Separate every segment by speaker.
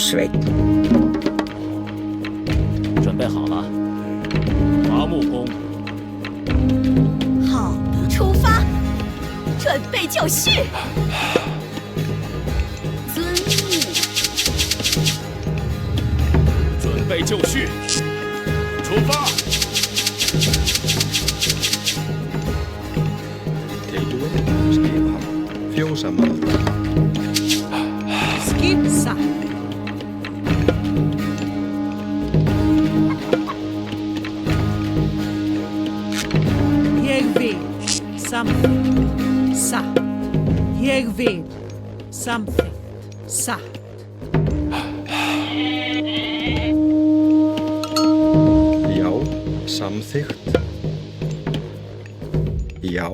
Speaker 1: Timbursveinn.
Speaker 2: 准备好了，伐木工。
Speaker 3: 好的，出发，准备就绪。遵命。
Speaker 2: 准备就绪，出发。
Speaker 4: Tilbúin, skipa, fjósamaður.
Speaker 5: Skip satt. Ég vil samþykkt satt. Ég vil samþykkt satt.
Speaker 4: Já, samþykkt. Já.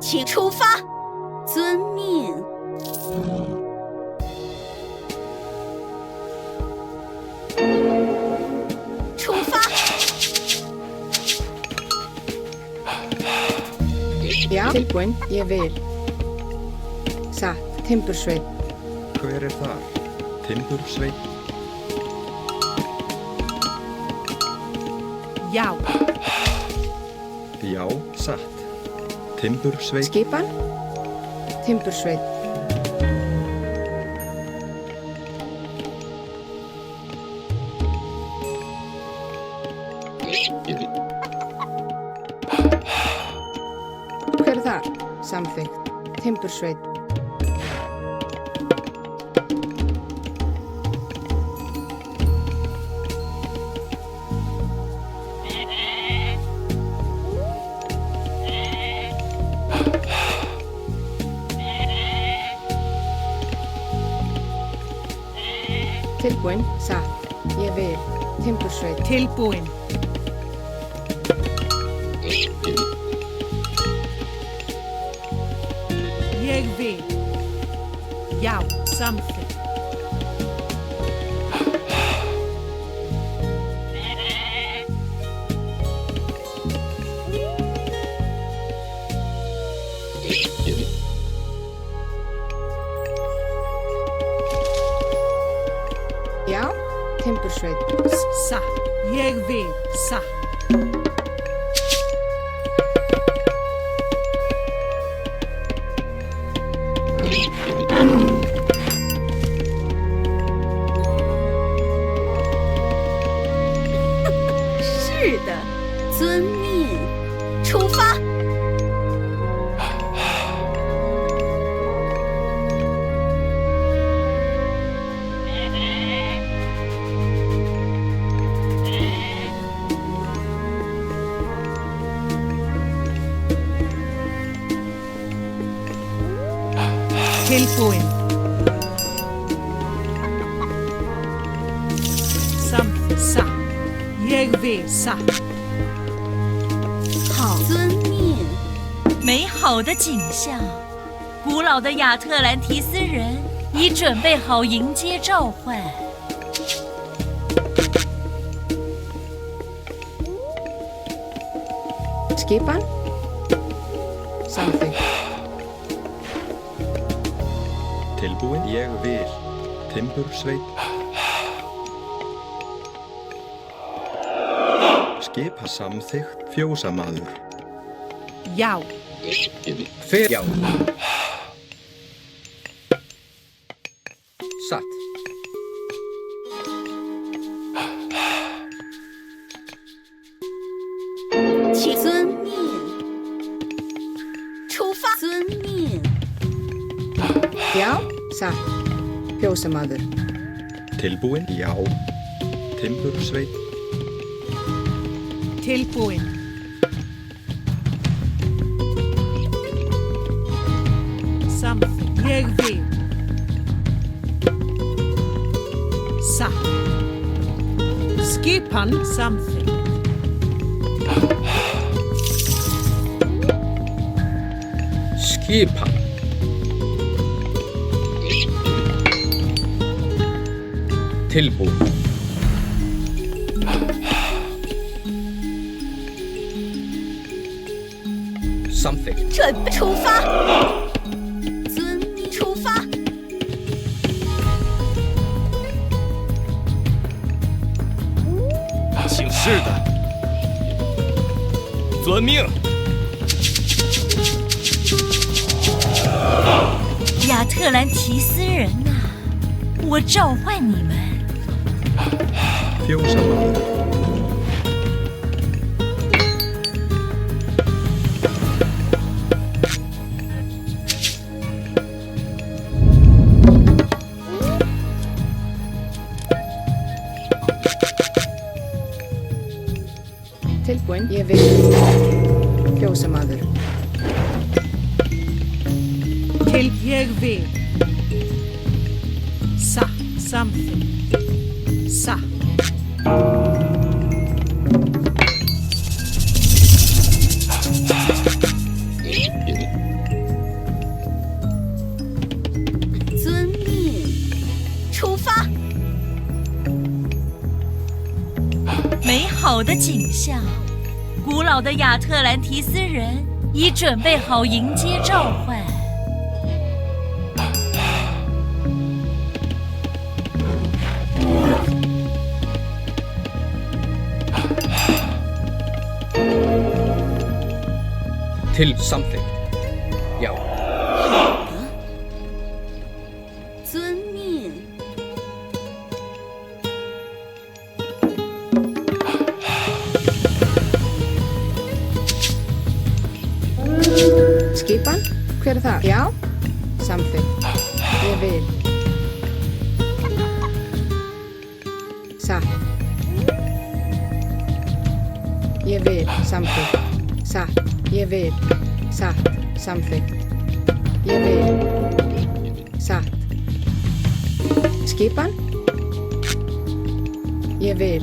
Speaker 3: 请出发，遵命。出发。
Speaker 1: Já, tilbúin, ég vil. Satt, Timbursveinn.
Speaker 4: Hver þar? Timbursveinn.
Speaker 5: Já.
Speaker 4: Já, satt. Timbursveinn.
Speaker 1: Skipan? Timbursveinn. Hver þar? Samþykkt. Timbursveinn. Tilbúin, satt, ég vil, Timbursveinn.
Speaker 5: Tilbúin. Ég vil. Já, samþykkt.
Speaker 1: Já, Timbursveinn.
Speaker 5: Satt. Ég vil satt.
Speaker 3: 是的，遵命。出发。
Speaker 5: Tilbúin. Samþykkt satt. Ég vil satt.
Speaker 3: 好，遵命。
Speaker 6: 美好的景象，古老的亚特兰提斯人已准备好迎接召唤。
Speaker 1: Skipan? Samþykkt.
Speaker 4: Tilbúin, ég vil. Timbursveinn. Skipa samþykkt, fjósamaður.
Speaker 5: Já.
Speaker 1: Hver? Já. Satt.
Speaker 3: 请遵命。出发。遵命。
Speaker 1: Já, satt, fjósamaður.
Speaker 4: Tilbúin, já. Timbursveinn.
Speaker 5: Tilbúin. Samþykkt. Ég vil. Satt. Skipan samþykkt.
Speaker 1: Skipan. Tilbúin.
Speaker 2: samþykkt.
Speaker 3: 准备出发。遵命出发。
Speaker 2: 请是的。遵命。
Speaker 6: 亚特兰提斯人呐、我召唤你们。
Speaker 4: Fjósamaður.
Speaker 1: Tilbúin, ég vil. Fjósamaður.
Speaker 5: Til ég vil. Satt. Samþykkt. Satt.
Speaker 3: 遵命出发。
Speaker 6: 美好的景象，古老的亚特兰提斯人已准备好迎接召唤。
Speaker 2: Til samþykkt. Já.
Speaker 3: 遵命。
Speaker 1: Skipan? Hver er það? Já. Samþykkt. Ég vil. Satt. Ég vil. Samþykkt. Satt. Ég vil. Satt. Samþykkt. Ég vil. Satt. Skipan? Ég vil.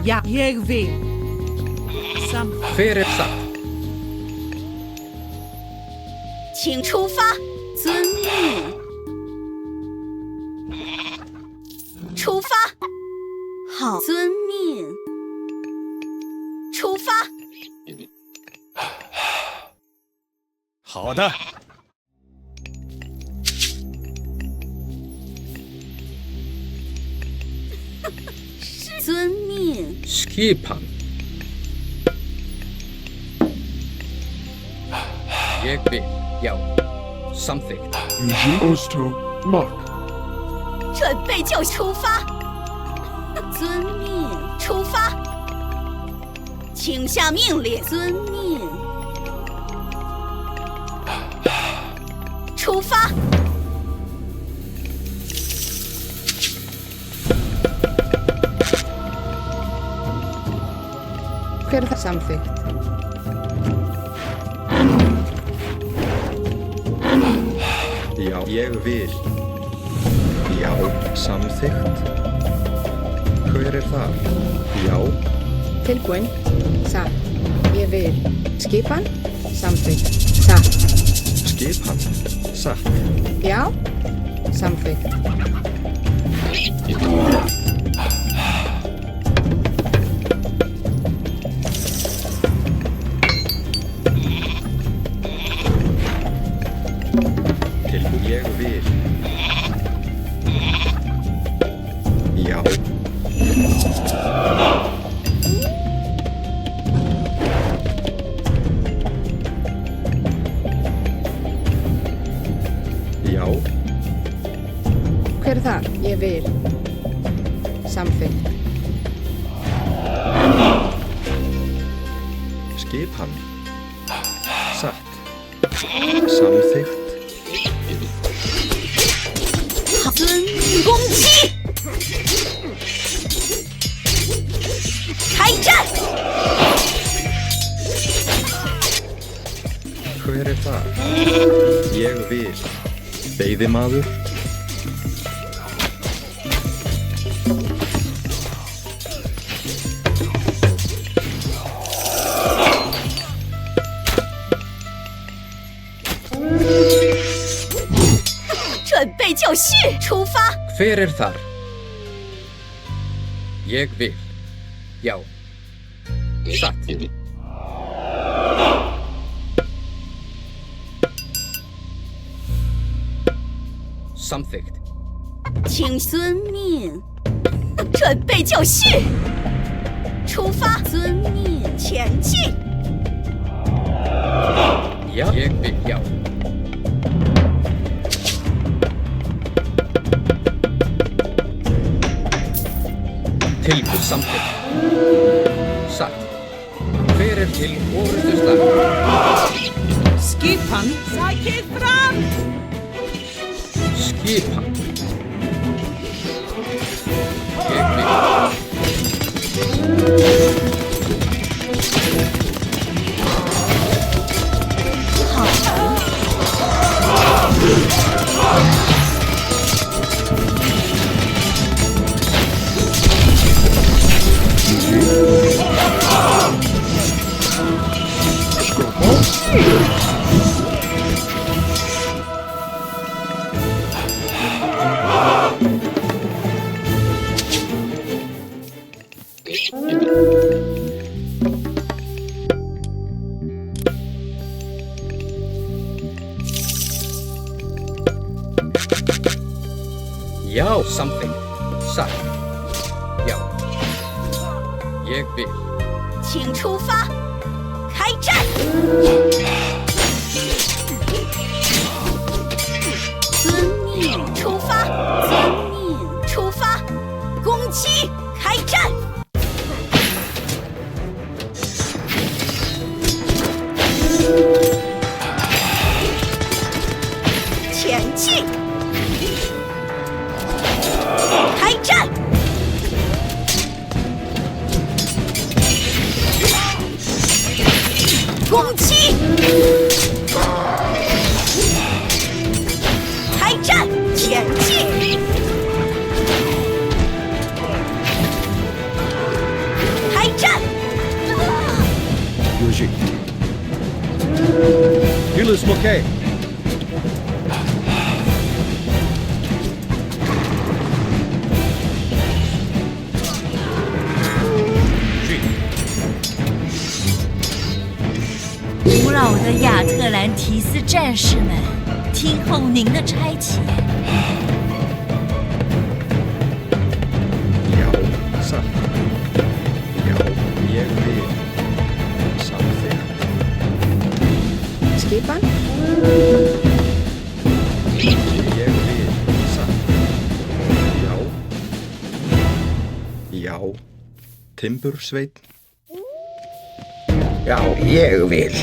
Speaker 5: Ja, ég vil. Samþykkt.
Speaker 2: Hver er það?
Speaker 3: 请出发。遵命。出发。好。遵命。出发。
Speaker 2: 好的。
Speaker 3: 遵命。
Speaker 2: Skipan. Ég vil. Já. Samþykkt.
Speaker 7: Mark.
Speaker 3: 准备就出发。遵命出发。请下命令。遵命。出发。
Speaker 1: Hver er það? Samþykkt.
Speaker 4: Já, ég vil. Já, samþykkt. Hver er það? Já.
Speaker 1: Tilbúin. Satt. Ég vil. Skipan? Samþykkt. Satt.
Speaker 4: Skipan. Satt.
Speaker 1: Já. Samþykkt.
Speaker 4: Tilbúin. Ég vil. Já. Já.
Speaker 1: Hver er það? Ég vil. Samþykkt.
Speaker 4: Skipan. Satt. Samþykkt.
Speaker 3: 遵命攻击。开战。
Speaker 4: Hver er það? Ég vil. Veiðimaður.
Speaker 3: 准备就绪，出发。
Speaker 2: Hver er þar? Ég vil. Já. Satt.
Speaker 8: samþykkt.
Speaker 3: 请遵命，准备就绪，出发，遵命，前进。
Speaker 8: Já, ég vil, já. Tilbúð samþykkt. Satt. Hver til orrustuslag?
Speaker 5: Skipan, sækið fram!
Speaker 8: Skipan. Ég vil. Já, samþykkt. Satt. Já. Ég vil.
Speaker 3: 请出发，开战！遵命出发，遵命出发，攻击，开战！前进，开战！ 攻击！开战！前进！开战！
Speaker 4: Yuji. Julius Moquet.
Speaker 8: G.
Speaker 6: 古老的亚特兰提斯战士们，听候您的差遣。
Speaker 4: Já, satt. Já, ég vil. Samþykkt.
Speaker 1: Skipan.
Speaker 4: Ég vil. Satt. Já. Já. Timbursveinn.
Speaker 9: Já, ég vil.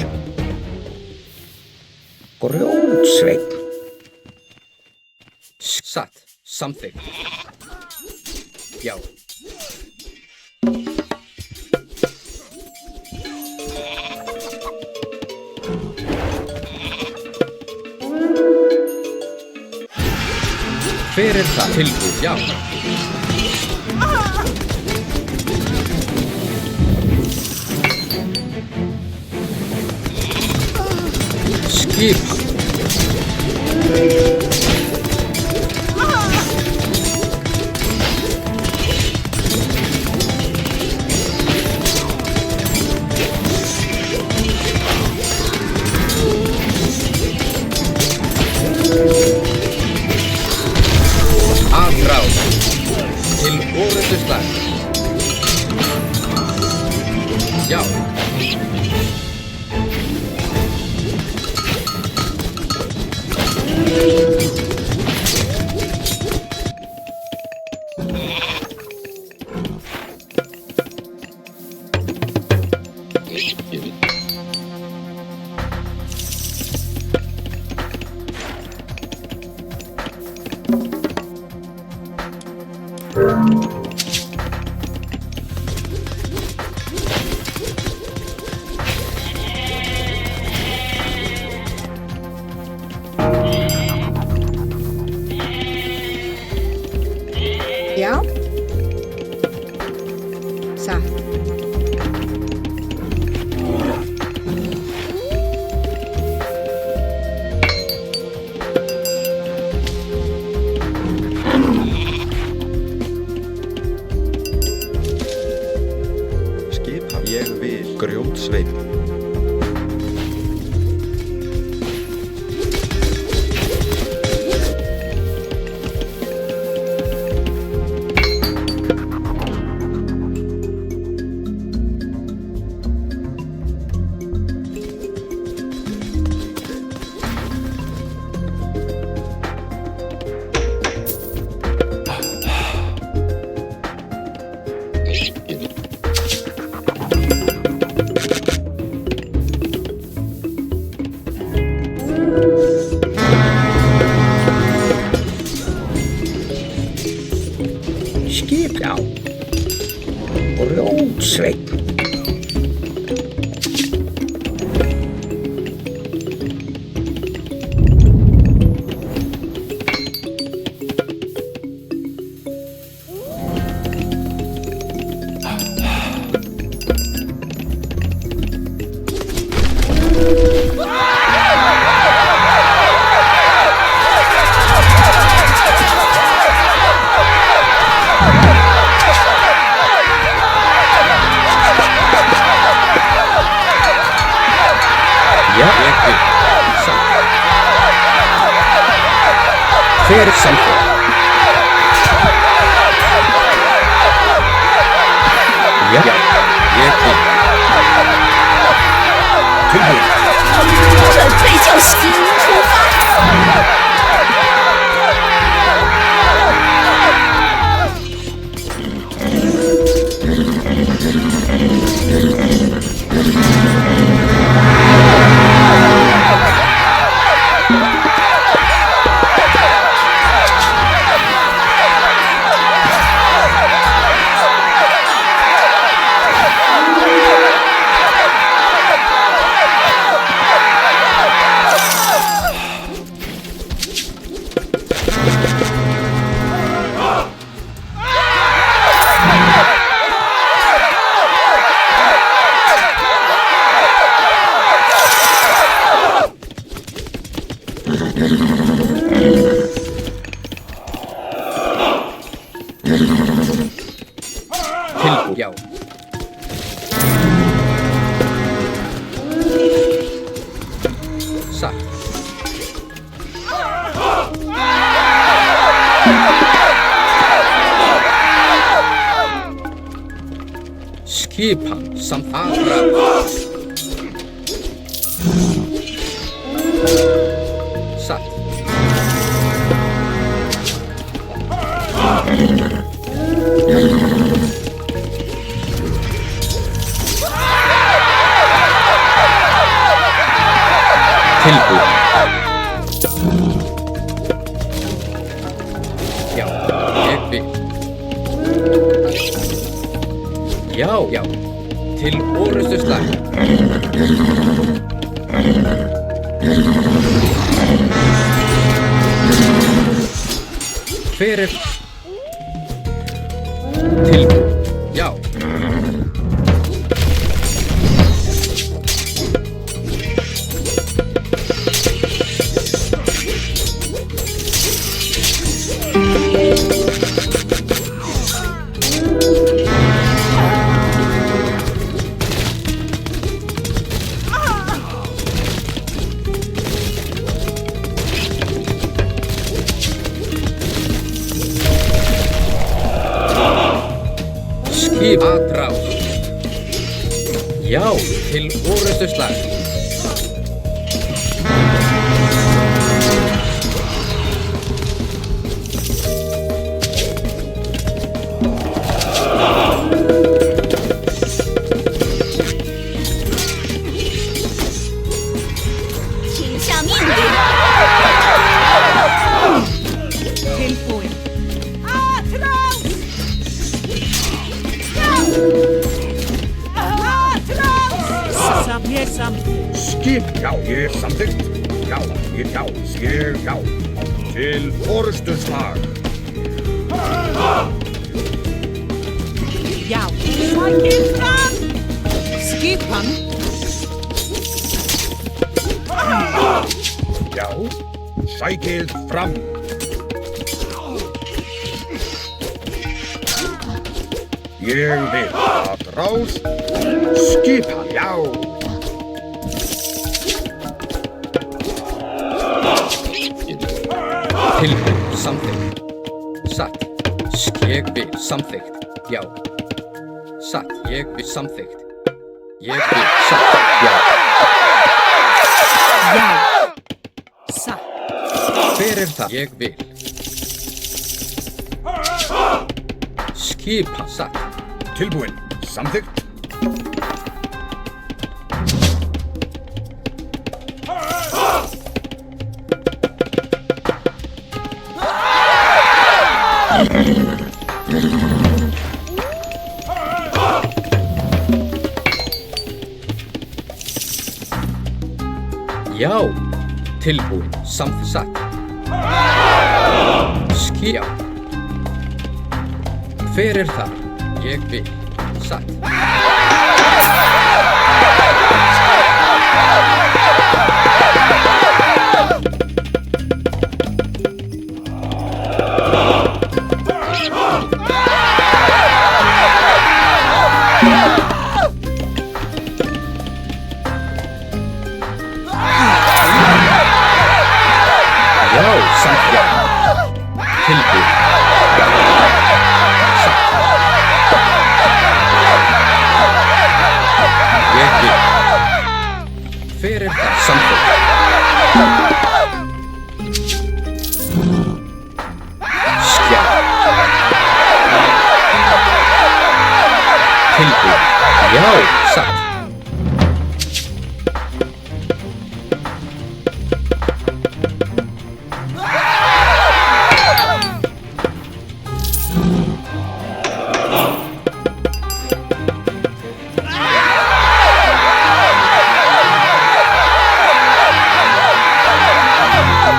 Speaker 9: Grjótsveinn.
Speaker 8: Satt. Samþykkt. Já. Hver það? Tilbúð, já. Skipan. Atráð til orrustuslag. Já.
Speaker 9: ósveit.
Speaker 8: Já, ég vil. Satt. Hver samþykkt? Já, ég vil. Tilbúin.
Speaker 3: 准备就绪，出发。
Speaker 8: Tilbúin. Já. Satt. Skipan samt aðra. Satt. Tilbúin. Já, ég vil. Já, já. Til orustu slag. Hver er? Tilbúin. Já. Skip aðrás. Já, til orustu slag.
Speaker 5: Tilbúin. Atrás! Ég samþykkt.
Speaker 2: Skip, já, ég samþykkt. Já, já. Til orustu slag.
Speaker 5: Já. Sækið fram! Skipan.
Speaker 2: Já, sækið fram. Ég vil aðrás. Skipan, já.
Speaker 8: Tilbúin. Samþykkt. Satt. Ég vil. Samþykkt. Já. Satt. Ég vil. Samþykkt. Ég vil. Satt. Já.
Speaker 5: Já. Satt.
Speaker 8: Hver er það? Ég vil. Skipa. Satt.
Speaker 2: Tilbúin. Samþykkt.
Speaker 8: Já. Tilbúin. Satt. Já. Hver þar? Ég vil. Satt.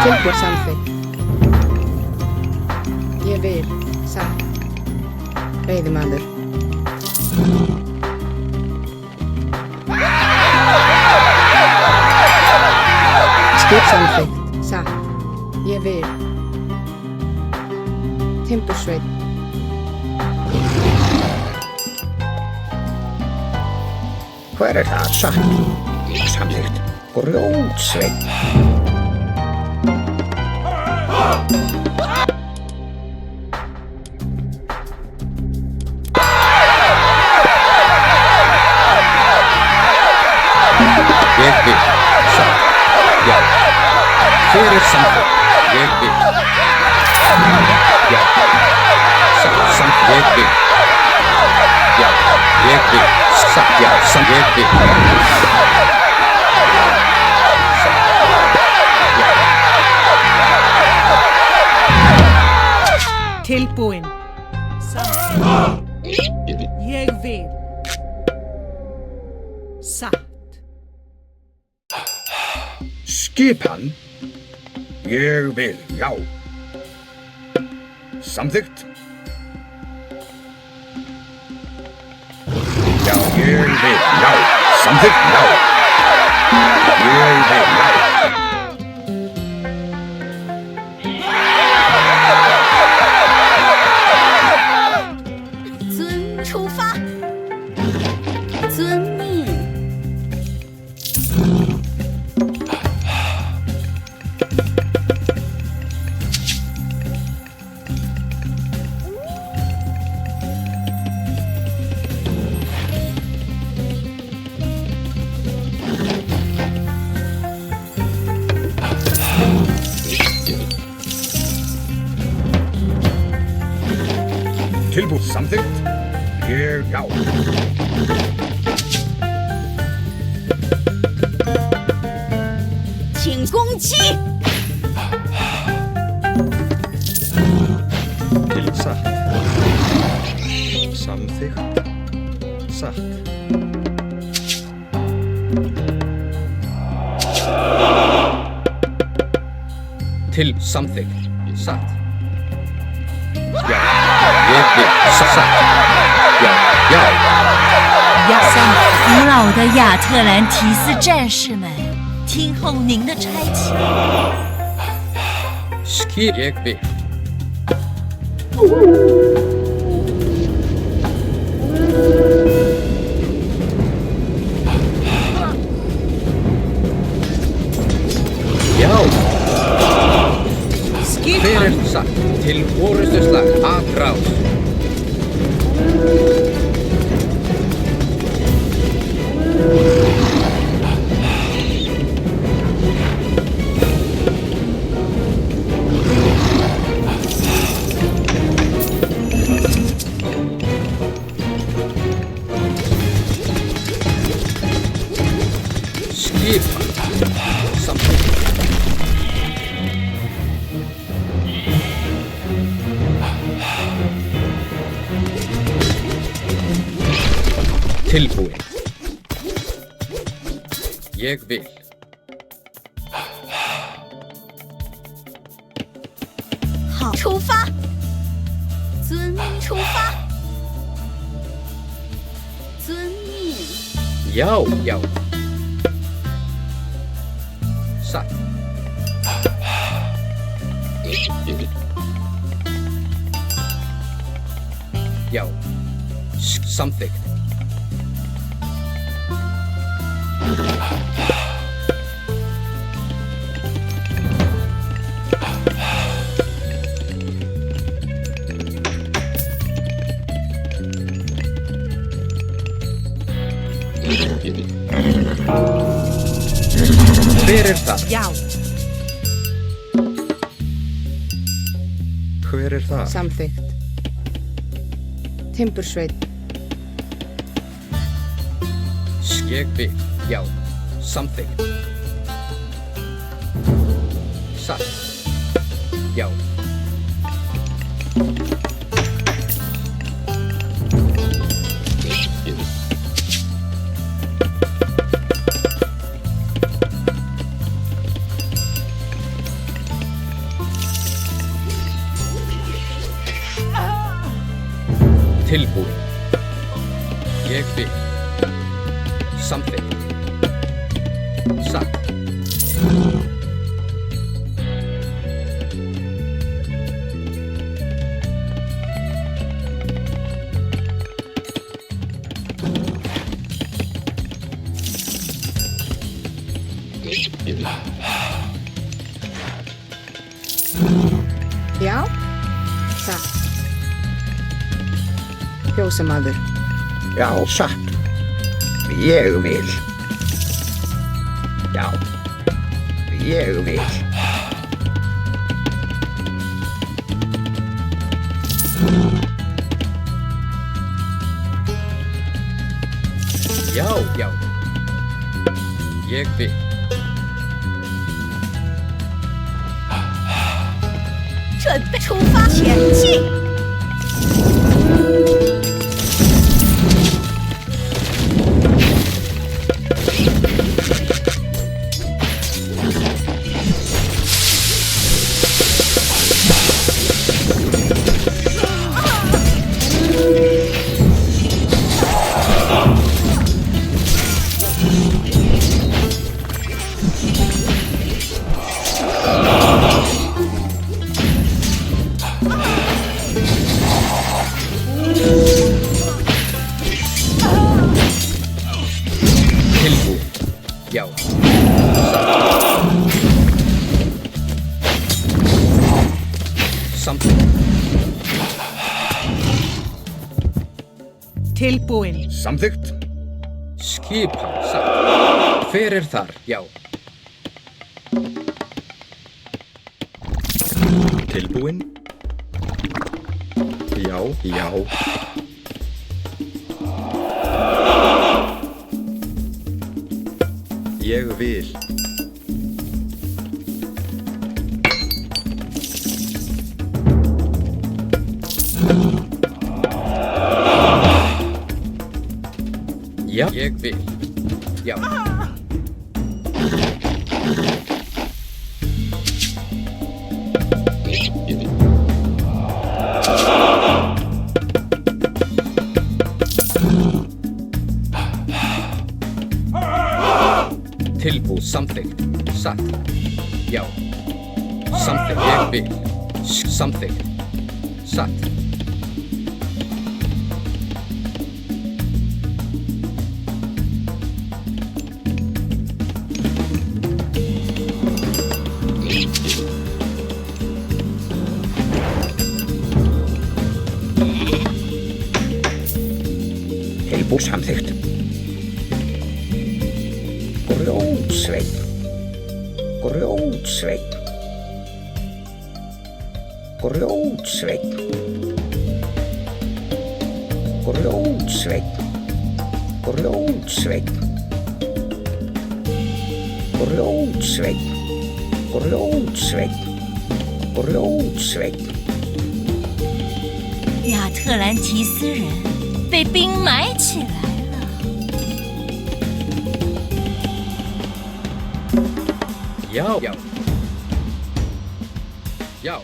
Speaker 1: Tilbúið samþykkt. Ég vil. Satt. Veiðimaður. Skip samþykkt. Satt. Ég vil. Timbursveit.
Speaker 9: Hver það? Satt. Samþykkt. Grjótsveit.
Speaker 8: Ég vil. Satt. Já. Hver samþykkt? Ég vil. Já. Satt. Ég vil. Já. Ég vil. Satt. Já. Ég vil.
Speaker 5: Tilbúin. Satt. Ég vil. Satt.
Speaker 2: Skipan. Ég vil, já. Samþykkt. Já, ég vil, já. Samþykkt, já. Ég vil, já. Tilbúið samþykkt. Ég, já.
Speaker 3: 请攻击！
Speaker 4: Til satt. Samþykkt. Satt.
Speaker 8: Til samþykkt. Satt. Já. Ég vil. Satt. Já. Já。
Speaker 6: 古老的亚特兰提斯战士们，听候您的差遣。
Speaker 8: Skip. Ég vil. Já. Hver satt? Til orustuslag. Atrás. Skipan. Samþykkt. Tilbúin. Ég vil.
Speaker 3: 出发，遵命出发，遵命。
Speaker 8: Jau, jau. Satt. Jau. Samþykkt. Hver það?
Speaker 5: Já.
Speaker 4: Hver það?
Speaker 1: Samþykkt. Timbursveit.
Speaker 8: Ég vil. Já. Samþykkt. Satt. Já. Tilbúin. Ég vil. Samþykkt. Satt.
Speaker 1: Já. Satt. Fjósamaður.
Speaker 9: Já, satt. Ég vil. Já. Ég vil.
Speaker 8: Já, já. Ég vil.
Speaker 3: 准备出发，前进。
Speaker 8: Já. Samþykkt.
Speaker 5: Tilbúin.
Speaker 2: Samþykkt.
Speaker 8: Skipan. Satt. Hver þar? Já.
Speaker 4: Tilbúin. Já, já. Ég vil.
Speaker 8: Já. Ég vil. Já. Tilbúið. Samþykkt. Satt. Já. Samþykkt. Ég vil. Samþykkt. Satt.
Speaker 9: Tilbúið samþykkt. Grjótsveit. Grjótsveit. Grjótsveit. Grjótsveit. Grjótsveit. Grjótsveit. Grjótsveit. Grjótsveit.
Speaker 6: 亚特兰提斯人被冰埋起来了。
Speaker 8: Já. Já. Já.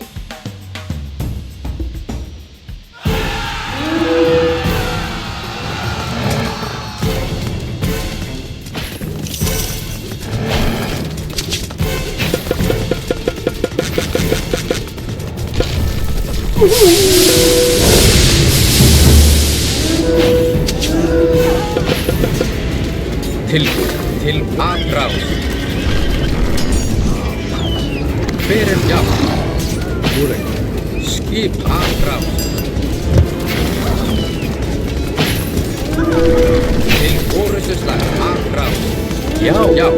Speaker 8: Tilbúin til atrás. Hver já? Búinn. Skip atrás. Til orustuslag atrás. Já.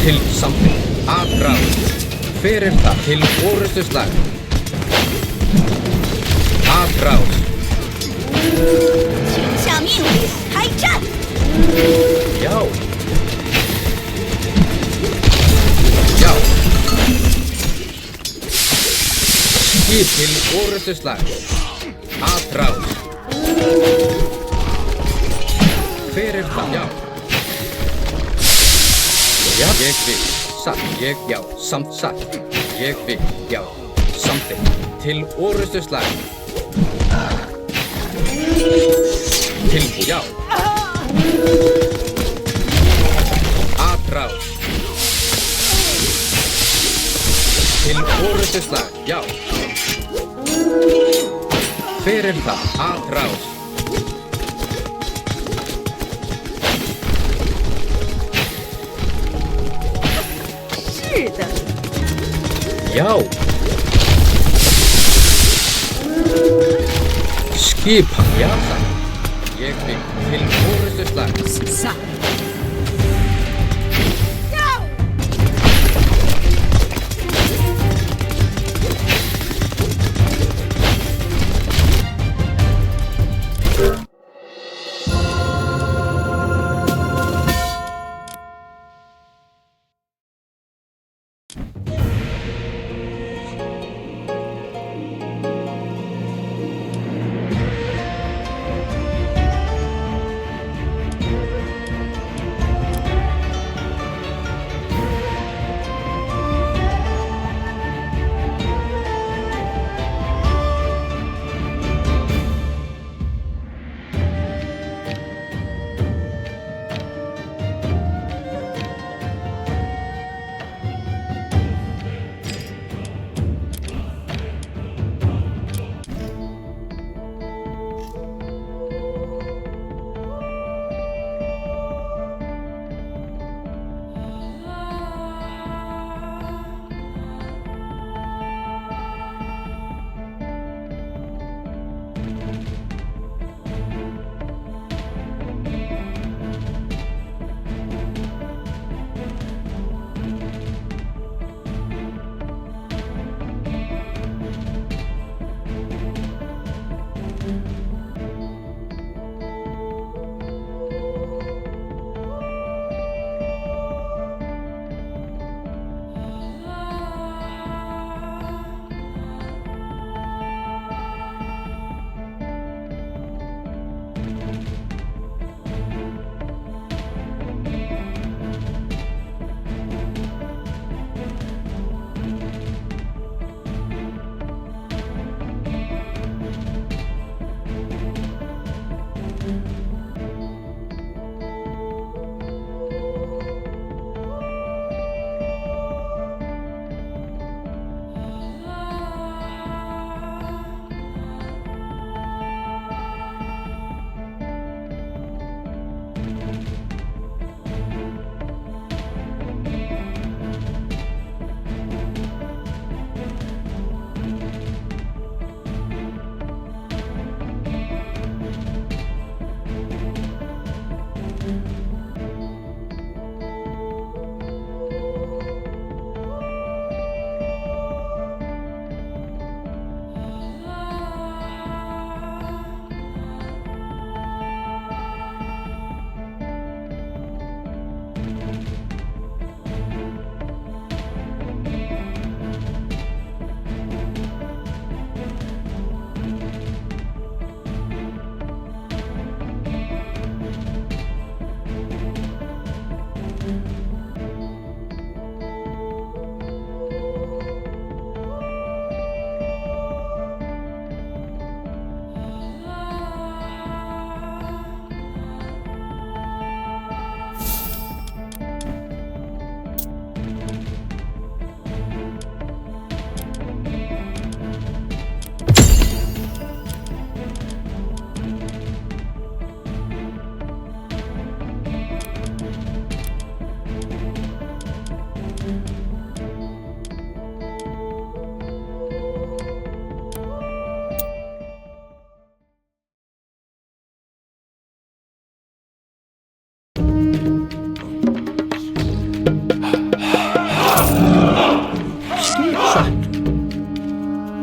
Speaker 8: Til samþykkt atrás. Hver það? Til orustuslag. Atrás.
Speaker 3: 请下命令，开战！
Speaker 8: Já. Skip til orustuslag. Atrás. Hver það? Já. Ég vil. Satt. Já. Samt satt. Ég vil. Já. Samþykkt. Til orustuslag. Tilbúin. Já. Atrás. Til orustuslag. Já. Hver það? Atrás.
Speaker 3: 是的，
Speaker 8: Já. Skipa. Já. Ég vil. Til orustuslag.
Speaker 5: Satt.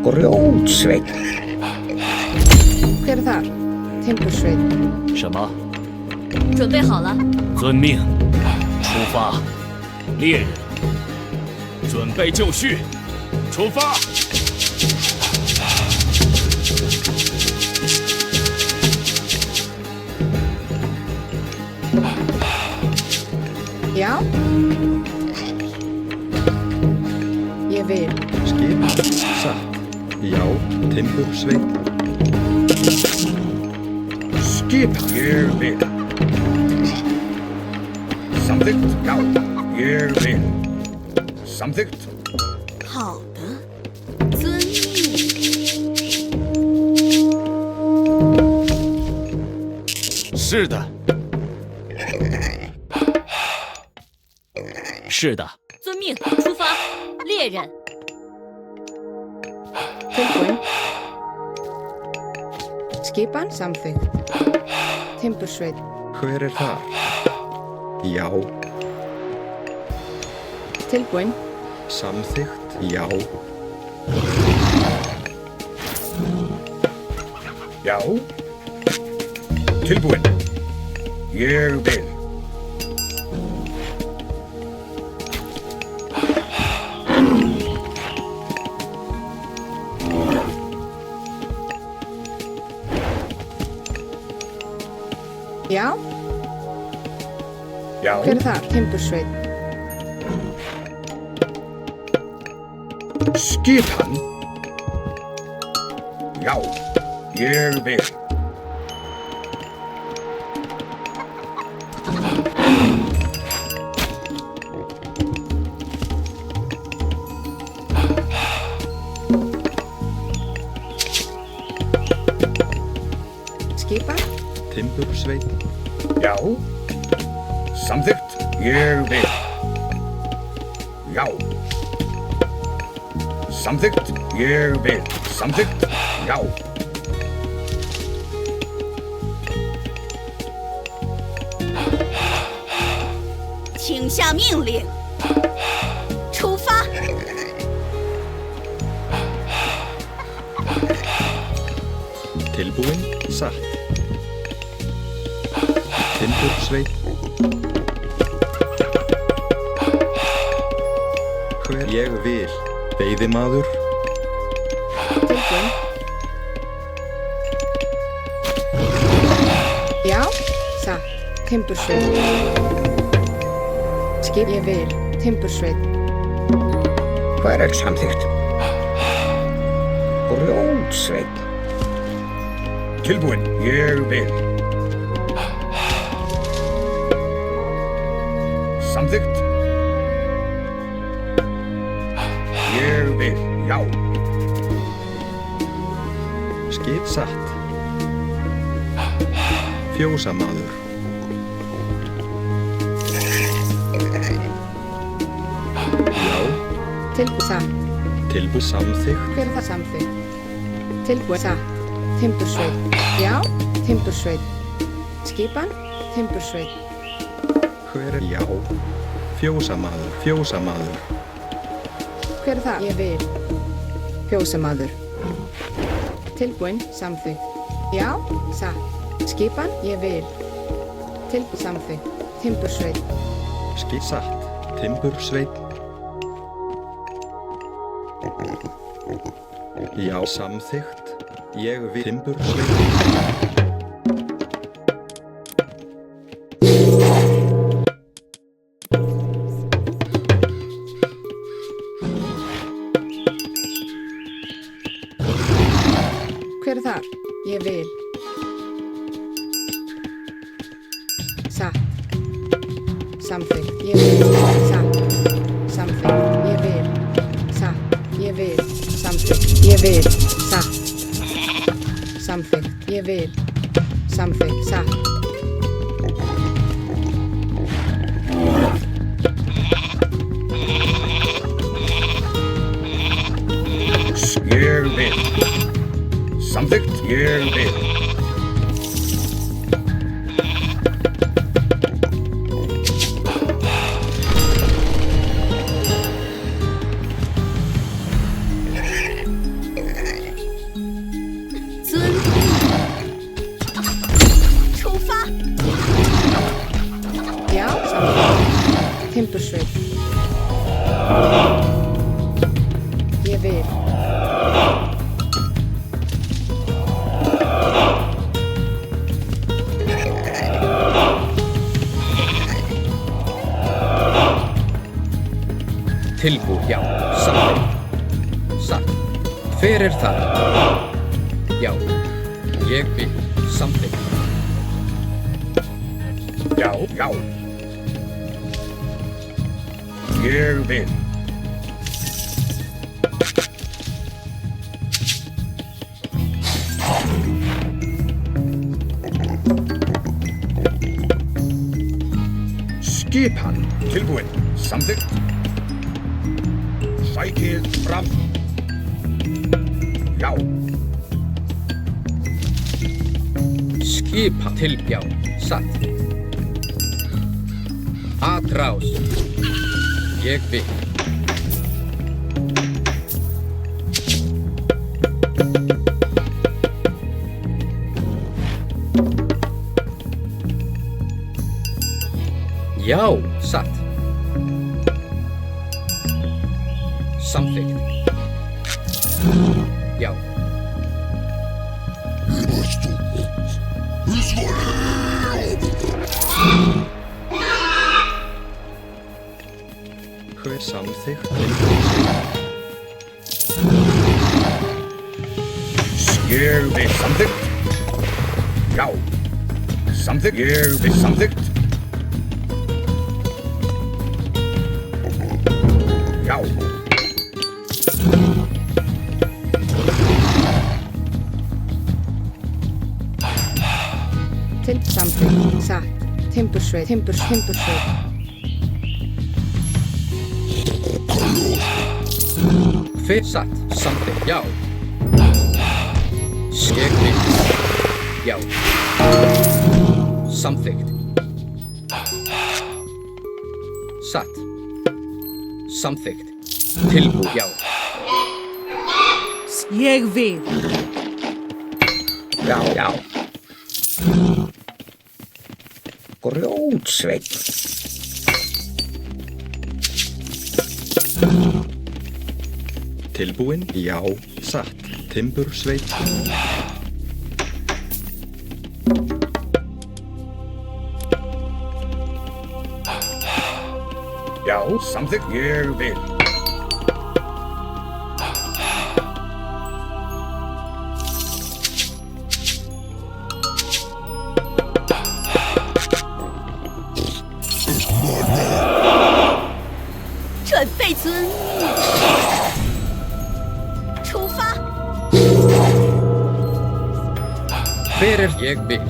Speaker 9: grjótsveinn,
Speaker 1: Hver er þar? Timbursveit.
Speaker 10: 什么？
Speaker 3: 准备好了，
Speaker 10: 遵命，出发。猎人，
Speaker 2: 准备就绪，出发。
Speaker 1: Já. Ég vil.
Speaker 4: Skip, satt. Já, timbursveit.
Speaker 2: Skipan. Ég vil. Samþykkt, já. Ég vil. Samþykkt.
Speaker 3: 好的，遵命。
Speaker 10: 是的，是的。
Speaker 3: 遵命，出发。猎人，
Speaker 1: Tilbúin. Skipan samþykkt. Timbursveit.
Speaker 4: Hver er þar? Já,
Speaker 1: Tilbúin.
Speaker 4: samþykkt. Já,
Speaker 2: Já. Tilbúin. Ég vil.
Speaker 1: Já.
Speaker 2: Já.
Speaker 1: Hver er þar? Timbursveit.
Speaker 2: Skipan. Já. Ég vil.
Speaker 1: Skipan.
Speaker 4: timbursveit.
Speaker 2: Já. Samþykkt. Ég vil. Já. Samþykkt. Ég vil. Samþykkt. Já.
Speaker 3: 请下命令，出发。
Speaker 4: Tilbúin, satt. Timbursveit. Hver ég vil. Veiðimaður.
Speaker 1: Tilbúin. Já. Satt. Timbursveit. Skip. Ég vil. Timbursveit.
Speaker 9: hver er samþykkt? Grjótsveinn,
Speaker 2: Tilbúin. Ég vil. Samþykkt. Ég vil. Já.
Speaker 4: Skip satt. Fjósamaður. Já.
Speaker 1: Tilbúin. Satt.
Speaker 4: Tilbúið samþykkt.
Speaker 1: Hver er það samþykkt? Tilbúin. Satt. Timbursveit. Já. Timbursveit. Skipan. Timbursveit.
Speaker 4: Hver er já? Fjósamaður. Fjósamaður.
Speaker 1: Hver er það? Ég vil. Fjósamaður. Tilbúin. Samþykkt. Já. Satt. Skipan. Ég vil. Tilbúin. Samþykkt. Timbursveit.
Speaker 4: Skip satt. Timbursveit. Já, samþykkt. Ég vil timbursveit.
Speaker 1: Hver er þar? Ég vil. Satt. Samþykkt. Ég vil. Satt. Samþykkt. Ég vil. Satt. Ég vil. Samþykkt. Ég vil. Satt. Samþykkt. Ég vil. Samþykkt. Satt.
Speaker 2: Ég vil. Samþykkt. Ég vil.
Speaker 1: Samþykkt. Timbursveit. Ég vil.
Speaker 8: Tilbúið, já, samþykkt. Satt. Hver þar? Já, ég vil, samþykkt.
Speaker 2: Já, já. Ég vil. Skipan. Tilbúin. Samþykkt. Sækið fram. Já.
Speaker 8: Skipa til, já, satt. Atrás. Ég vil. Já, satt. Samþykkt. Já.
Speaker 4: Hver samþykkt?
Speaker 2: Ég vil samþykkt. Já. Samþykkt. Ég vil samþykkt. Já.
Speaker 1: Samþykkt. Satt. Timbursveit. Timbursveit.
Speaker 8: Hver satt? Samþykkt, já. Ég vil. Já. Samþykkt. Satt. Samþykkt. Tilbúið, já.
Speaker 5: Ég vil.
Speaker 9: Já, já. Grjótsveit.
Speaker 4: Tilbúin, já, satt. Timbursveit.
Speaker 2: Já, samþykkt. Ég vil.
Speaker 8: Hver ég vil.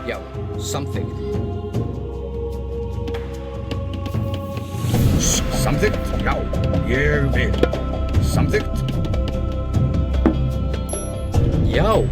Speaker 8: Já, samþykkt.
Speaker 2: Samþykkt. Já. Ég vil. Samþykkt.
Speaker 8: Já.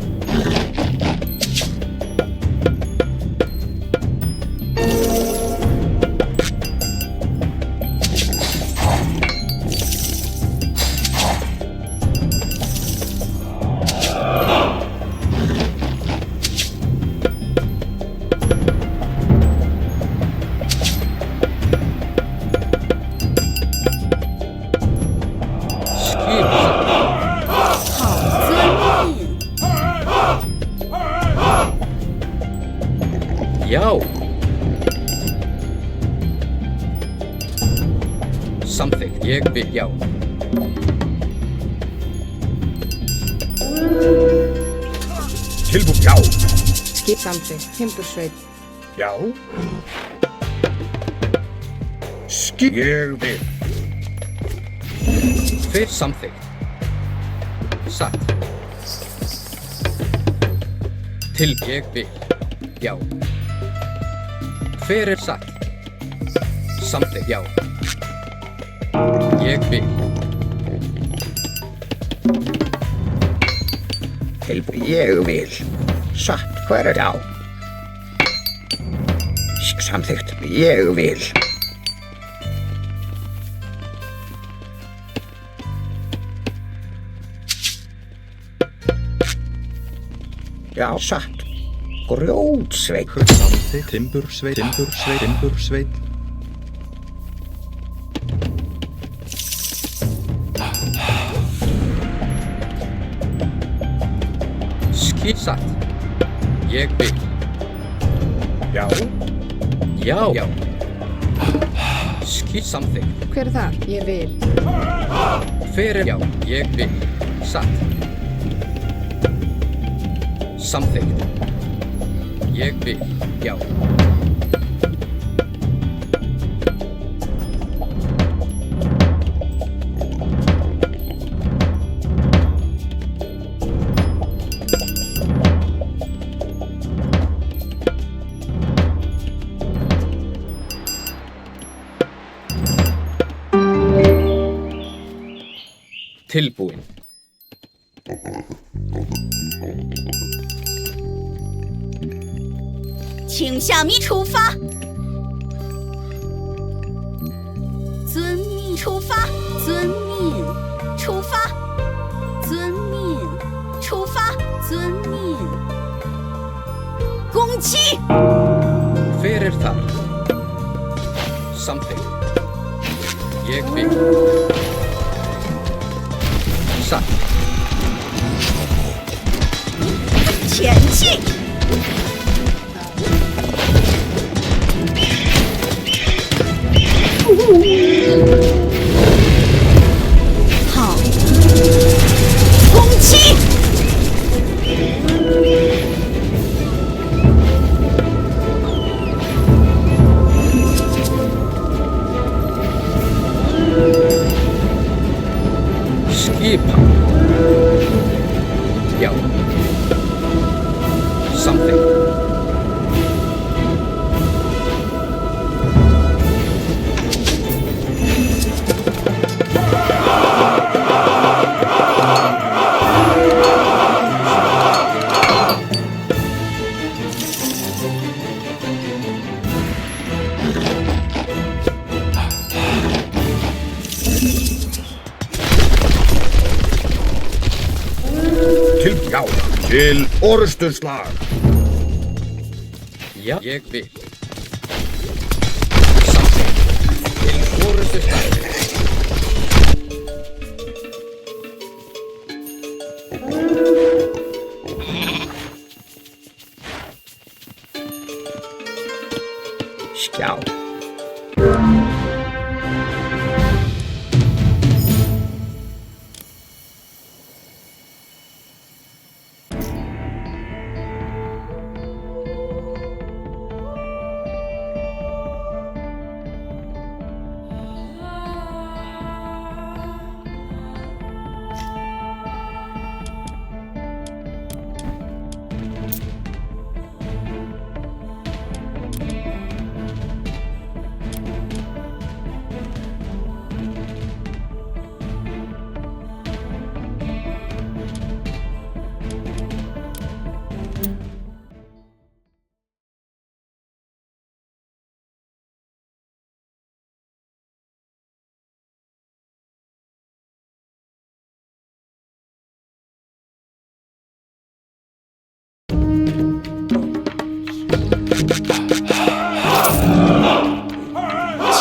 Speaker 8: Já. Samþykkt, ég vil, já.
Speaker 2: Tilbúið, já.
Speaker 1: Skip samþykkt. Timbursveit.
Speaker 2: Já. Skip. Ég vil.
Speaker 8: Hver samþykkt. Satt. Til ég vil, já. Hver satt? Samþykkt, já. Ég vil.
Speaker 9: Tilbúið, ég vil. Satt, hver já? Samþykkt, ég vil. Já, satt. Grjótsveit.
Speaker 4: Samþykkt. Timbursveit. Timbursveit. Timbursveit.
Speaker 8: Satt. Ég vil.
Speaker 2: Já.
Speaker 8: Já. Já. Samþykkt.
Speaker 1: Hver er það? Ég vil.
Speaker 8: Hver er já? Ég vil. Satt. Samþykkt. Ég vil. Já. Tilbúin.
Speaker 3: 请向命出发。遵命出发，遵命出发，遵命出发，遵命。攻击！
Speaker 8: Hver er þar? Samþykkt. Ég vil. Satt.
Speaker 3: 前进！好，攻击！Skipa.
Speaker 8: Já. Samþykkt.
Speaker 2: Já. Til orustuslag.
Speaker 8: Já. Ég vil. Samþykkt. Til orustuslag.
Speaker 9: Skjá.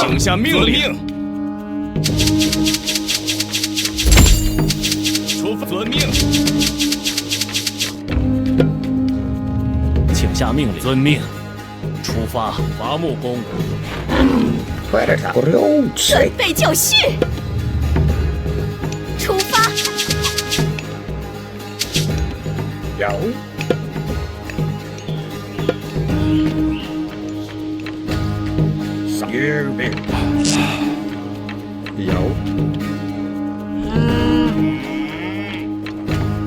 Speaker 10: 请下命令。出发，遵命。请下命令。遵命。出发，伐木工。
Speaker 9: Hver er það? Grjótsveit.
Speaker 3: 准备就绪，出发！
Speaker 2: Já. Ég vil.
Speaker 4: Já.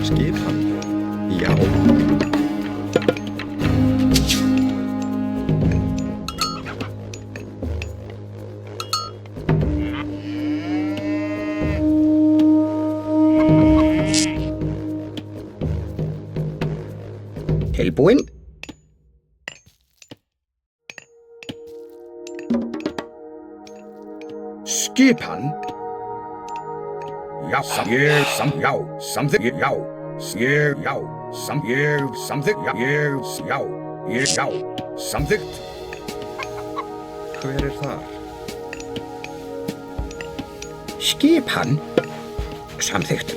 Speaker 4: Skipan. Já.
Speaker 9: Tilbúin.
Speaker 2: Skipan. Já. Já. Samþykkt. Já. Já. Samþykkt. Já. Já, samþykkt.
Speaker 4: Hver er þar?
Speaker 9: Skipan. Samþykkt.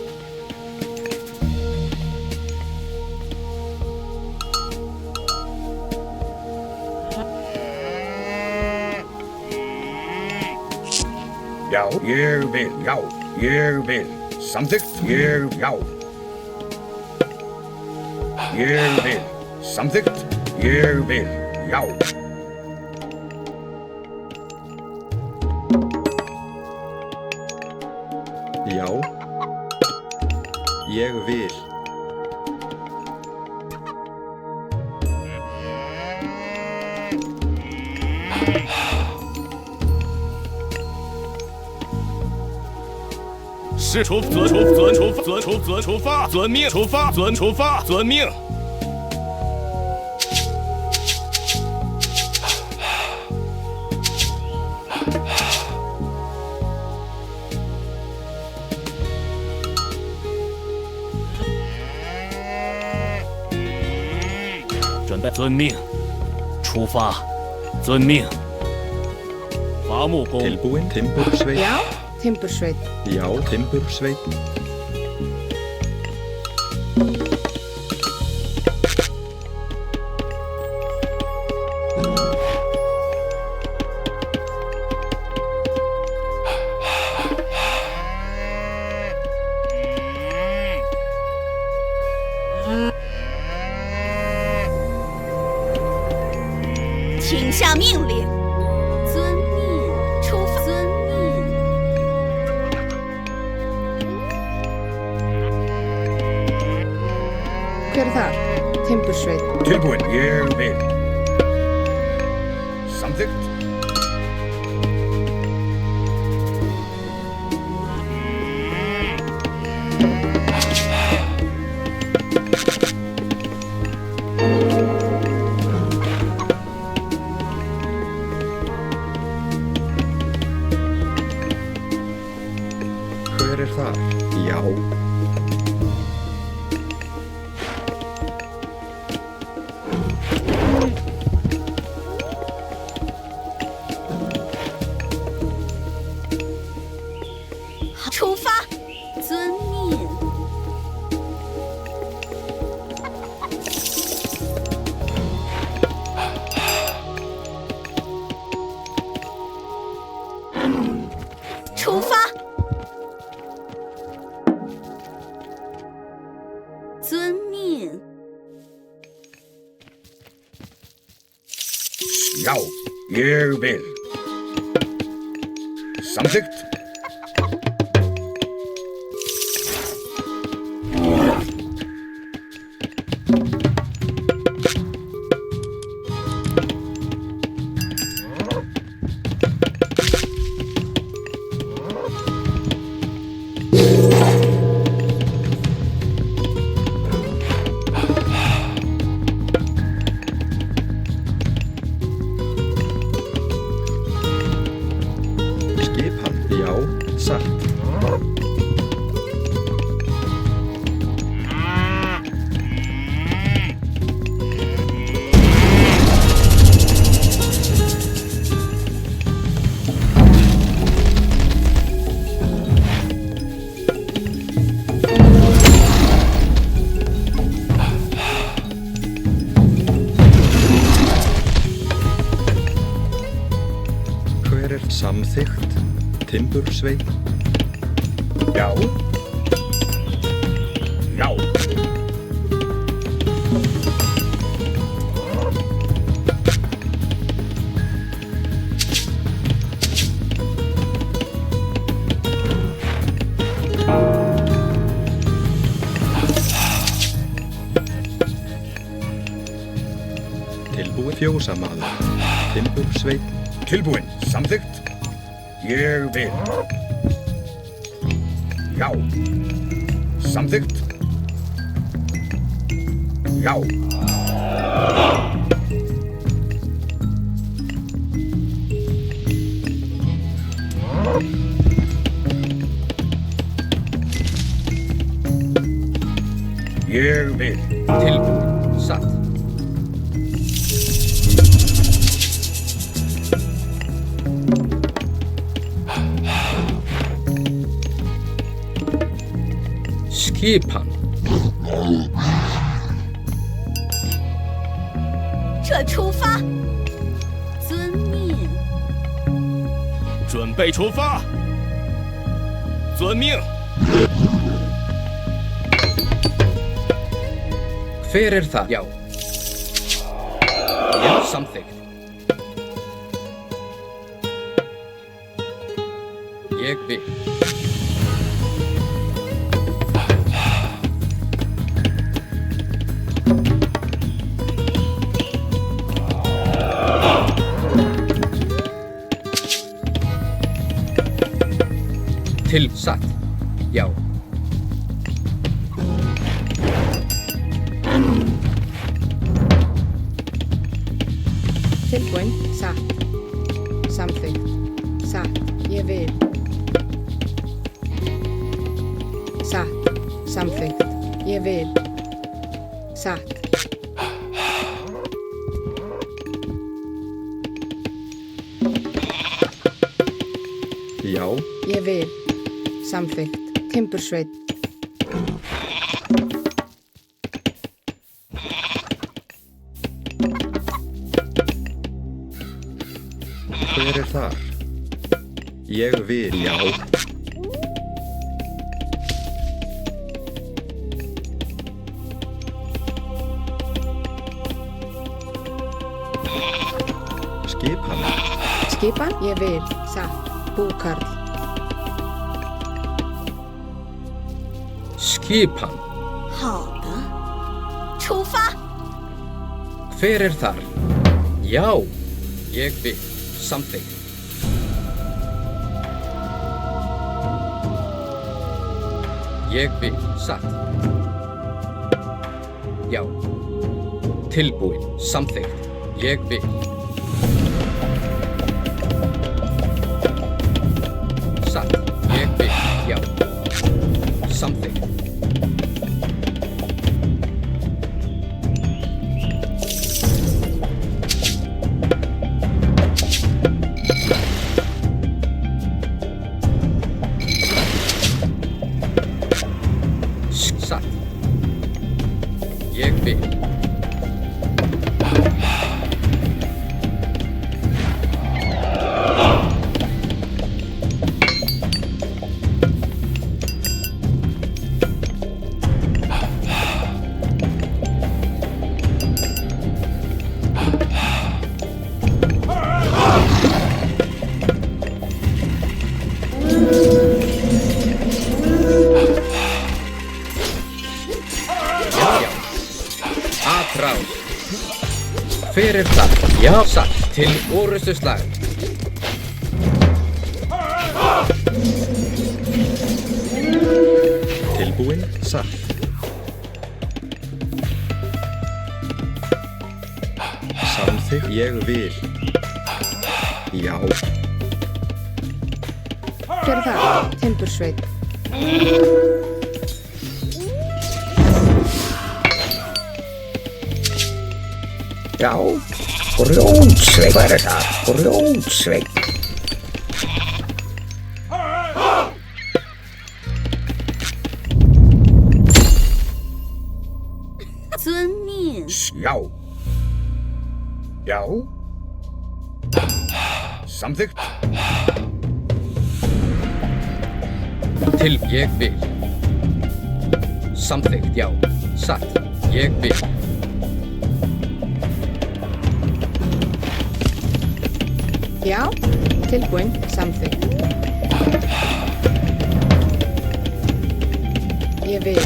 Speaker 2: Já, ég vil, já, ég vil. Samþykkt, já. Ég vil, samþykkt, ég vil, já.
Speaker 4: Já. Ég vil.
Speaker 10: 是出发，遵命，出发，遵命。准备，遵命，出发，遵命。伐木工，
Speaker 4: Tilbúin, timbursveit.
Speaker 1: Já, timbursveit.
Speaker 4: Já, timbursveit.
Speaker 3: 请下命令。遵命，出发。遵命。
Speaker 1: Hver er þar? Timbursveit.
Speaker 2: Tilbúin, ég vil. Samþykkt.
Speaker 4: Hver er þar? Já.
Speaker 3: 出发，遵命。出发，遵命。
Speaker 2: Já, ég vil. Samþykkt.
Speaker 4: Skipan. Já, satt. Hver er samþykkt? Timbursveit.
Speaker 2: Já. Já.
Speaker 4: Tilbúin fjósamaður. Timbursveit.
Speaker 2: Tilbúin, samþykkt. Ég vil. Já. Samþykkt. Já. Ég vil.
Speaker 8: Tilbúin, satt. Skipan.
Speaker 3: 这出发。遵命。
Speaker 10: 准备出发。遵命。
Speaker 8: Hver það? Já. Já, samþykkt. Ég vil. Tilsatt. Já.
Speaker 1: Tilbúin. Satt. Samþykkt. Satt. Ég vil. Satt. Samþykkt. Ég vil. Satt.
Speaker 4: Já.
Speaker 1: Ég vil. Samþykkt. Timbursveit.
Speaker 4: Hver þar? Ég vil. Já. Skipan.
Speaker 1: Skipan. Ég vil. Satt. Búkarl.
Speaker 8: Skipan.
Speaker 3: 好的，出发。
Speaker 8: Hver þar? Já. Ég vil. Samþykkt. Ég vil. Satt. Já. Tilbúin. Samþykkt. Ég vil. Satt. Ég vil. Já. Samþykkt. Satt. Ég vil. Atrás. Hver það? Já, satt. Til orustu slag.
Speaker 4: Tilbúin. Satt. Samþykkt. Ég vil. Já.
Speaker 1: Hver það? Timbursveit.
Speaker 9: Já, grjótsveit. Hver það? Grjótsveit.
Speaker 3: 遵命。
Speaker 2: Já. Já. Samþykkt.
Speaker 8: Til ég vil. Samþykkt, já. Satt. Ég vil.
Speaker 1: Já. Tilbúin. Samþykkt. Ég vil.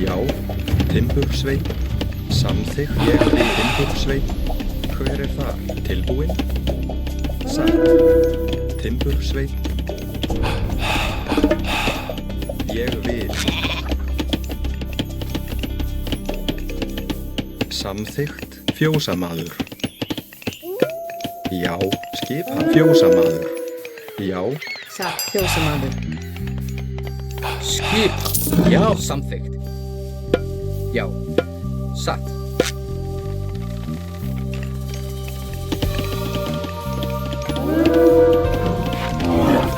Speaker 4: Já. Timbursveit. Samþykkt. Ég vil. Timbursveit. Hver það? Tilbúin. Satt. Timbursveit. Ég vil. Samþykkt. Fjósamaður. Já. Skipan. Fjósamaður. Já.
Speaker 1: Satt. Fjósamaður.
Speaker 8: Skipan. Já, samþykkt. Já. Satt.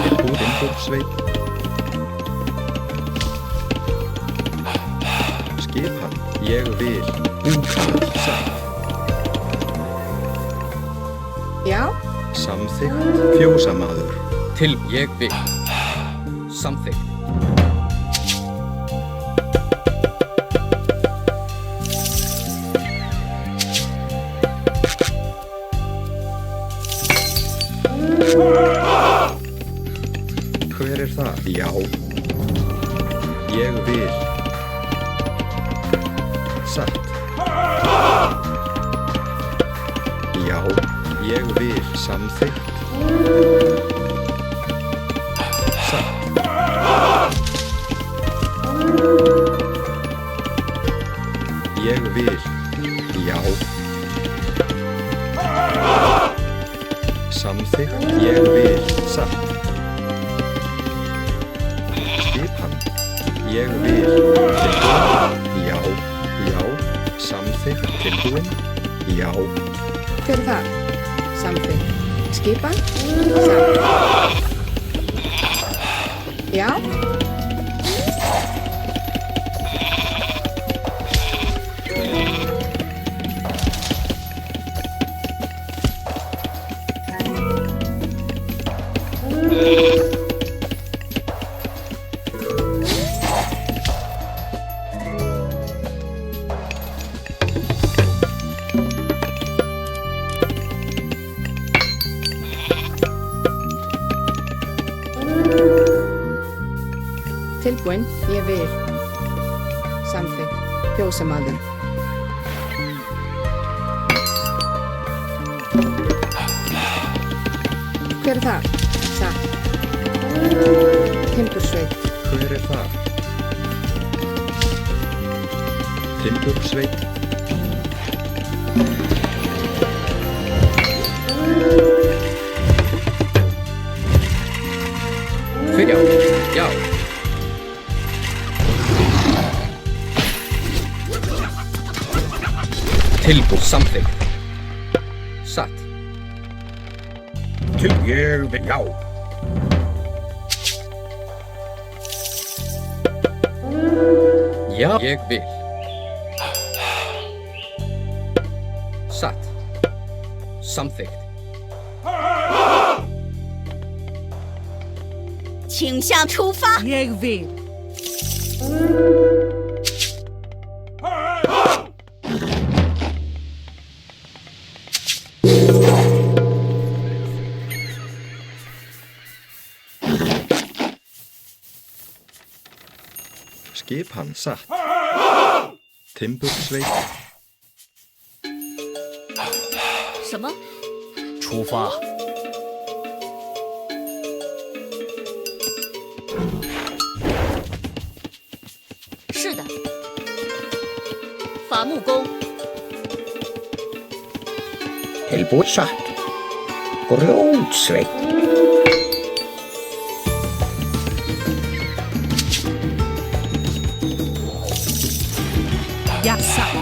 Speaker 4: Tilbúin. Timbursveit. Ég vil. Satt.
Speaker 1: Já.
Speaker 4: Samþykkt. Fjósamaður.
Speaker 8: Til ég vil. Samþykkt.
Speaker 4: Hver það? Já. Ég vil. Satt. Já. Ég vil. Samþykkt. Satt. Ég vil. Já. Samþykkt. Ég vil. Satt. Skipan. Ég vil. Tilbúin. Já. Já. Samþykkt. Tilbúin. Já.
Speaker 1: Hver það? Samþykkt. Skipan? Samþykkt. Já. Tilbúin, ég vil. Samþykkt. Fjósamaður. Hver það? Satt. Timbursveit.
Speaker 4: Hver það? Timbursveit.
Speaker 8: Fyrir já. Tilbúin. Samþykkt. Satt.
Speaker 2: Til ég vil. Já.
Speaker 8: Já. Ég vil. Satt. Samþykkt.
Speaker 3: 请向出发。
Speaker 5: Ég vil.
Speaker 4: Skipan. Satt. Timbursveit.
Speaker 6: 什么？
Speaker 10: 出发。
Speaker 6: 是的。伐木工。
Speaker 9: Tilbúin. Satt. Grjótsveit.
Speaker 5: Já, satt.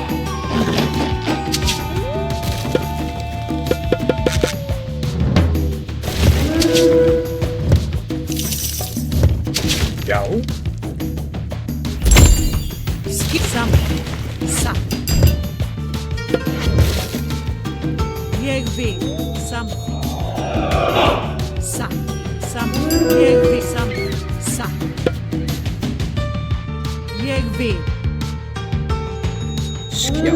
Speaker 2: Já.
Speaker 5: Skip samþykkt. Satt. Ég vil. Samþykkt. Satt. Samþykkt. Ég vil. Samþykkt. Satt. Ég vil.
Speaker 8: Skjá.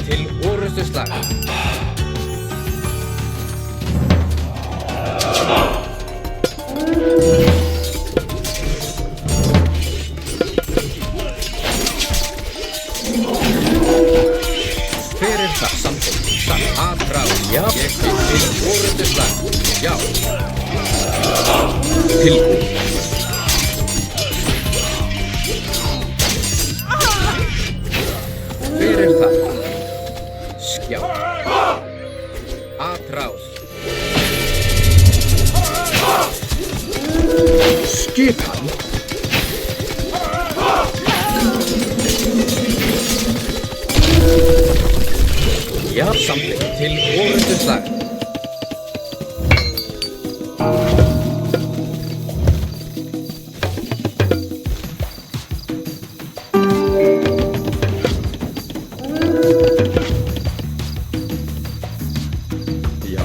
Speaker 8: Til orustu slag. Fyrir það samþykkt. Satt. Aðrá. Já. Ég vil til orustu slag. Já. Tilbúin. Fyrir það. Skjá. Atrás.
Speaker 2: Skipan.
Speaker 8: Já, samþykkt. Til orustu slag.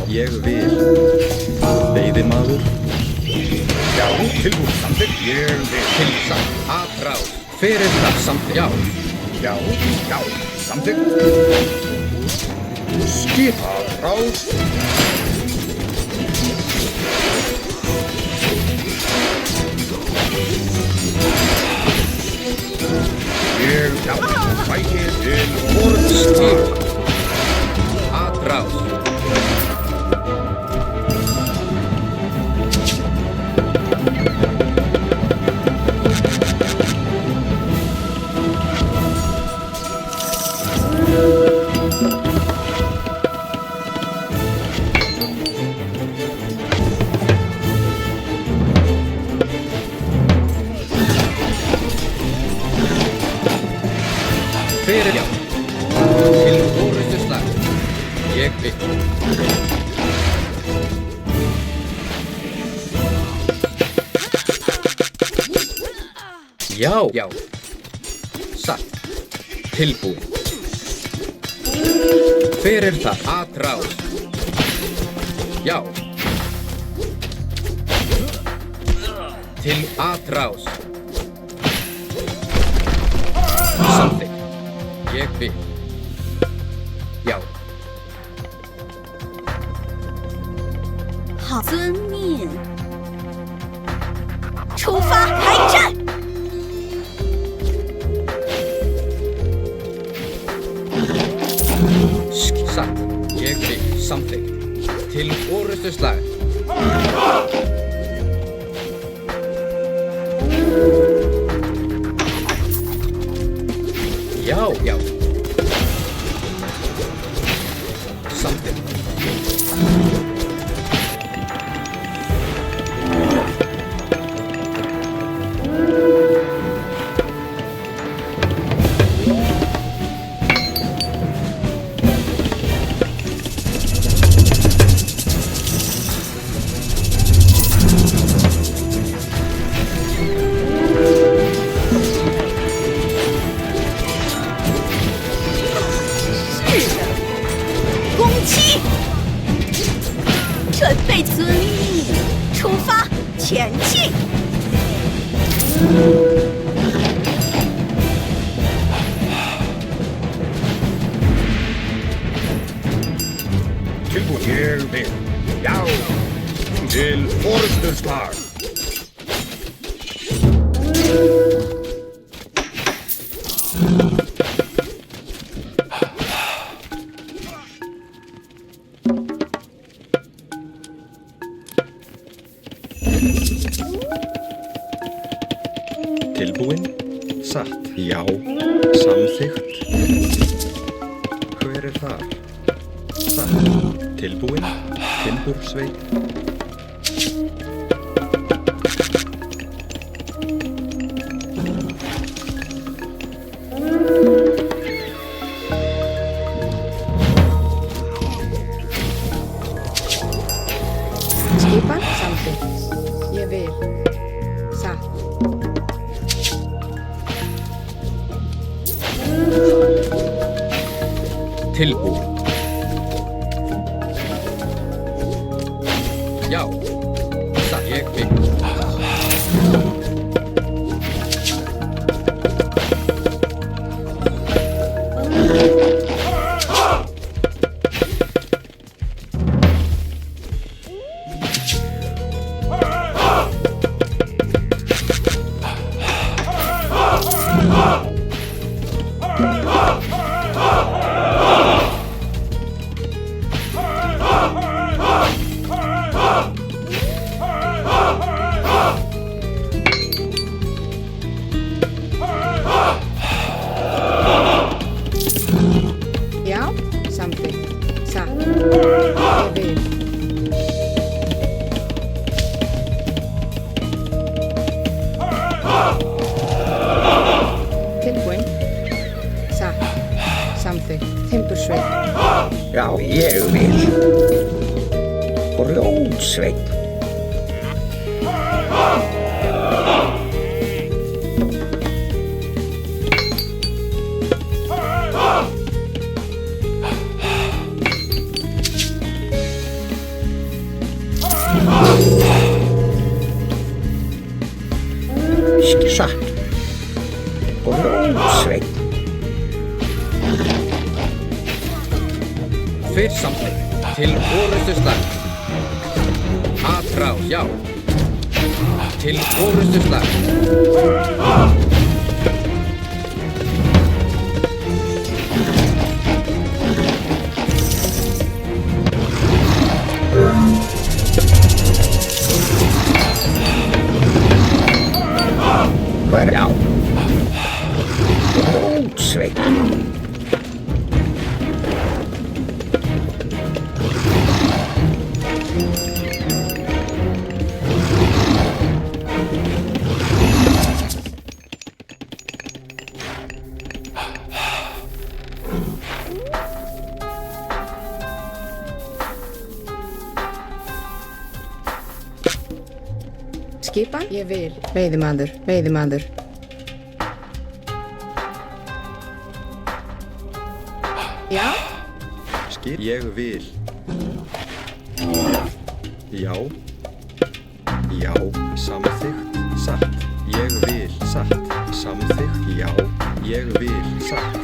Speaker 4: Ég vil. Veiðimaður.
Speaker 2: Já, tilbúið, samþykkt. Ég vil.
Speaker 8: Til satt. Atrás. Fyrir það samþykkt. Já.
Speaker 2: Já, já, samþykkt. Skip. Atrás. Ég, já, fækir til
Speaker 8: Skip. Atrás. Fyrir já. Til orustu slag. Ég vil. Já. Já. Satt. Tilbúið. Fyrir það. Atrás. Já. Til atrás. Samþykkt. Ég vil. Já.
Speaker 3: 好，遵命。出发，开战！
Speaker 8: Satt. Ég vil. Samþykkt. Til orustu slag. Já. Já. Samþykkt.
Speaker 3: 准备遵命，出发，前进！
Speaker 2: tilbúið. Ég vil. Já. Til forustuslag.
Speaker 4: Tilbúin. Satt. Já. Samþykkt. Hver þar? Satt. Tilbúin. Timbursveit.
Speaker 1: Skipan samþykkt. Ég vil. Satt.
Speaker 8: Tilbúið. Já. Satt. Ég vil.
Speaker 1: Já, samþykkt. Satt. Ég vil. Tilbúin. Satt. Samþykkt. Timbursveit.
Speaker 9: Já, ég vil. Grjótsveit. Satt. Rótsveinn.
Speaker 8: Fyrir samþykkt. Til orustuslag. Atrás, já. Til orustuslag.
Speaker 9: Hver já. Rótsveinn.
Speaker 1: Skipan? Ég vil. Veiðimaður. Veiðimaður. Já?
Speaker 4: Skip. Ég vil. Já. Já. Samþykkt. Satt. Ég vil. Satt. Samþykkt. Já. Ég vil. Satt.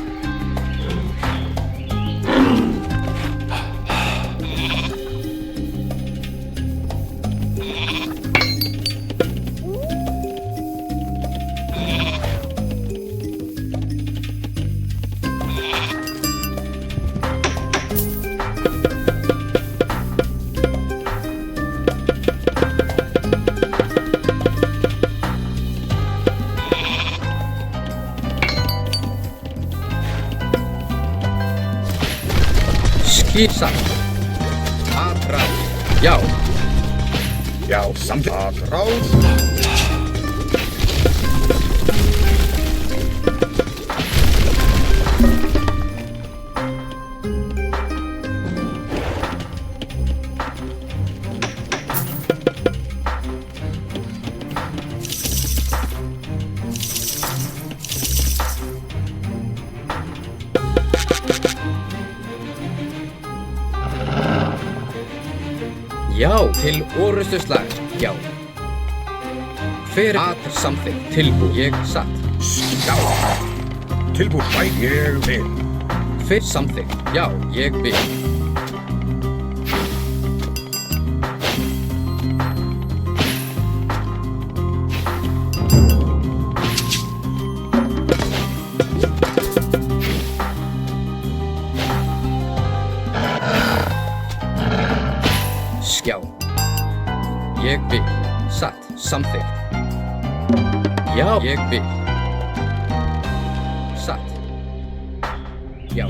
Speaker 8: Satt. Atrás, já.
Speaker 2: Já, samþykkt. Atrás.
Speaker 8: Já, til orustuslag, já. Fyrir atrás samþykkt. Tilbúð, ég satt.
Speaker 2: Já. Tilbúð, ég vil.
Speaker 8: Fyrir samþykkt, já, ég vil. Já. Ég vil. Satt. Samþykkt. Já, ég vil. Satt. Já.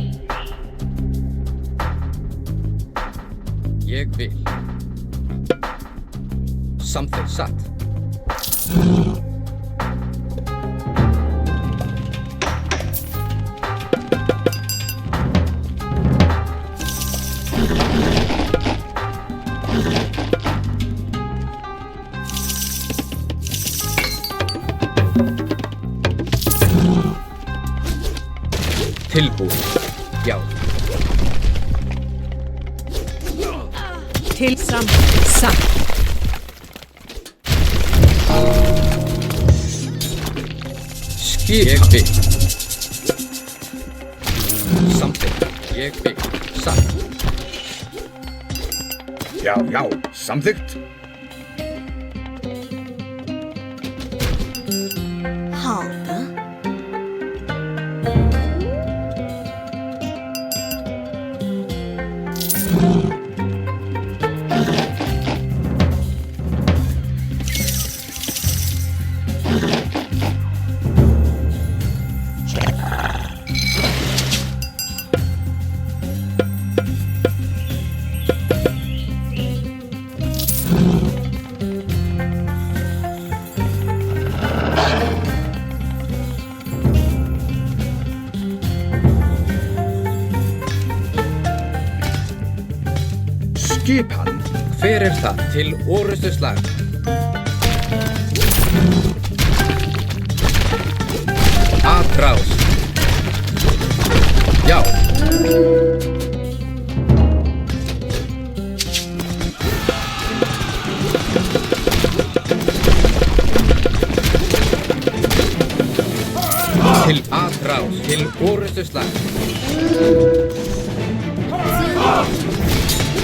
Speaker 8: Ég vil. Samþykkt. Satt. Tilbúð, já.
Speaker 5: Til satt.
Speaker 8: Ég vil. Samþykkt, ég vil. Satt.
Speaker 2: Já, já, samþykkt.
Speaker 3: 好的。
Speaker 2: Skipan.
Speaker 8: Hver það? Til orustuslag. Atrás. Já. Forystuslag.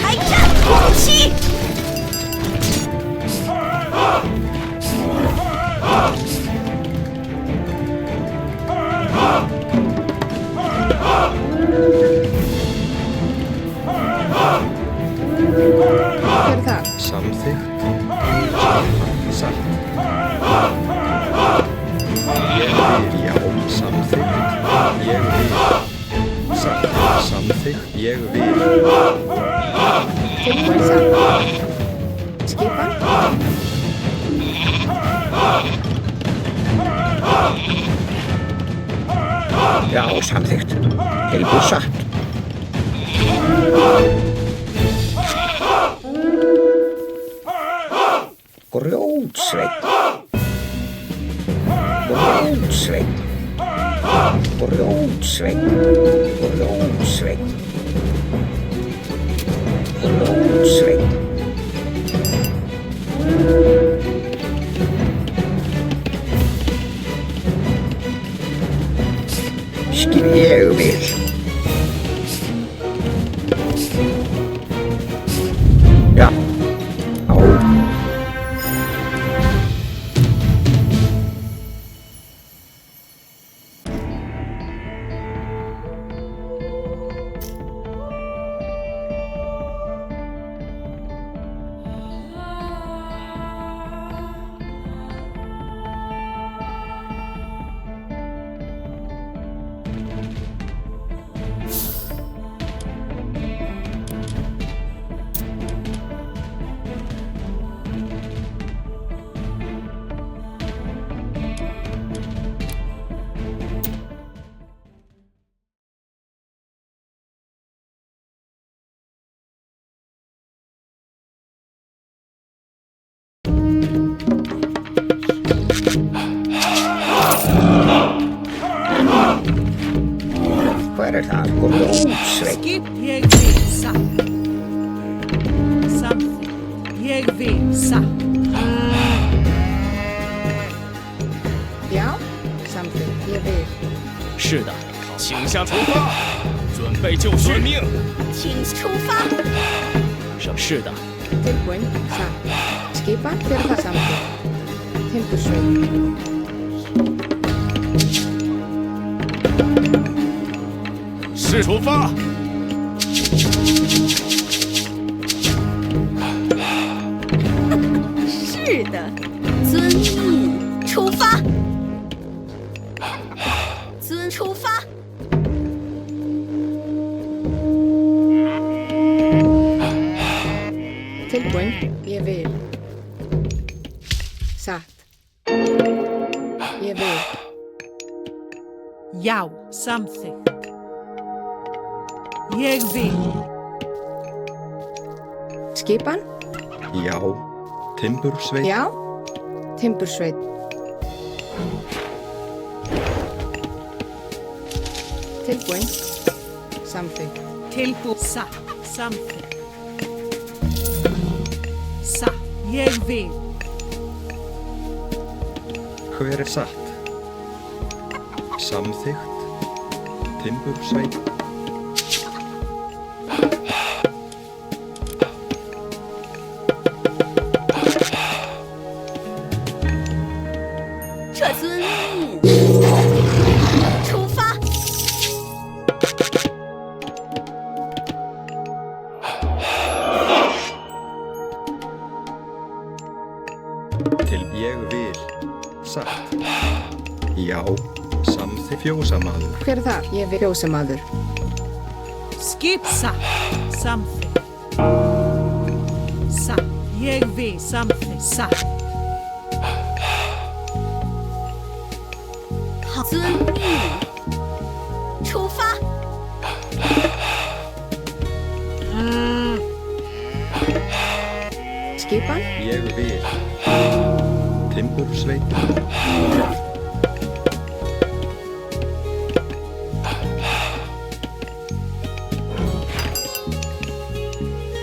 Speaker 3: 开战，空袭！
Speaker 1: Hver er það?
Speaker 4: Samþykkt. Satt. Ég vil, já. Samþykkt. Ég vil. Satt. Samþykkt. Ég vil.
Speaker 1: Tilbúin, satt. Skipan?
Speaker 9: Já, samþykkt. Tilbúið satt. Grjótsveinn. Grjótsveinn. Grjótsveinn. Grjótsveinn. Grjótsveinn. Ég vil. Já. Hver er það? Grjótsveinn.
Speaker 5: Skip, ég vil, satt. Samþykkt. Ég vil, satt.
Speaker 1: Já, samþykkt. Ég vil.
Speaker 10: 是的，请下出发，准备就绪。遵命。
Speaker 3: 请出发。
Speaker 10: 是的。
Speaker 1: Tilbúin, satt. Skipan? Hver er það? Samþykkt. Timbursveinn.
Speaker 10: 是出发。
Speaker 3: 是的，遵命，出发。出发。
Speaker 1: Tilbúin, ég vil. Satt. Ég vil.
Speaker 5: Já, samþykkt. Ég vil.
Speaker 1: Skipan?
Speaker 4: Já. Timbursveinn.
Speaker 1: Já. Timbursveinn. Tilbúin. Samþykkt.
Speaker 5: Satt. Samþykkt. Satt. Ég vil.
Speaker 4: Hver er satt? Samþykkt. Timbursveinn. Fjósamaður.
Speaker 1: Hver er það? Ég vil fjósamaður.
Speaker 5: Skip satt. Samþykkt. Satt. Ég vil. Samþykkt. Satt.
Speaker 3: 遵命。出发。
Speaker 1: Skipan?
Speaker 4: Ég vil. Timbursveinn.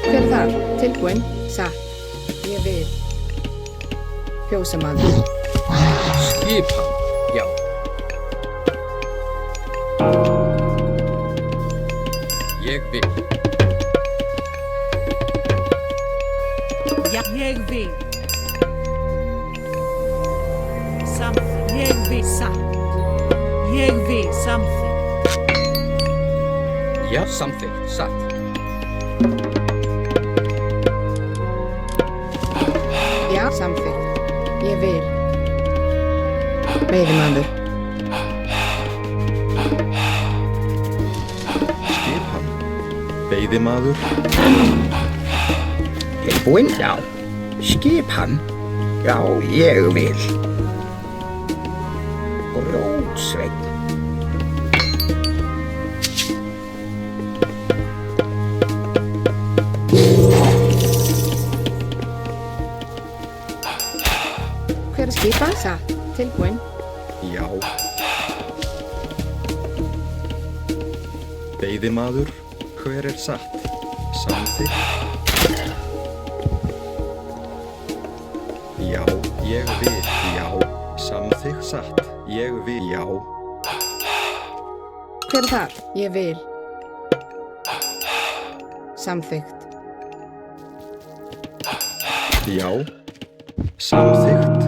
Speaker 1: Hver er það? Tilbúin. Satt. Ég vil. Fjósamaður.
Speaker 8: Skipan. Já. vil.
Speaker 5: Ja, ég vil. Samþykkt. Ég vil satt. Ég vil samþykkt.
Speaker 8: Já, samþykkt, satt.
Speaker 1: Já, samþykkt. Ég vil. Veiðimaður.
Speaker 4: Skipan. Veiðimaður.
Speaker 9: Tilbúinn? Já. Skipan? Já, ég vil. Grjótsveinn.
Speaker 1: Hver er skipan? Satt. Tilbúinn.
Speaker 4: Já. Veiðimaður. Hver er satt? Samþykkt. Já, ég vil. Já. Samþykkt satt. Ég vil. Já.
Speaker 1: Hver er þar? Ég vil. Samþykkt.
Speaker 4: Já. Samþykkt.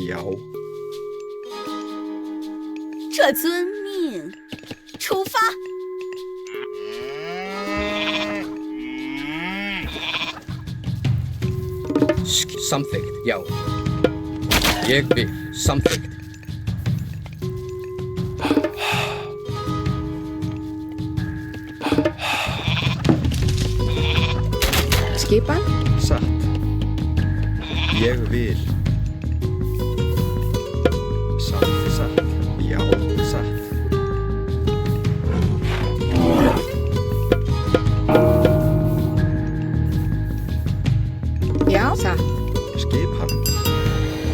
Speaker 4: Já.
Speaker 3: 这遵命，出发。
Speaker 8: Samþykkt, já. Ég vil, samþykkt.
Speaker 1: Skipan?
Speaker 4: Satt. Ég vil. Satt, satt. Já, satt.
Speaker 1: Já, satt.
Speaker 4: Skipan.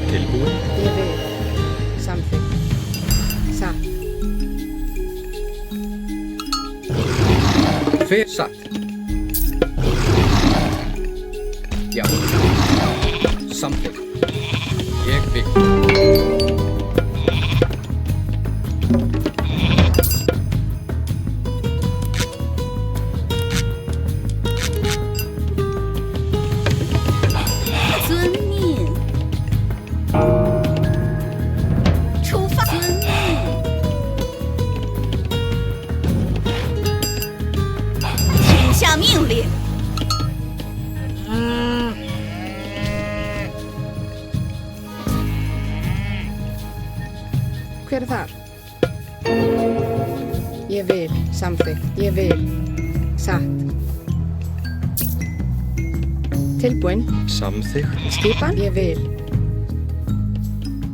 Speaker 4: Tilbúinn.
Speaker 1: Ég vil. Samþykkt. Satt.
Speaker 8: Hver satt? Já. Samþykkt. Ég vil.
Speaker 1: Hver er þar? Ég vil. Samþykkt. Ég vil. Satt. Tilbúinn.
Speaker 4: Samþykkt.
Speaker 1: Skipan? Ég vil.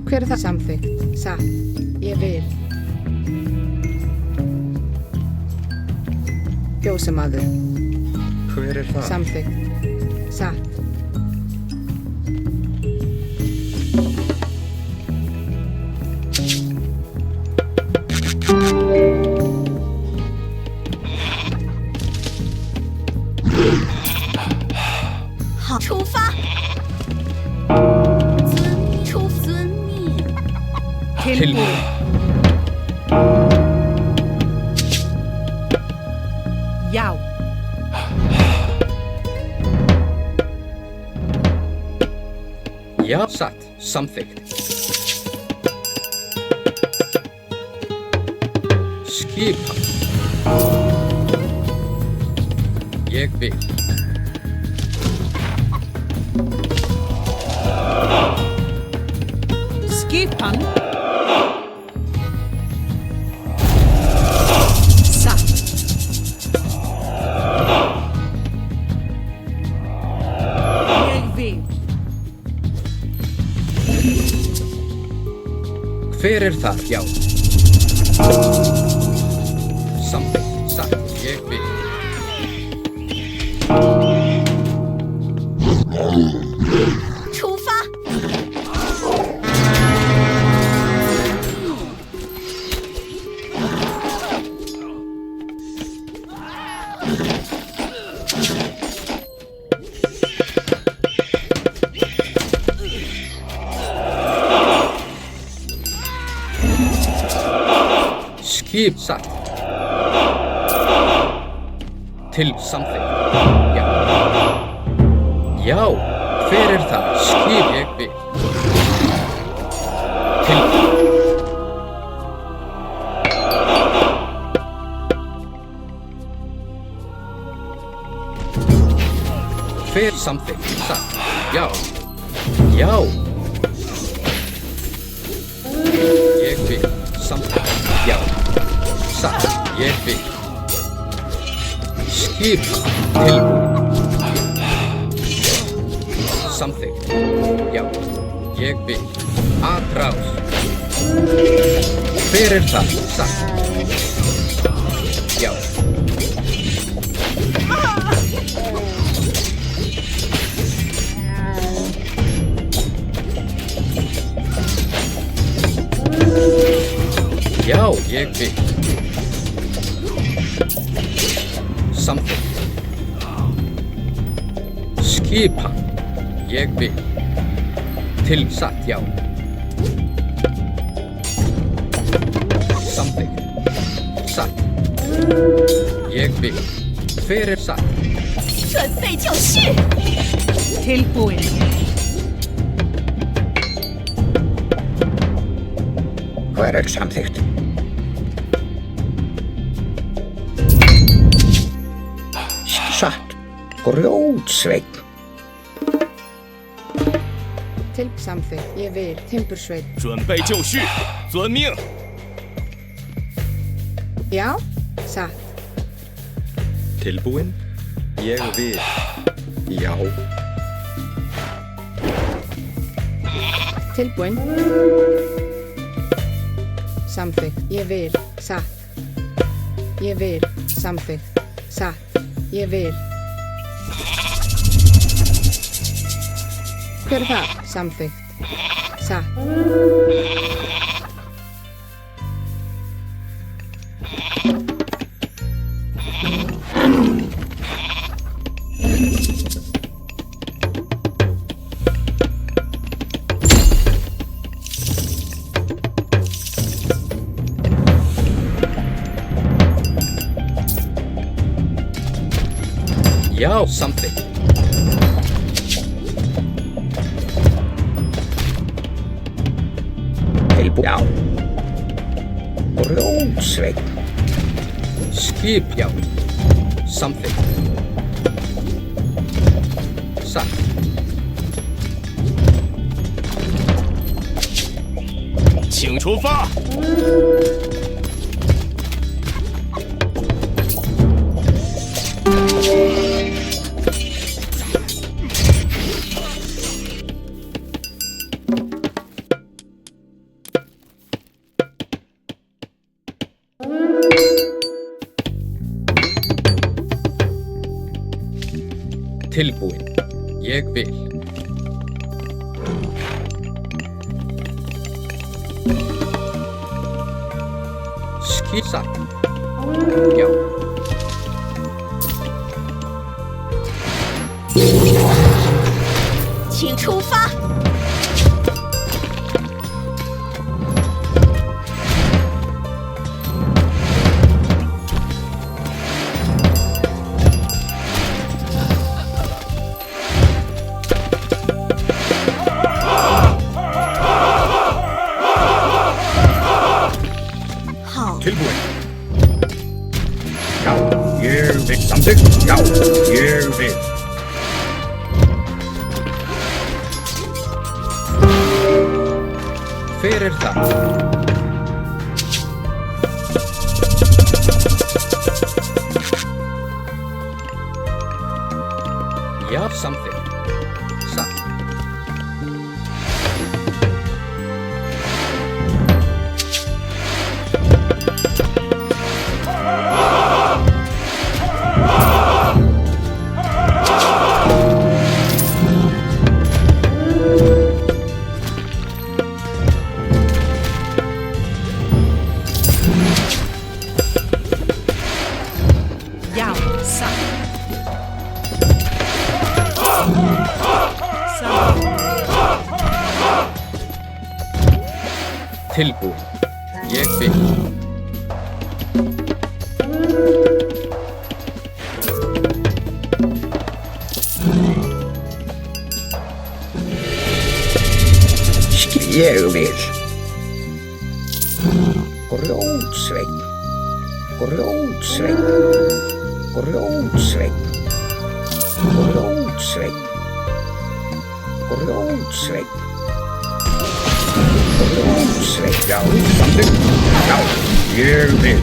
Speaker 1: Hver er það? Samþykkt. Satt. Ég vil. Fjósamaður.
Speaker 4: Hver er það?
Speaker 1: Samþykkt. Satt.
Speaker 5: Tilbúinn. Já.
Speaker 8: Já, satt. Samþykkt. Skipan. Ég vil.
Speaker 5: Skipan. Satt. Ég vil.
Speaker 8: Hver er það? Já. Samþykkt. Satt. Ég vil. Skip satt. Til samþykkt. Já. Já, hver það? Skil ég vil. Tilbúin. Hver samþykkt? Satt. Já. Já. Ég vil. Samþykkt. Já. Satt. Ég vil. Skipa. Tilbúin. Samþykkt. Já. Ég vil. Atrás. Hver það? Satt. Já. Já, ég vil. Samþykkt. Skipa. Ég vil. Tilsatt, já. Samþykkt. Satt. Ég vil. Hver satt?
Speaker 3: 准备就绪。
Speaker 5: Tilbúin.
Speaker 9: Hver samþykkt? Satt. Grjótsveinn.
Speaker 1: Samþykkt. Ég vil. Timbursveit.
Speaker 10: 准备就绪，遵命。
Speaker 1: Já. Satt.
Speaker 4: Tilbúin. Ég vil. Já.
Speaker 1: Tilbúin. Samþykkt. Ég vil. Satt. Ég vil. Samþykkt. Satt. Ég vil. Hver það? Samþykkt. Satt.
Speaker 8: Já, samþykkt.
Speaker 9: Tilbúin. Já. Grjótsveinn.
Speaker 8: Skip, já. Samþykkt. Satt.
Speaker 10: 请出发。
Speaker 8: Tilbúin. Ég vil. Skissa. Já.
Speaker 3: 请出发。
Speaker 2: Tilbúin. Já, ég vil. Samþykkt. Já, ég vil.
Speaker 8: Hver það? Já, samþykkt. Satt.
Speaker 5: Já, satt.
Speaker 8: Tilbúin. Ég vil.
Speaker 9: Ég vil. Grjótsveinn. Grjótsveinn. Grjótsveinn. Grjótsveinn. Grjótsveinn. Grjótsveinn.
Speaker 2: Já, samþykkt. Já, ég vil.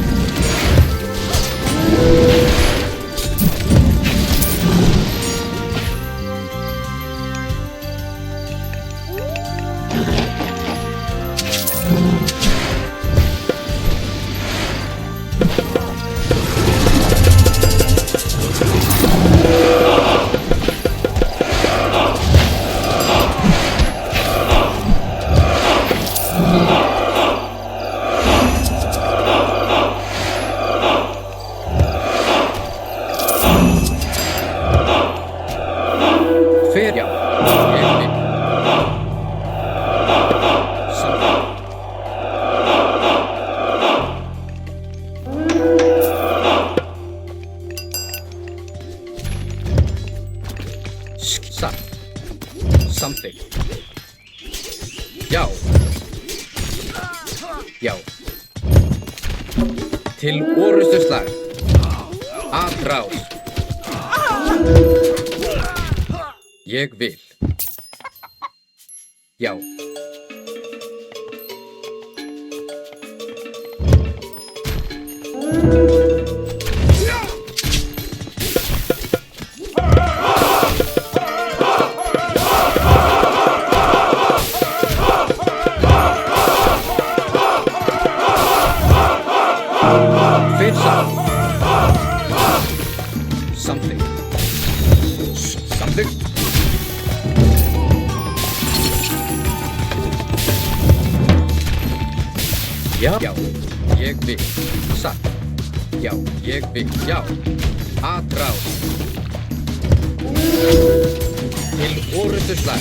Speaker 8: Fer já, ég vil. Samþykkt. Satt. Samþykkt. Já. Já. Til orustuslag. Atrás. Ég vil. Já. Fyrsa. Samþykkt.
Speaker 2: Samþykkt.
Speaker 8: Já. Já. Ég vil. Satt. Já. Ég vil. Já. Atrás. Til orustuslag.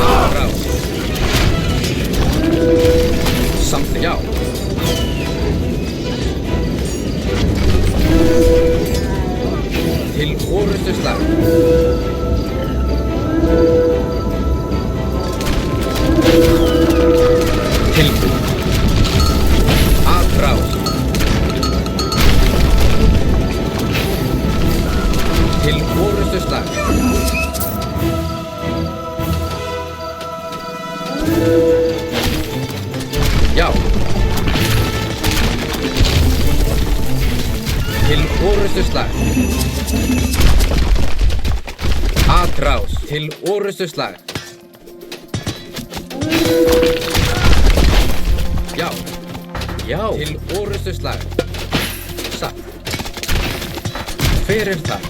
Speaker 8: Atrás. Samþykkt. Já. Til orustuslag. Tilbúið. Atrás. Til orustuslag. Já. Til orustuslag. Atrás. Til orustuslag. Já. Já. Til orustuslag. Satt. Hver það?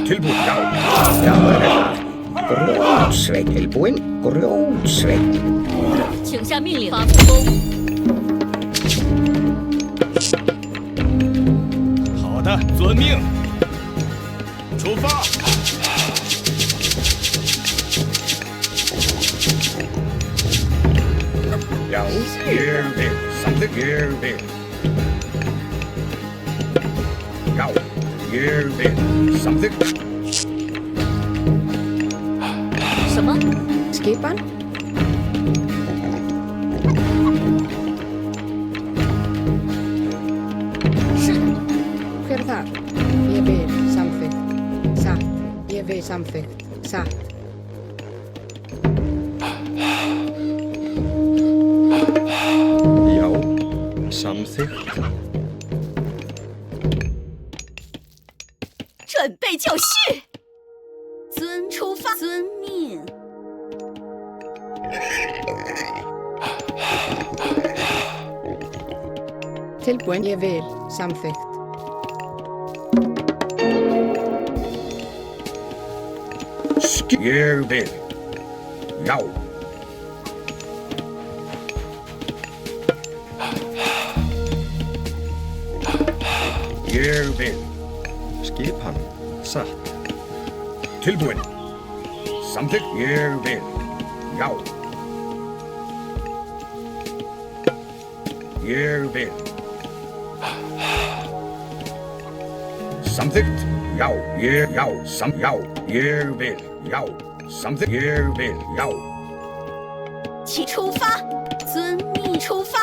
Speaker 2: Tilbúið, já.
Speaker 9: Já, Grjótsveinn. Tilbúinn. Grjótsveinn.
Speaker 3: 请下命令，发木工。
Speaker 10: 好的，遵命。出发。
Speaker 2: Já, ég vil. Samþykkt. Ég vil. Já, ég vil. Samþykkt.
Speaker 3: 什么？
Speaker 1: Skipan? Hver er það? Ég vil, samþykkt. Satt. Ég vil, samþykkt. Satt.
Speaker 4: Já, samþykkt.
Speaker 3: 准备就绪，遵出发，遵命。
Speaker 1: Tilbúin, ég vil, samþykkt.
Speaker 2: Ég vil. Já. Ég vil.
Speaker 4: Skipan. Satt.
Speaker 2: Tilbúin. Samþykkt. Ég vil. Já. Ég vil. Samþykkt. Já. Já. Já. Ég vil. Já. Samþykkt. Ég vil. Já.
Speaker 3: 请出发，遵命出发。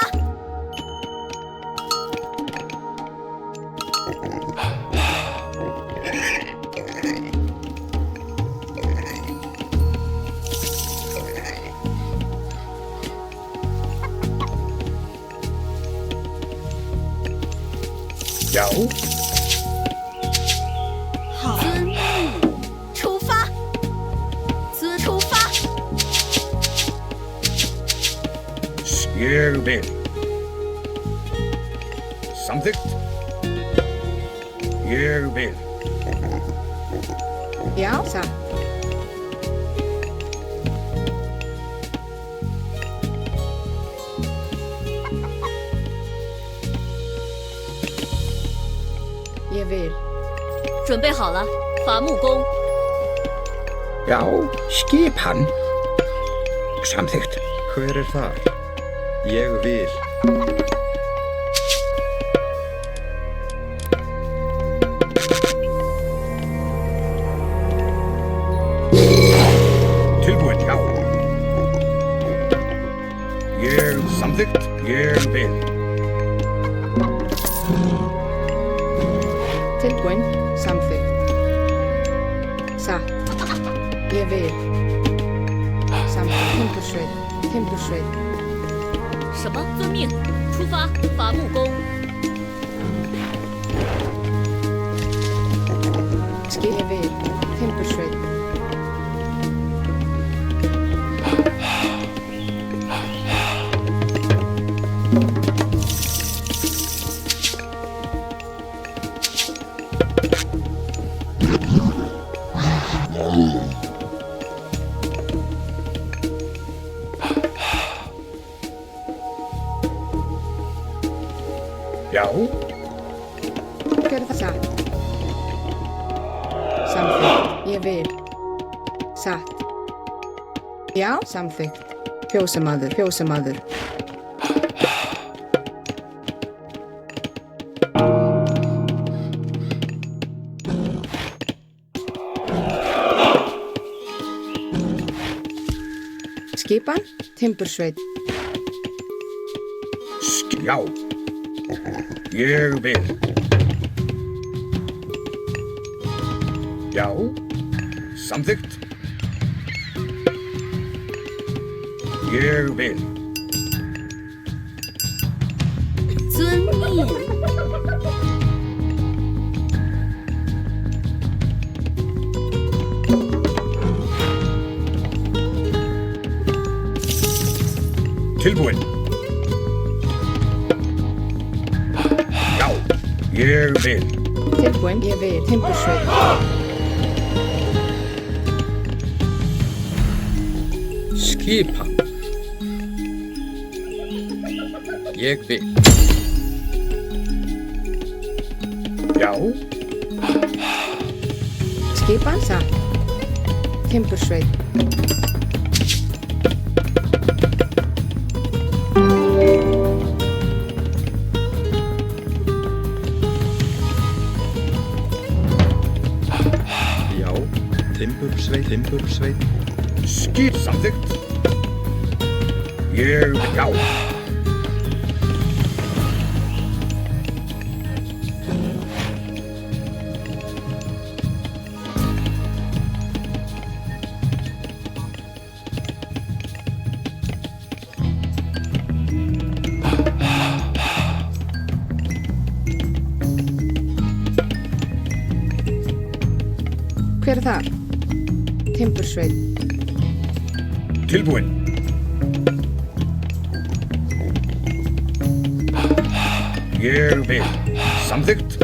Speaker 2: Já.
Speaker 3: 好，遵命出发，遵出发。
Speaker 2: Ég vil. Samþykkt. Ég vil.
Speaker 1: Já, satt. Ég vil.
Speaker 3: 准备好了，伐木工。
Speaker 9: Já, skipan. Samþykkt.
Speaker 4: Hver er þar? Ég vil.
Speaker 2: Tilbúin, já. Ég samþykkt. Ég vil.
Speaker 1: Tilbúin, samþykkt. Satt. Ég vil. Samþykkt. Timbursveit. Timbursveit.
Speaker 3: 什么？遵命，出发，伐木工。
Speaker 1: Ég vil. Timbursveit.
Speaker 2: Já.
Speaker 1: Hver er það? Satt. Samþykkt. Ég vil. Satt. Já, samþykkt. Fjósamaður, fjósamaður. Skipan, timbursveit.
Speaker 2: Já. Ég vil. Já. Samþykkt. Ég vil.
Speaker 3: 遵命。
Speaker 2: Tilbúin. Já. Ég vil.
Speaker 1: Tilbúin, ég vil. Timbursveit.
Speaker 8: Skipan. Ég vil.
Speaker 2: Já.
Speaker 1: Skipan, satt. Timbursveit.
Speaker 4: Já, timbursveit, timbursveit.
Speaker 2: Skip samþykkt. Ég, já.
Speaker 1: Hver er þar? Timbursveit.
Speaker 2: Tilbúinn. Ég vil. Samþykkt?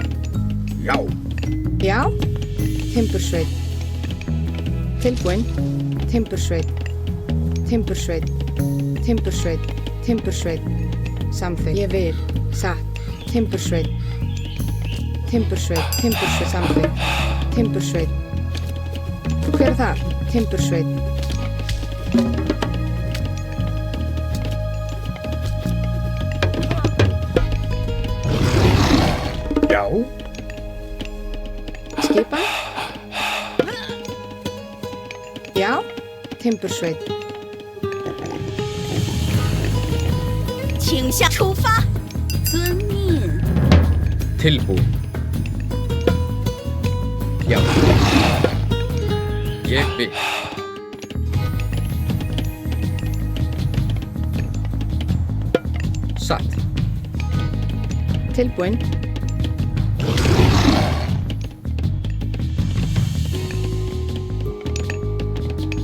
Speaker 2: Já.
Speaker 1: Já. Timbursveit. Tilbúinn. Timbursveit. Timbursveit. Timbursveit. Timbursveit. Samþykkt. Ég vil. Satt. Timbursveit. Timbursveit. Timbursveit. Samþykkt. Timbursveit. Hver er þar? Timbursveit.
Speaker 2: Já.
Speaker 1: Skipan? Já. Timbursveit.
Speaker 3: 请向出发，遵命。
Speaker 8: Tilbúinn. Já. Ég vil. Satt.
Speaker 1: Tilbúinn.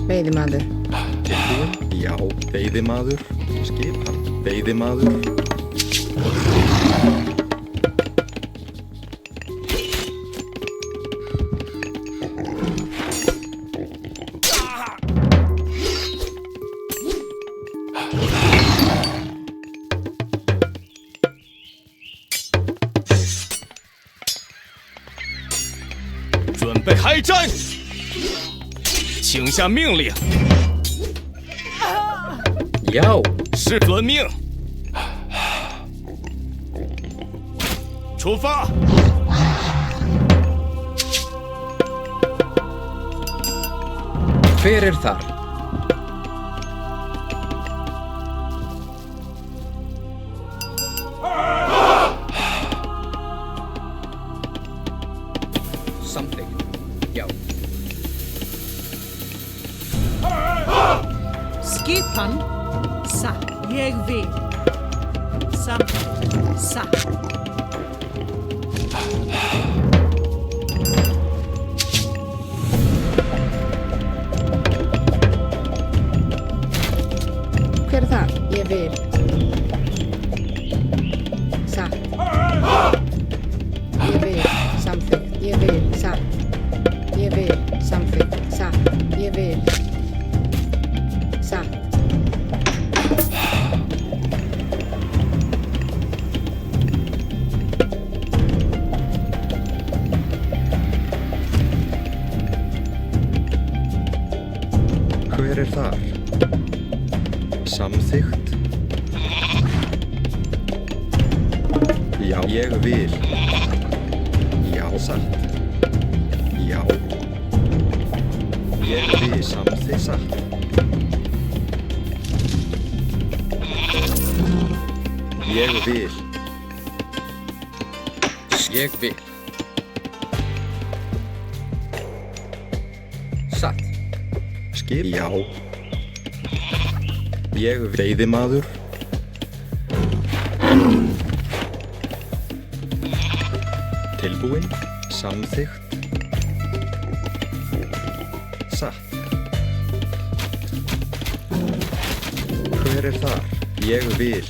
Speaker 1: Veiðimaður.
Speaker 4: Tilbúinn? Já. Veiðimaður. Skipan. Veiðimaður.
Speaker 10: 准备开战！请下命令。
Speaker 8: Já.
Speaker 10: 是遵命。出发！
Speaker 8: Hver er þar? Samþykkt. Já.
Speaker 5: Skipan. Satt. Ég vil. Samþykkt. Satt.
Speaker 1: Hver er þar? Ég vil. Satt. Ég vil. Samþykkt. Ég vil. Satt. Ég vil. Samþykkt. Satt. Ég vil. Satt.
Speaker 4: Hver er þar? Samþykkt. Já. Ég vil. Já. Satt. Já. Ég vil. Samþykkt. Satt. Ég vil.
Speaker 8: Ég vil. Satt.
Speaker 4: Skip. Já. Ég veiðimaður. Tilbúinn. Samþykkt. Satt. Hver er þar? Ég vil.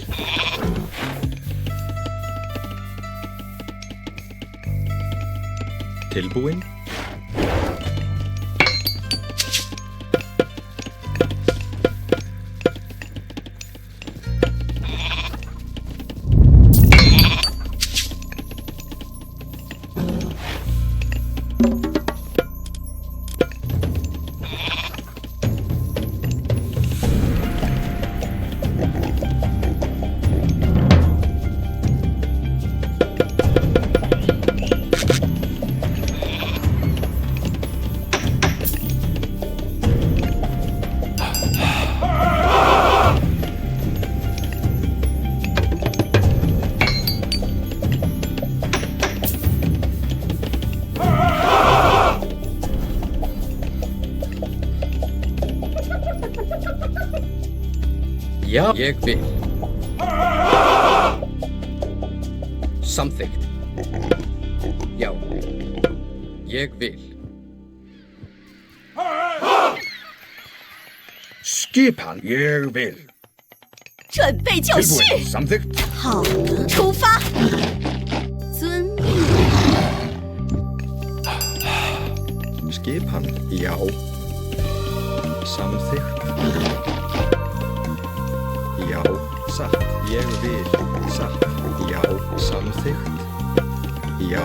Speaker 4: Tilbúinn.
Speaker 8: Já. Ég vil. Samþykkt. Já. Ég vil.
Speaker 2: Skipan. Ég vil.
Speaker 3: 准备就绪。
Speaker 2: Tilbúin. Samþykkt.
Speaker 3: 好的，出发。遵命。
Speaker 4: Skipan. Já. Samþykkt. Já. Satt. Ég vil. Satt. Já. Samþykkt. Já.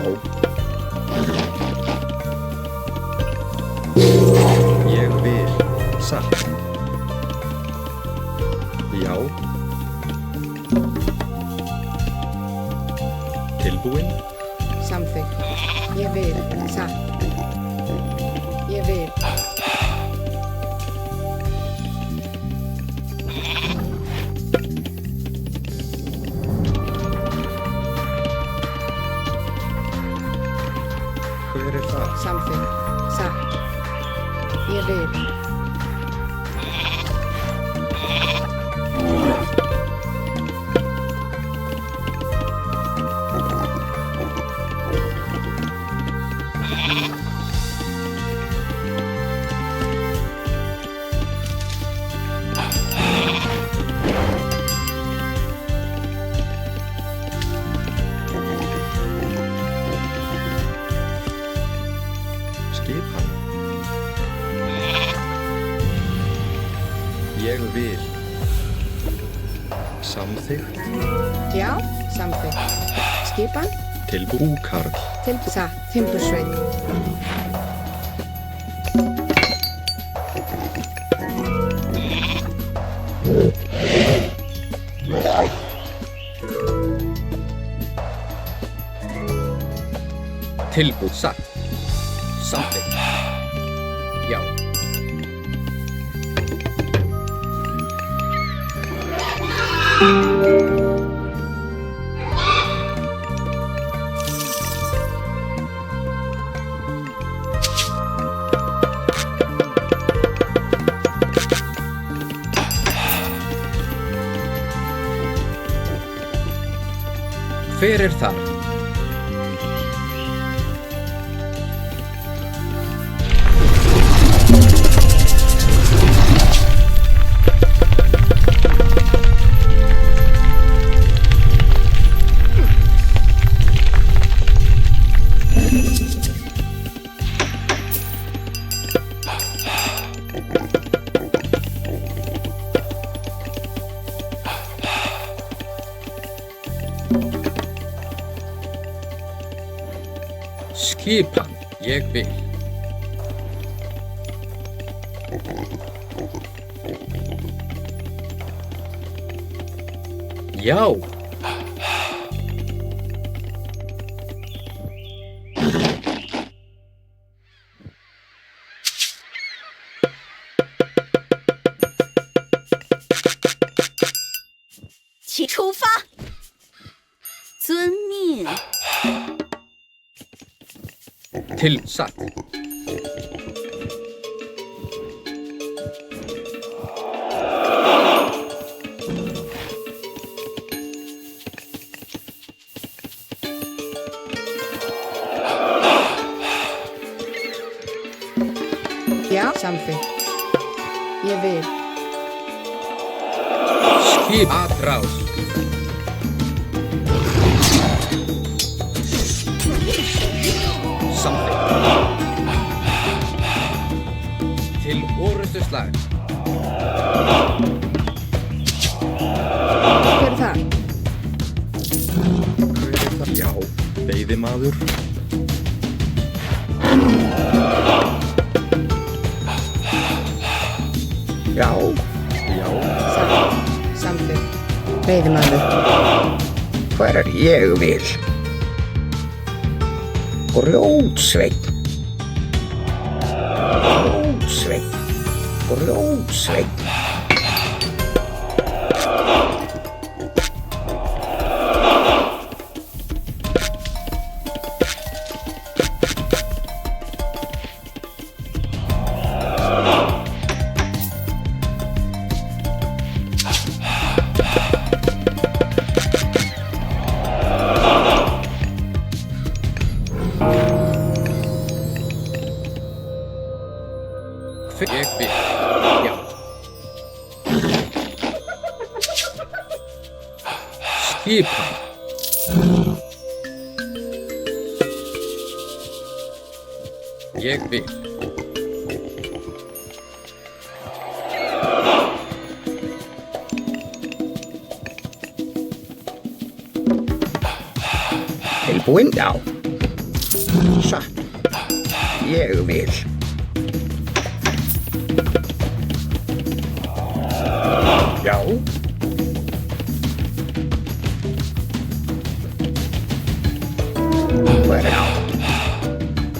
Speaker 4: Ég vil. Satt. Já. Tilbúin.
Speaker 1: Samþykkt. Ég vil. Satt. Ég vil.
Speaker 4: Hver er það?
Speaker 1: Samþykkt. Satt. Ég vil.
Speaker 4: Skipan. Ég vil. Samþykkt.
Speaker 1: Já, samþykkt. Skipan.
Speaker 4: Tilbúkarl.
Speaker 1: Satt. Timbursveit.
Speaker 8: Tilbúð satt. Samþykkt. Já. Hver er þar? Skipan. Ég vil. Já.
Speaker 3: 请出发。遵命。
Speaker 8: Til satt.
Speaker 1: Já, samþykkt. Ég vil.
Speaker 8: Skip atrás. Samþykkt. Til orustuslag.
Speaker 1: Hver er það?
Speaker 4: Hver er það? Já. Veiðimaður.
Speaker 9: Já.
Speaker 4: Já.
Speaker 1: Satt. Samþykkt. Veiðimaður.
Speaker 9: Hver er ég vil? Grjótsveit. Grjótsveit. Grjótsveit.
Speaker 8: Ég vil. Já. Skipan. Ég vil.
Speaker 9: Tilbúinn, já. Satt. Ég vil.
Speaker 2: Já.
Speaker 9: Hver já.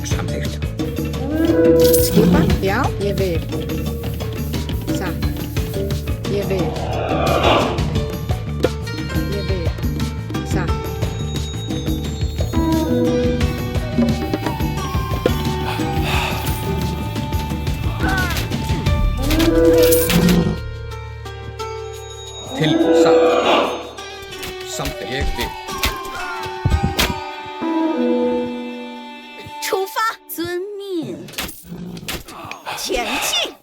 Speaker 9: Samþykkt.
Speaker 1: Skipan, já, ég vil. Satt. Ég vil. Ég vil. Satt.
Speaker 8: Til satt. Samþykkt. Ég vil.
Speaker 3: 出发，遵命，前进。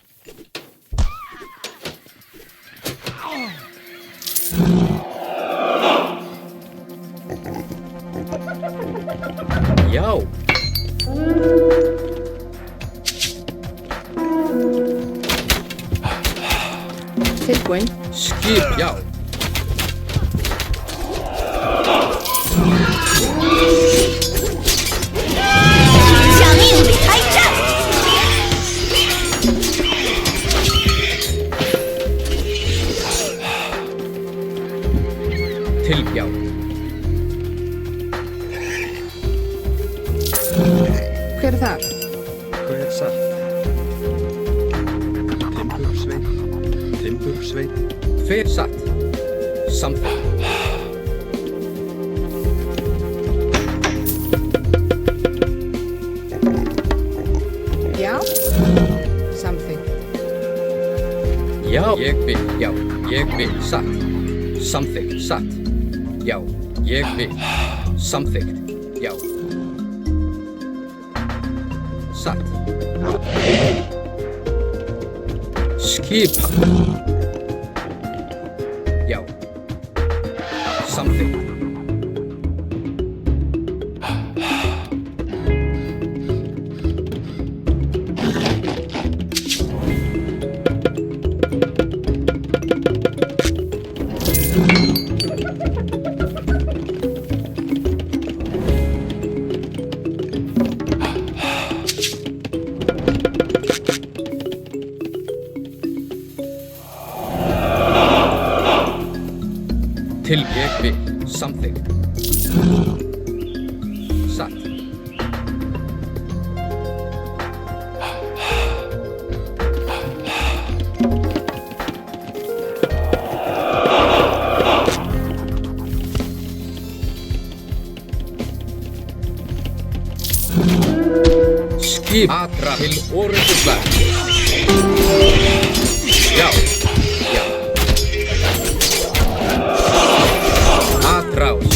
Speaker 8: Já.
Speaker 1: Tilbúinn.
Speaker 8: Skip, já.
Speaker 3: 向命令开战。
Speaker 8: Til, já.
Speaker 1: Hver er það?
Speaker 4: Hver satt? Timbursveit. Timbursveit.
Speaker 8: Hver satt? Samþykkt.
Speaker 1: Já. Samþykkt.
Speaker 8: Já. Ég vil, já. Ég vil, satt. Samþykkt, satt. Já. Ég vil. Samþykkt. Já. Satt. Skipan. Já. Samþykkt. Til ég vil, samþykkt. Satt. Skip atra til orðuslag. Já. Já. Atrás.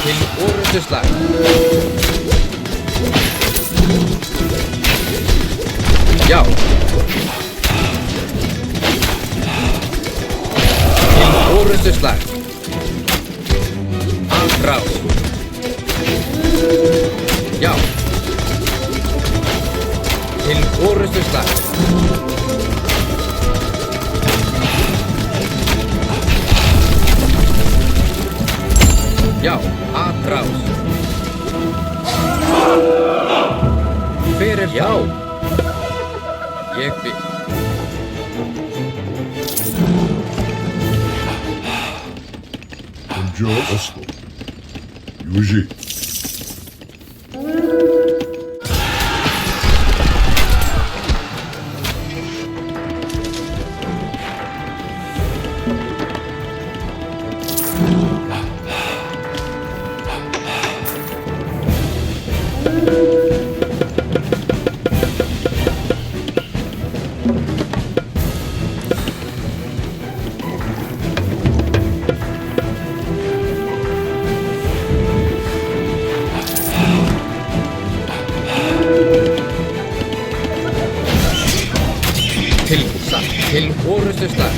Speaker 8: Til orðuslag. Já. Til orðusslag. Atrás. Já. Til orðusslag. Já, atrás. Hver er já? Ég vil.
Speaker 7: Bonjour, Oslo. Yuji.
Speaker 8: Til orðusslag.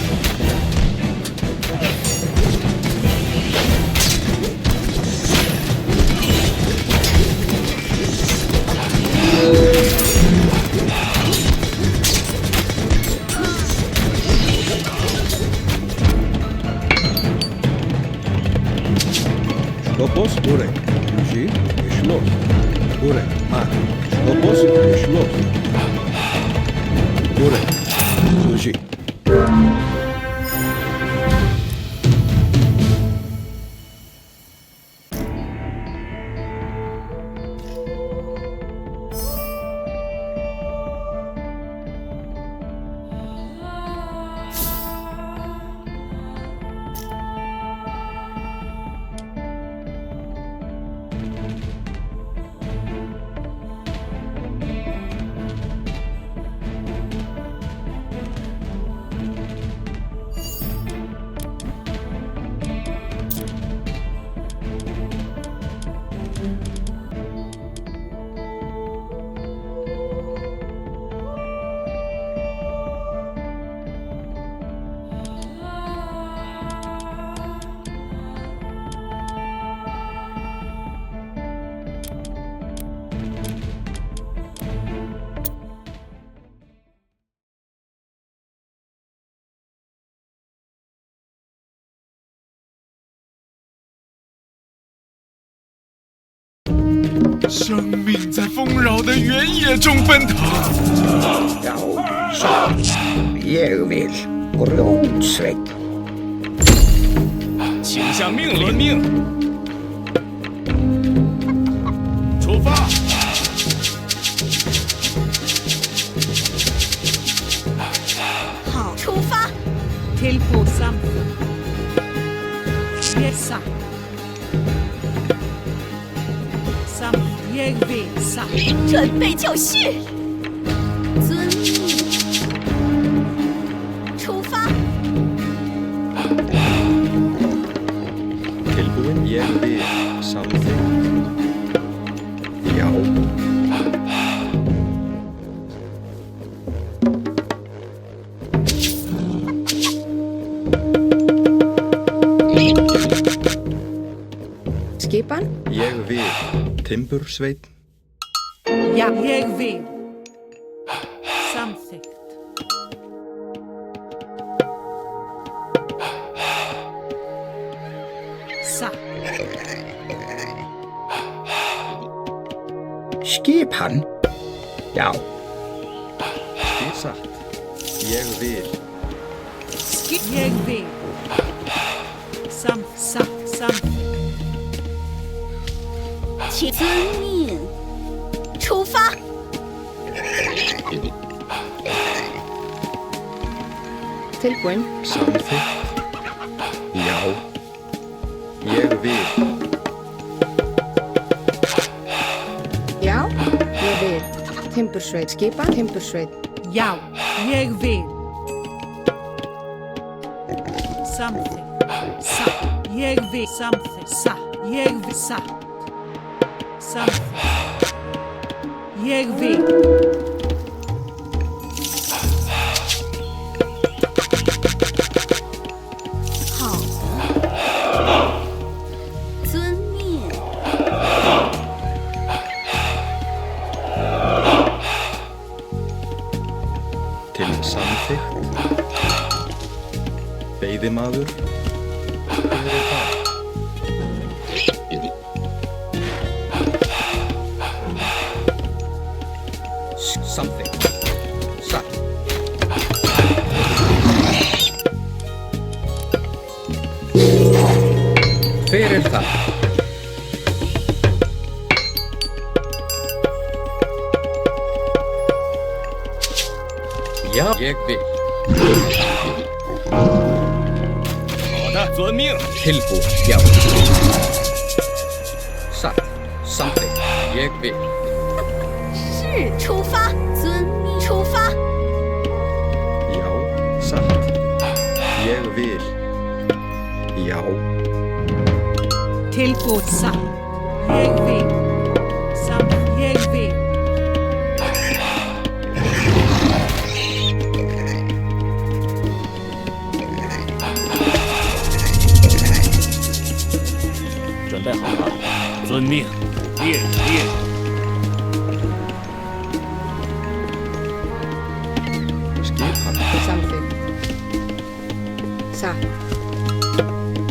Speaker 4: Yuji, Ishlos. Ure, Mat. Skopos, Ishlos. Ure, Yuji.
Speaker 2: 生命在丰饶的原野中奔腾。
Speaker 9: Já, satt. Ég vil grjótsveit.
Speaker 2: 请向命令。出发。
Speaker 3: 好，出发。
Speaker 5: Tilbo samþykkt. Ég satt. Ég vil satt.
Speaker 3: 准备就绪。遵命。出发。
Speaker 4: Tilbúin, ég vil, samþykkt. Já.
Speaker 1: Skipan.
Speaker 4: Ég vil, timbursveit.
Speaker 5: Já, ég vil. Samþykkt. Satt.
Speaker 9: Skipan. Já.
Speaker 4: Satt. Ég vil.
Speaker 5: Ég vil. Satt. Samþykkt.
Speaker 3: 请遵命。出发。
Speaker 1: Tilbúin.
Speaker 4: Samþykkt. Já. Ég vil.
Speaker 1: Já, ég vil. Timbursveit. Skipan. Timbursveit.
Speaker 5: Já, ég vil. Samþykkt. Satt. Ég vil. Samþykkt. Satt. Ég vil. Satt. Samþykkt. Ég vil.
Speaker 3: 好的。遵命。
Speaker 4: Til samþykkt. Veiðimaður. Hver er það?
Speaker 8: Something. Satt. Hver er það? Já, ég vil.
Speaker 2: 好的，遵命。
Speaker 8: Tilbúin, já. Satt. Something. Ég vil.
Speaker 3: 是，出发。遵命。出发。
Speaker 4: Já, satt. Ég vil. Já.
Speaker 5: Tilbúið satt. Ég vil. Satt. Ég vil.
Speaker 10: 准备好了，遵命。列。
Speaker 4: Skipan.
Speaker 1: Samþykkt. Satt.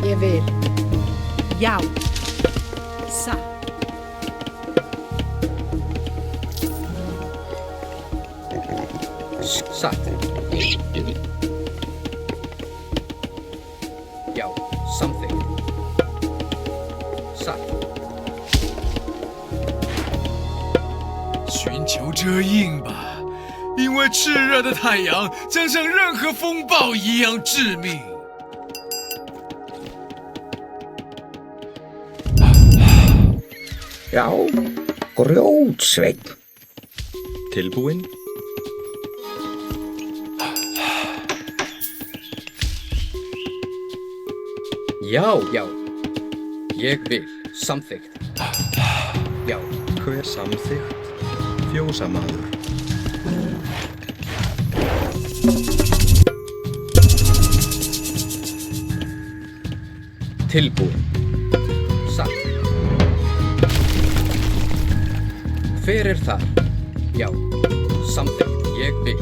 Speaker 1: Ég vil.
Speaker 5: Já. Satt.
Speaker 8: satt. Já, samþykkt. Satt.
Speaker 11: 寻求遮映吧，因为炽热的太阳将像任何风暴一样致命。
Speaker 9: Já, grjótsveinn.
Speaker 4: Tilbúin.
Speaker 8: Já, já. Ég vil, samþykkt. Já.
Speaker 4: Hver samþykkt? Fjósamaður.
Speaker 8: Tilbúin. Satt. Hver er þar? Já, samþykkt, ég vil.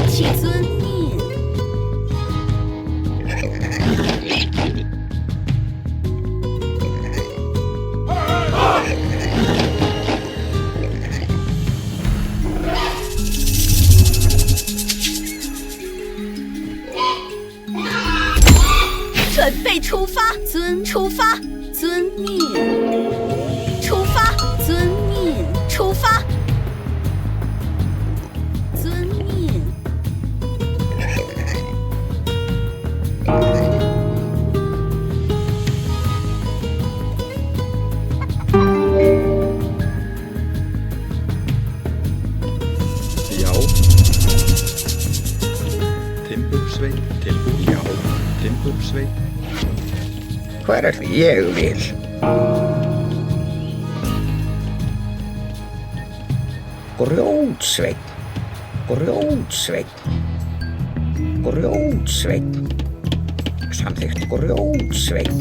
Speaker 3: 其遵命。准备出发，出发，遵命。出发，遵命，出发，遵命。
Speaker 4: Já. Timbursveinn. Tilbúin. Já. Timbursveinn.
Speaker 9: Hver er því ég vil? Grjótsveinn. Grjótsveinn. Grjótsveinn. Samþykkt grjótsveinn.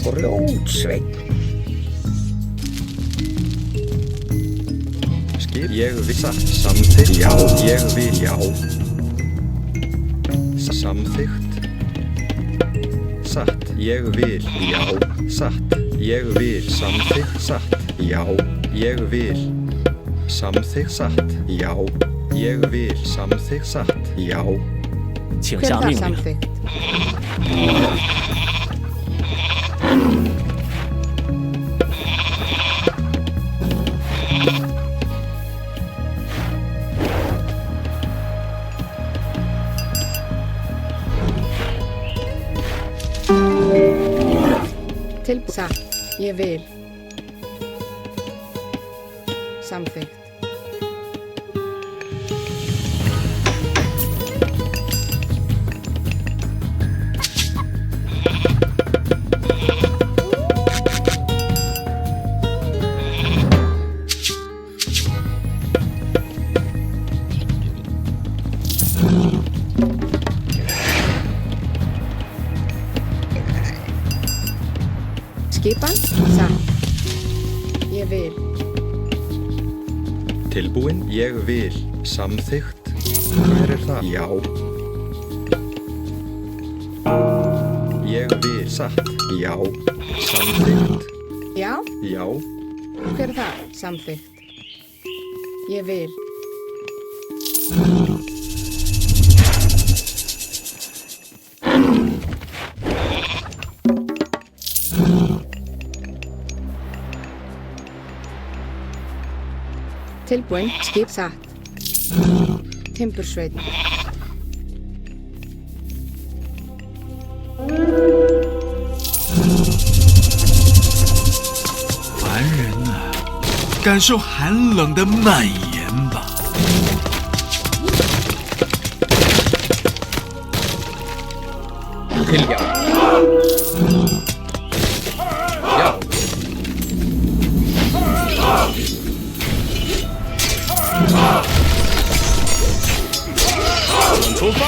Speaker 9: Grjótsveinn.
Speaker 4: Skip. Ég vil satt. Samþykkt. Já. Ég vil. Já. Samþykkt. Satt. Ég vil. Já. Satt. Ég vil. Samþykkt. Satt. Já. Ég vil. Samþykkt. Satt. Já. Ég vil. Samþykkt. Satt. Já.
Speaker 10: 请
Speaker 1: Hver
Speaker 10: 下
Speaker 1: er
Speaker 10: 命
Speaker 1: það
Speaker 10: 令。
Speaker 1: samþykkt? Satt. Ég vil. Samþykkt. Skipan? Satt. Ég vil.
Speaker 4: Tilbúin. Ég vil. Samþykkt. Hver er það? Já. Ég vil. Satt. Já. Samþykkt.
Speaker 1: Já?
Speaker 4: Já.
Speaker 1: Hver er það? Samþykkt. Ég vil. Tilbúin. Skip satt. Timbursveinn.
Speaker 11: 凡人啊，感受寒冷的蔓延吧。
Speaker 8: Til já. Já.
Speaker 10: 出发！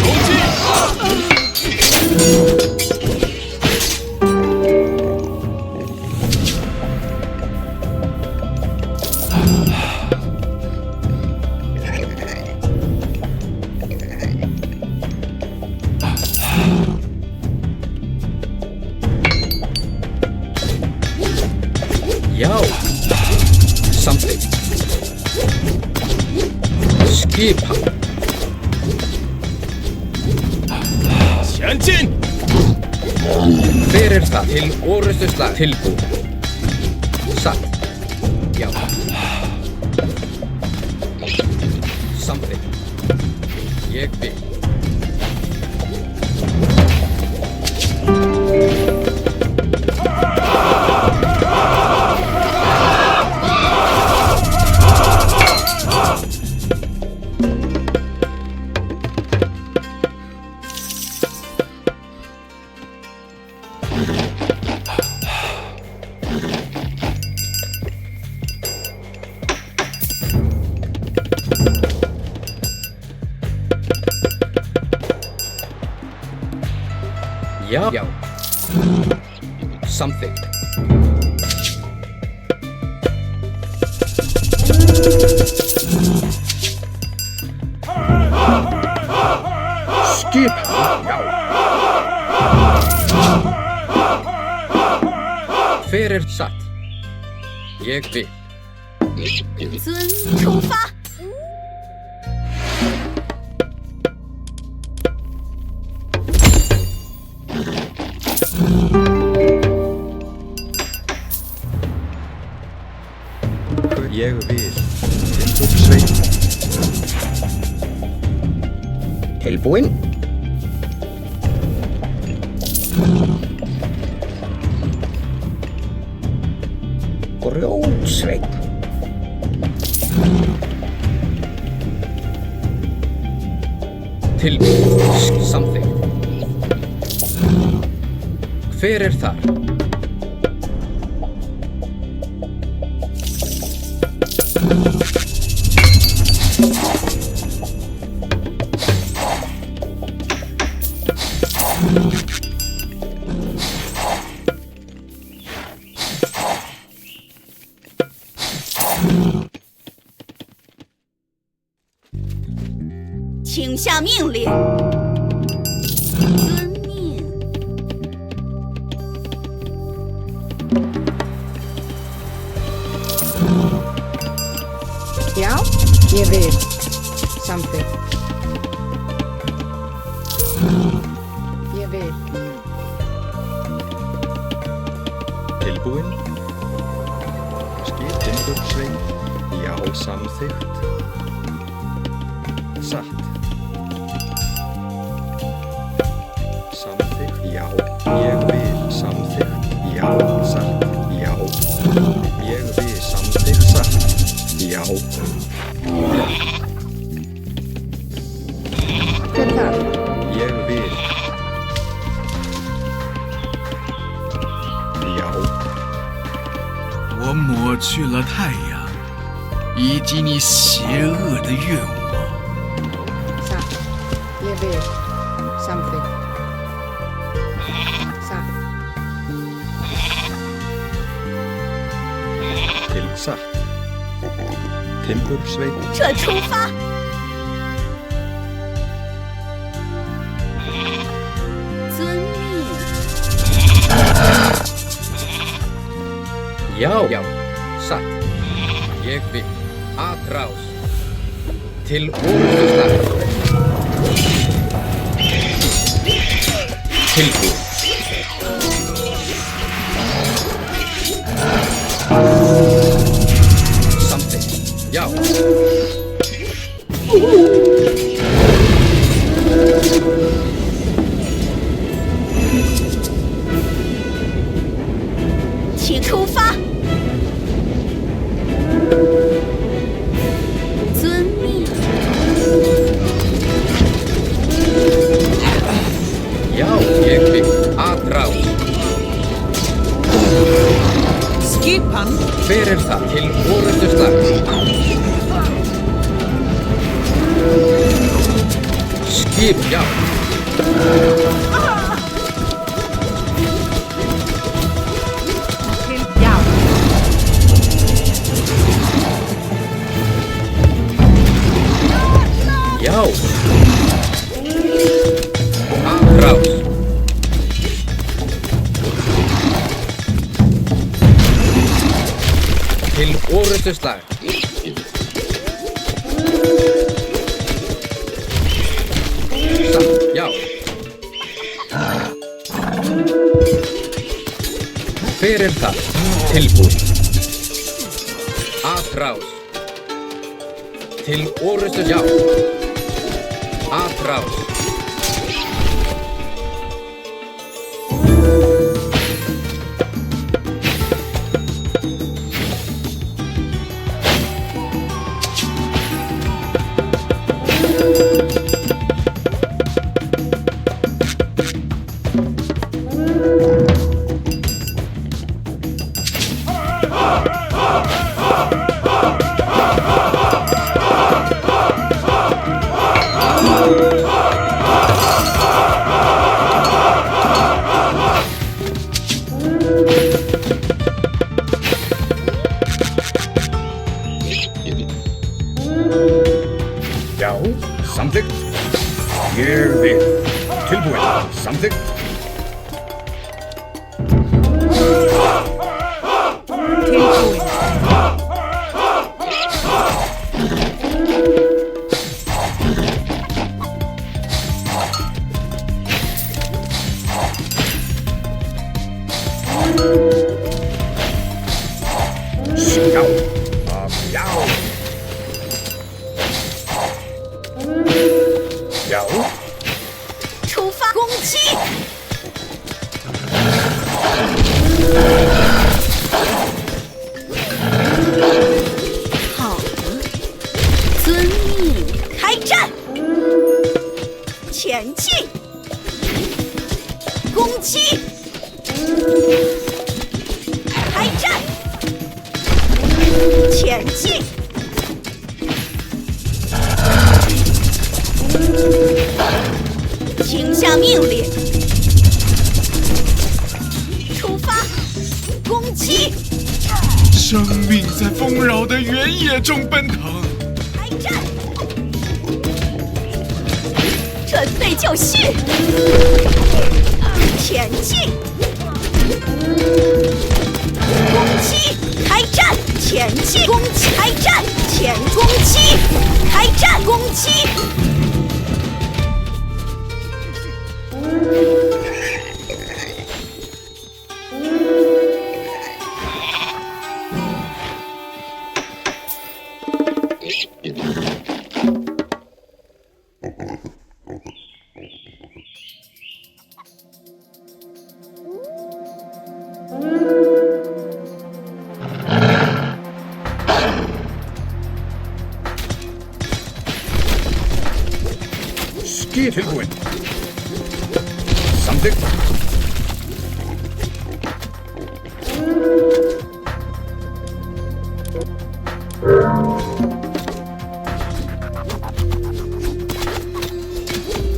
Speaker 10: 攻击！Já.
Speaker 8: samþykkt. Skipa.
Speaker 10: 前进！
Speaker 8: Hver það? Til orustuslag. Tilbúin. Satt. Já. Samþykkt. Ég vil. Já. Já. Samþykkt.
Speaker 9: Skip. Já.
Speaker 8: Hver satt? Ég vil.
Speaker 3: 遵命出发。
Speaker 4: Ég vil. Timbursveit.
Speaker 9: Tilbúin. Grjótsveit.
Speaker 8: Tilbúin. Samþykkt. Hver þar?
Speaker 3: 请下命令。遵命。
Speaker 1: Já, ég vil. Samþykkt. Ég vil.
Speaker 4: Tilbúin. Skip timbursveit. Já, samþykkt. Satt. Samþykkt. Já. Ég vil. Samþykkt. Já. Satt. Já. Ég vil. Samþykkt. Satt. Já.
Speaker 1: Hver það?
Speaker 4: Ég vil. Já.
Speaker 11: 我抹去了太阳，以及你邪恶的愿望。
Speaker 1: Satt. Ég vil. Samþykkt. Satt.
Speaker 4: Til satt. Timbursveit.
Speaker 3: 这出发。遵命。
Speaker 8: Já. Já. Satt. Ég vil. Atrás. Til orustuslag. Tilbúin. Samþykkt. Já.
Speaker 3: 请出发。遵命。
Speaker 8: Já. Ég vil. Atrás.
Speaker 5: Skipan.
Speaker 8: Hver það? Til orustuslag. Skip. Já.
Speaker 5: Til já.
Speaker 8: Já. Atrás. Til orustuslag. Satt, já. Hver það? Tilbúin. Atrás. Til orustu, já. Atrás.
Speaker 2: Já, samþykkt. Ég vil. Tilbúin. Samþykkt.
Speaker 5: Tilbúin.
Speaker 2: Já. Já. Já.
Speaker 3: 出发，攻击！好的，遵命，开战！前进！攻击！开战！前进！请下命令！出发！攻击！
Speaker 11: 生命在丰饶的原野中奔腾。
Speaker 3: 开战！准备就绪！前进！攻击！开战！前进！攻击！开战！前攻击！开战！攻击！Ski
Speaker 2: tilbúin. Samþykkt.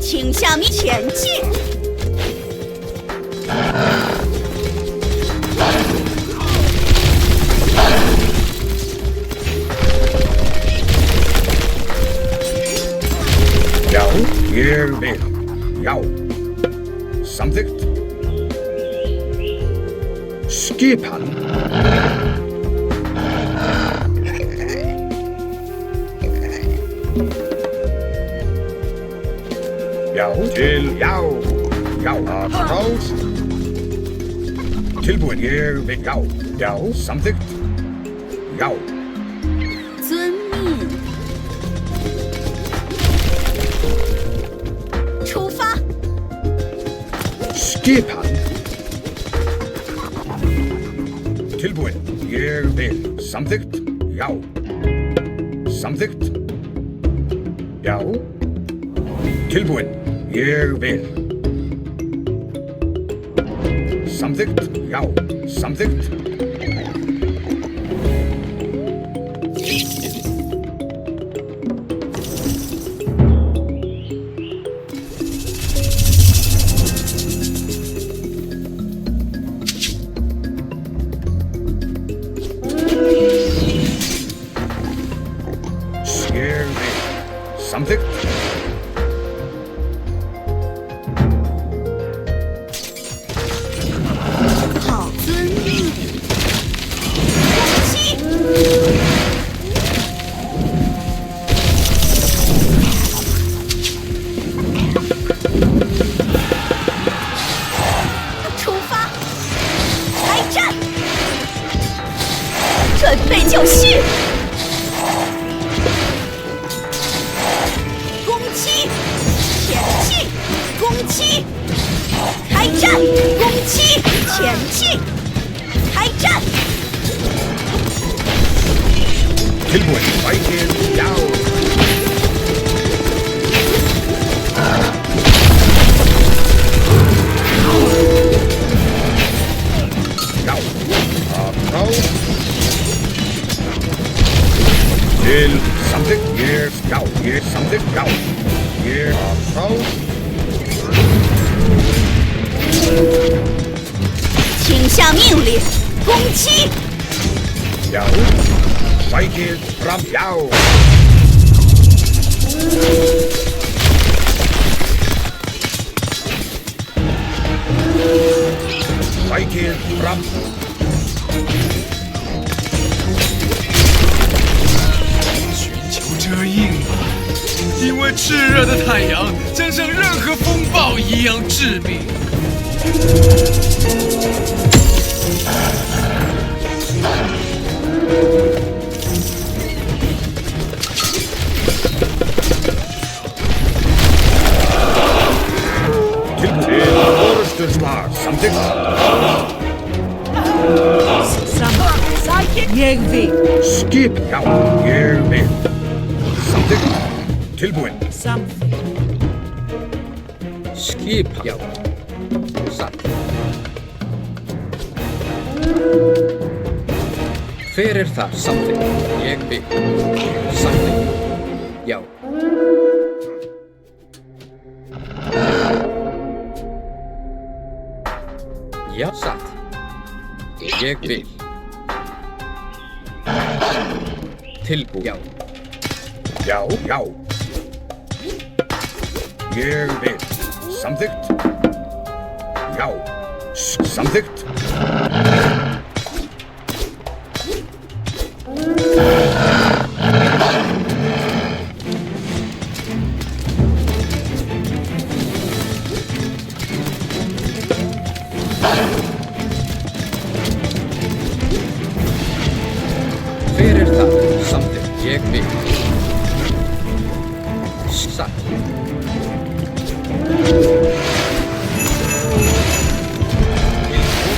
Speaker 3: 请下命前进！Já,
Speaker 2: ég vil. Já. Samþykkt. Skipan. Já, til, já. Já, atrás. Tilbúin, ég vil, já. Já, samþykkt. Já.
Speaker 3: 遵命！出发！
Speaker 2: Skipan. Tilbúin, ég vil. Samþykkt, já. Samþykkt. Já. Tilbúin, ég vil. Samþykkt, já. Samþykkt. Ég vil. Samþykkt.
Speaker 3: 准备就绪，攻击，前进，攻击，开战，攻击，前进，开战。
Speaker 2: Tilbúin, fækir, já. Já, frá. Til samþykkt, ég samþykkt, já. Ég frá.
Speaker 3: 请下命令，攻击，
Speaker 2: Já. Fækir, fram, já. Fækir, fram.
Speaker 11: 寻求遮阴吧，因为炽热的太阳将像任何风暴一样致命。
Speaker 2: Til orðstöðsvar, samþykkt.
Speaker 5: Samþykkt. Ég vil.
Speaker 2: Skip, já, ég vil. Samþykkt. Tilbúin.
Speaker 5: Samþykkt.
Speaker 8: Skip, já. Satt. Hver þar? Samþykkt. Ég vil. Samþykkt. Já. Já, satt. Ég vil. Tilbúin. Já.
Speaker 2: Já, já. Ég vil. Samþykkt. Já. Samþykkt.
Speaker 8: Hver það? Samþykkt. Ég vil. Satt.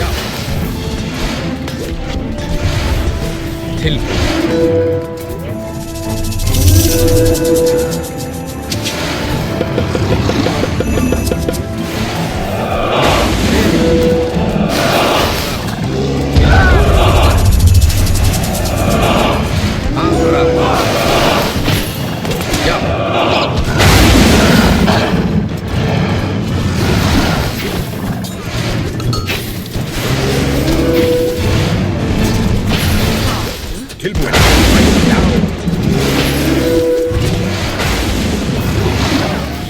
Speaker 8: Já. Tilbúin.
Speaker 2: Tilbúin. Já.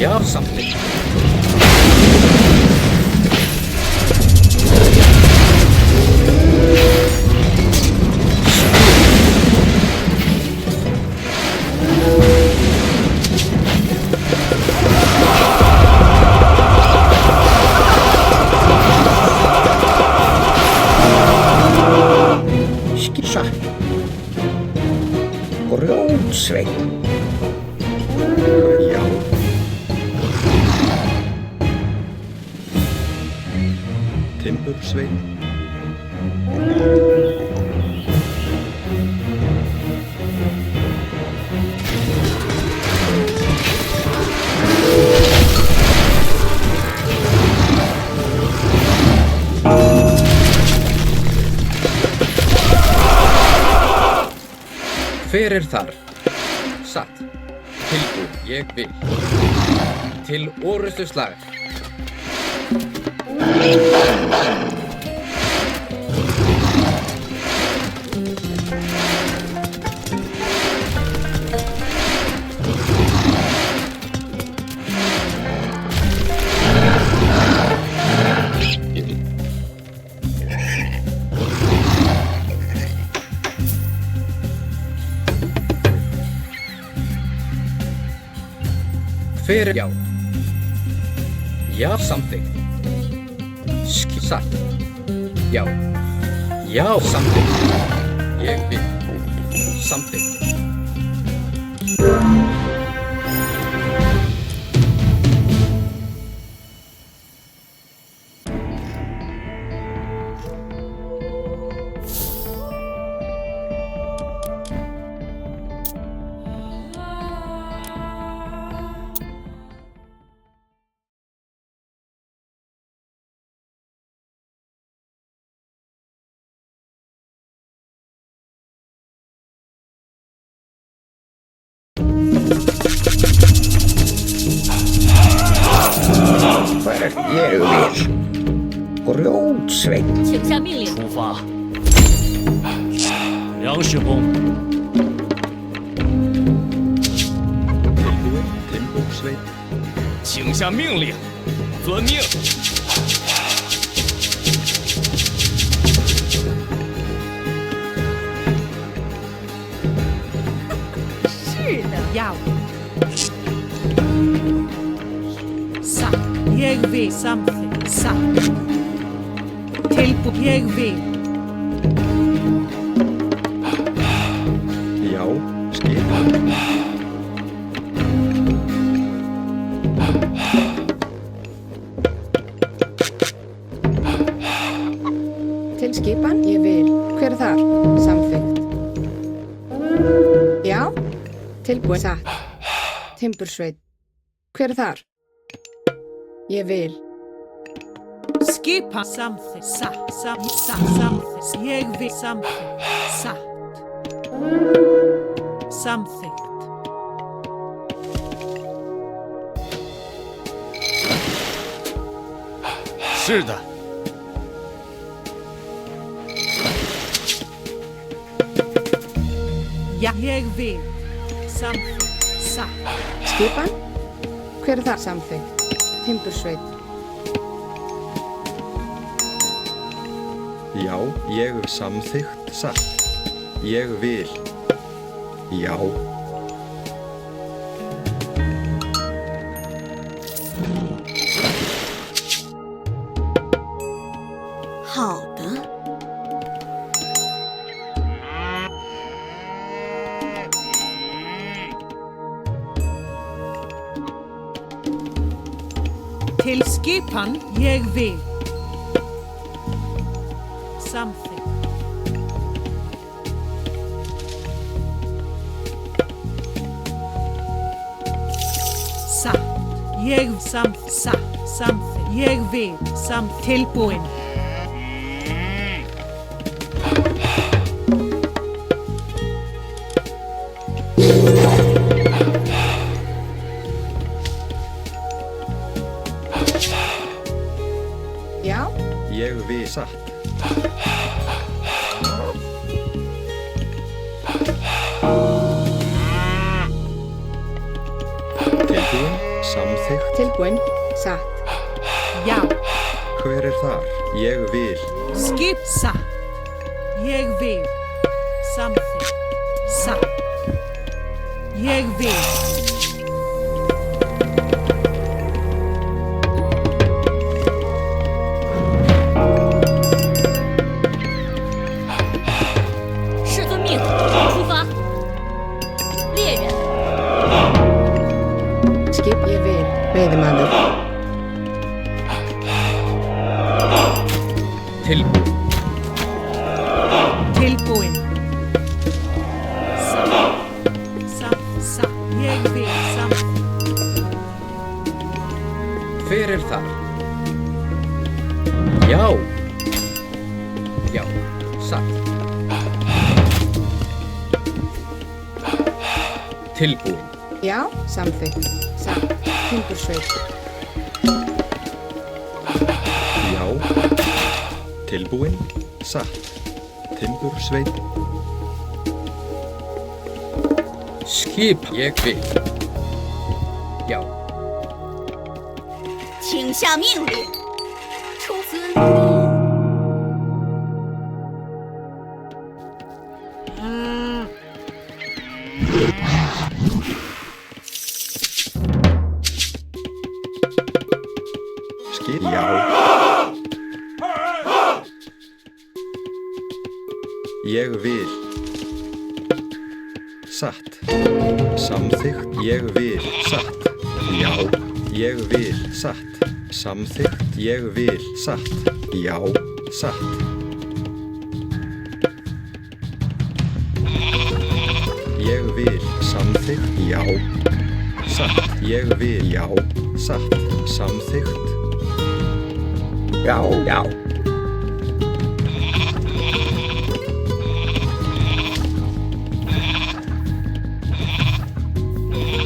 Speaker 8: Já, samþykkt.
Speaker 9: Skissa. Grjótsveinn.
Speaker 4: Já. Timbursveinn.
Speaker 8: Hver þar? Satt. Tilbúin. Ég vil. Til orrustuslag. Hver já. Já, samþykkt. Satt. Já. Já, samþykkt. ég vil. Samþykkt.
Speaker 9: Hvar er ég vil? Grjótsveinn.
Speaker 6: 请下命令。
Speaker 10: 出发。梁师公，
Speaker 4: Tilbúin, Timbursveit.
Speaker 10: 请下命令。遵命。
Speaker 3: 是的，Já.
Speaker 5: Satt. Ég vil. Samþykkt. Satt. Tilbúin. Ég vil.
Speaker 4: Já, skipan.
Speaker 1: Til skipan, ég vil. Hver er þar? Samþykkt. Já. Tilbúin. Satt. Timbursveit. Hver er þar? Ég vil.
Speaker 5: Skipan. Samþykkt. Satt. Samþykkt. Ég vil. Samþykkt. Satt. Samþykkt.
Speaker 10: 是的。
Speaker 5: Já, ég vil. Samþykkt. Satt.
Speaker 1: Skipan? Hver er þar? Samþykkt. Timbursveit.
Speaker 4: Já, ég samþykkt satt. Ég vil. Já.
Speaker 3: 好的。
Speaker 5: Til skipan, ég vil. Samþykkt. Satt. Ég samþykkt. Ég vil. Tilbúin.
Speaker 1: Já.
Speaker 4: Ég vil satt. Tilbúin, samþykkt.
Speaker 1: Tilbúin. Satt.
Speaker 5: Já.
Speaker 4: Hver er þar? Ég vil.
Speaker 5: Skip satt. Ég vil. Samþykkt. Satt. Ég vil.
Speaker 1: Skip, ég vil. Veiðimaður.
Speaker 5: Tilbúin. Satt. Ég vil.
Speaker 8: Hver er þar? Já. Já, satt. Tilbúin.
Speaker 1: Já, samþykkt. Satt. Timbursveit.
Speaker 4: Já. Tilbúin, satt. Timbursveit.
Speaker 8: Skip, ég vil. Já.
Speaker 3: 请下命令。出遵命。
Speaker 4: Skip, já. ég vil. Satt. Samþykkt, ég vil. Satt. Já, ég vil. Satt. Samþykkt, ég vil. Satt. Já, satt. Ég vil. Samþykkt, já. Satt. Ég vil. Já, satt. Samþykkt.
Speaker 9: Já, já.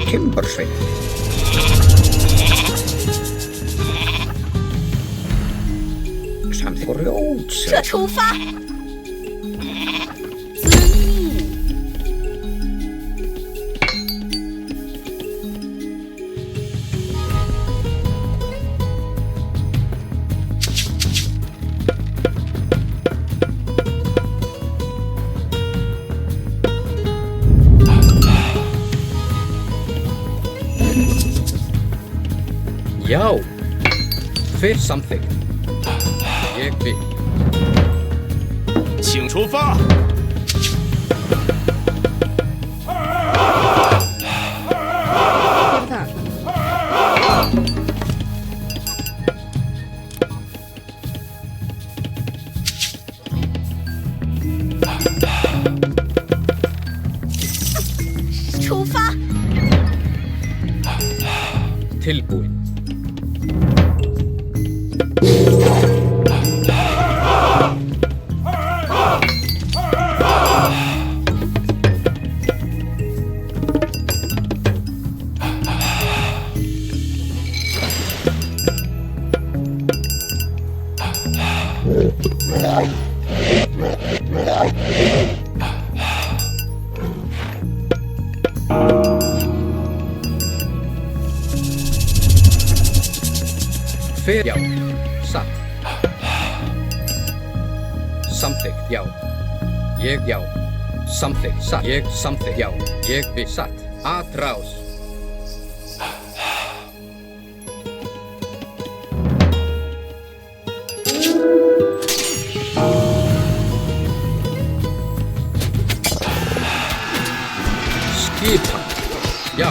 Speaker 9: Timbursveinn. Samþykkt grjótsveinn.
Speaker 3: 这出发。遵命。
Speaker 8: Já, fyrir samþykkt. Ég vil.
Speaker 10: 请出发。
Speaker 1: Gerðu það.
Speaker 3: 出发。
Speaker 8: Tilbúin. Fyrir, já, satt. Samþykkt, já. Ég, já. Samþykkt, satt. Ég, samþykkt, já. Ég, við, satt. Atrás. Skipan, já.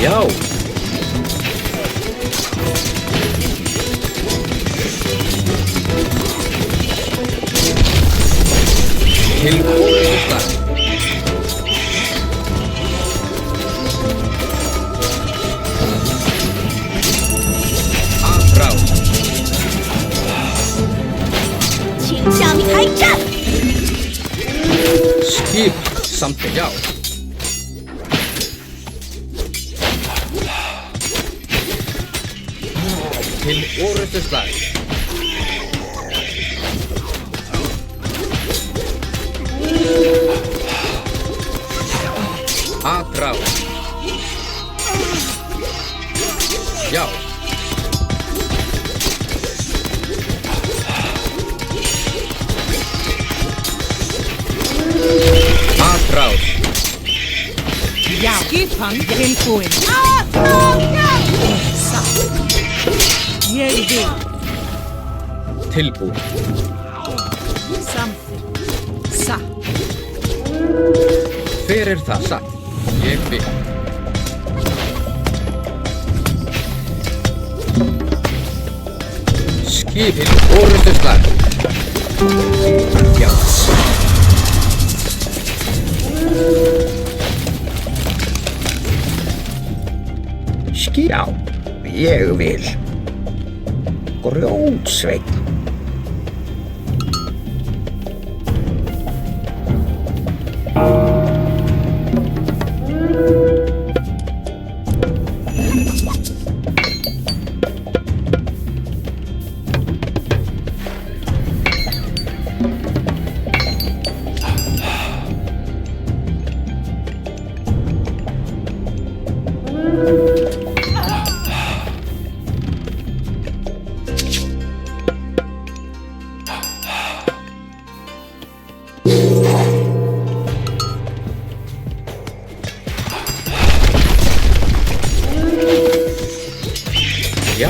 Speaker 8: Já. Tilbúin slag. Atrás.
Speaker 3: 请向开战。
Speaker 8: Skip, samþykkt, já. Til orrustuslag. Atrás. Já. Atrás.
Speaker 5: Já. Skipan tilbúin. Satt. Ég vil.
Speaker 8: Tilbúin.
Speaker 5: Samþykkt. Satt.
Speaker 8: Fyrir það satt. Ég vil. Skip til orrustuslag. Já.
Speaker 9: Já, ég vil. Grjótsveinn.
Speaker 8: Já.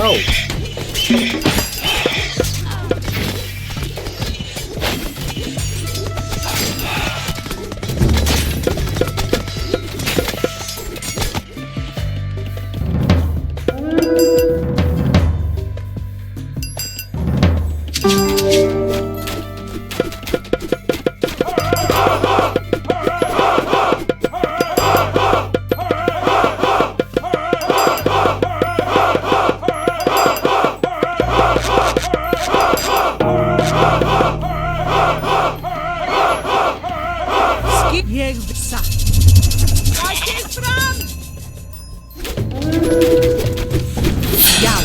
Speaker 5: Ég vil satt. Já,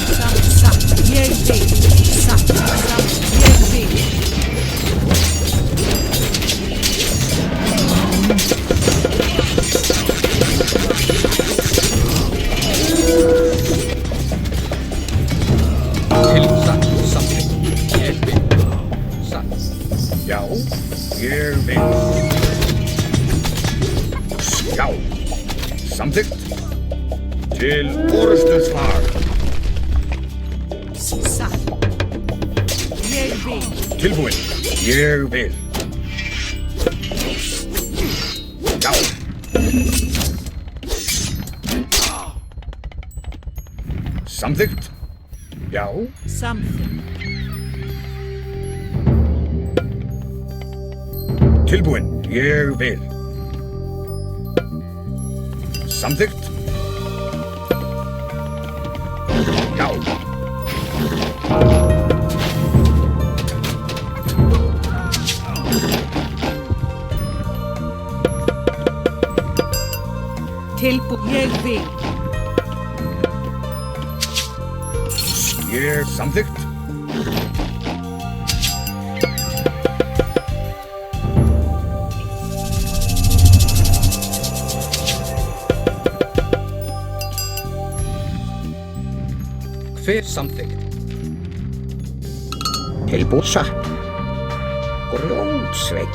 Speaker 5: satt. Ég vil satt. Ég vil.
Speaker 8: Til satt, something. Ég vil. Satt.
Speaker 2: Já, ég vil. Já, samþykkt. Til orustuslag.
Speaker 5: Satt. Ég vil.
Speaker 2: Tilbúinn. Ég vil. Já. Samþykkt. Já.
Speaker 5: Something.
Speaker 2: Tilbúinn. Ég vil. Samþykkt. Já.
Speaker 5: Ég vil.
Speaker 2: Ég samþykkt.
Speaker 8: Hver samþykkt?
Speaker 9: Tilbúið satt. Grjótsveinn.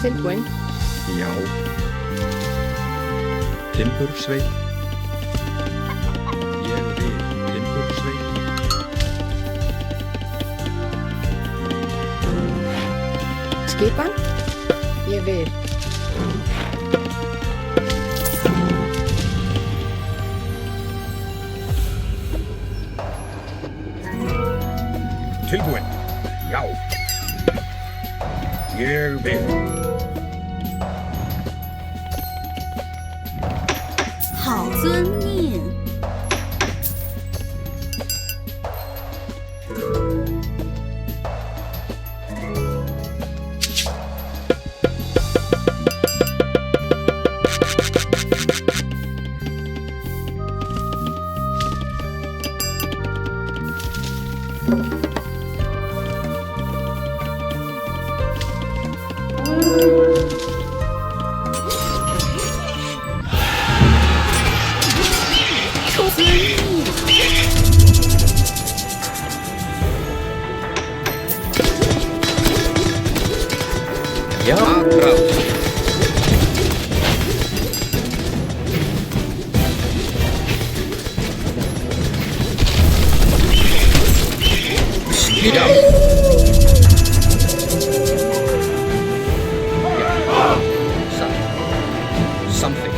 Speaker 1: Tilbúinn.
Speaker 4: Já. Timbursveinn. Ég vil timbursveinn.
Speaker 1: Skipan. Ég vil.
Speaker 2: Tilbúinn. Já. Ég vil.
Speaker 3: 好遵命。
Speaker 8: Já, bráð. Já. Satt. Something.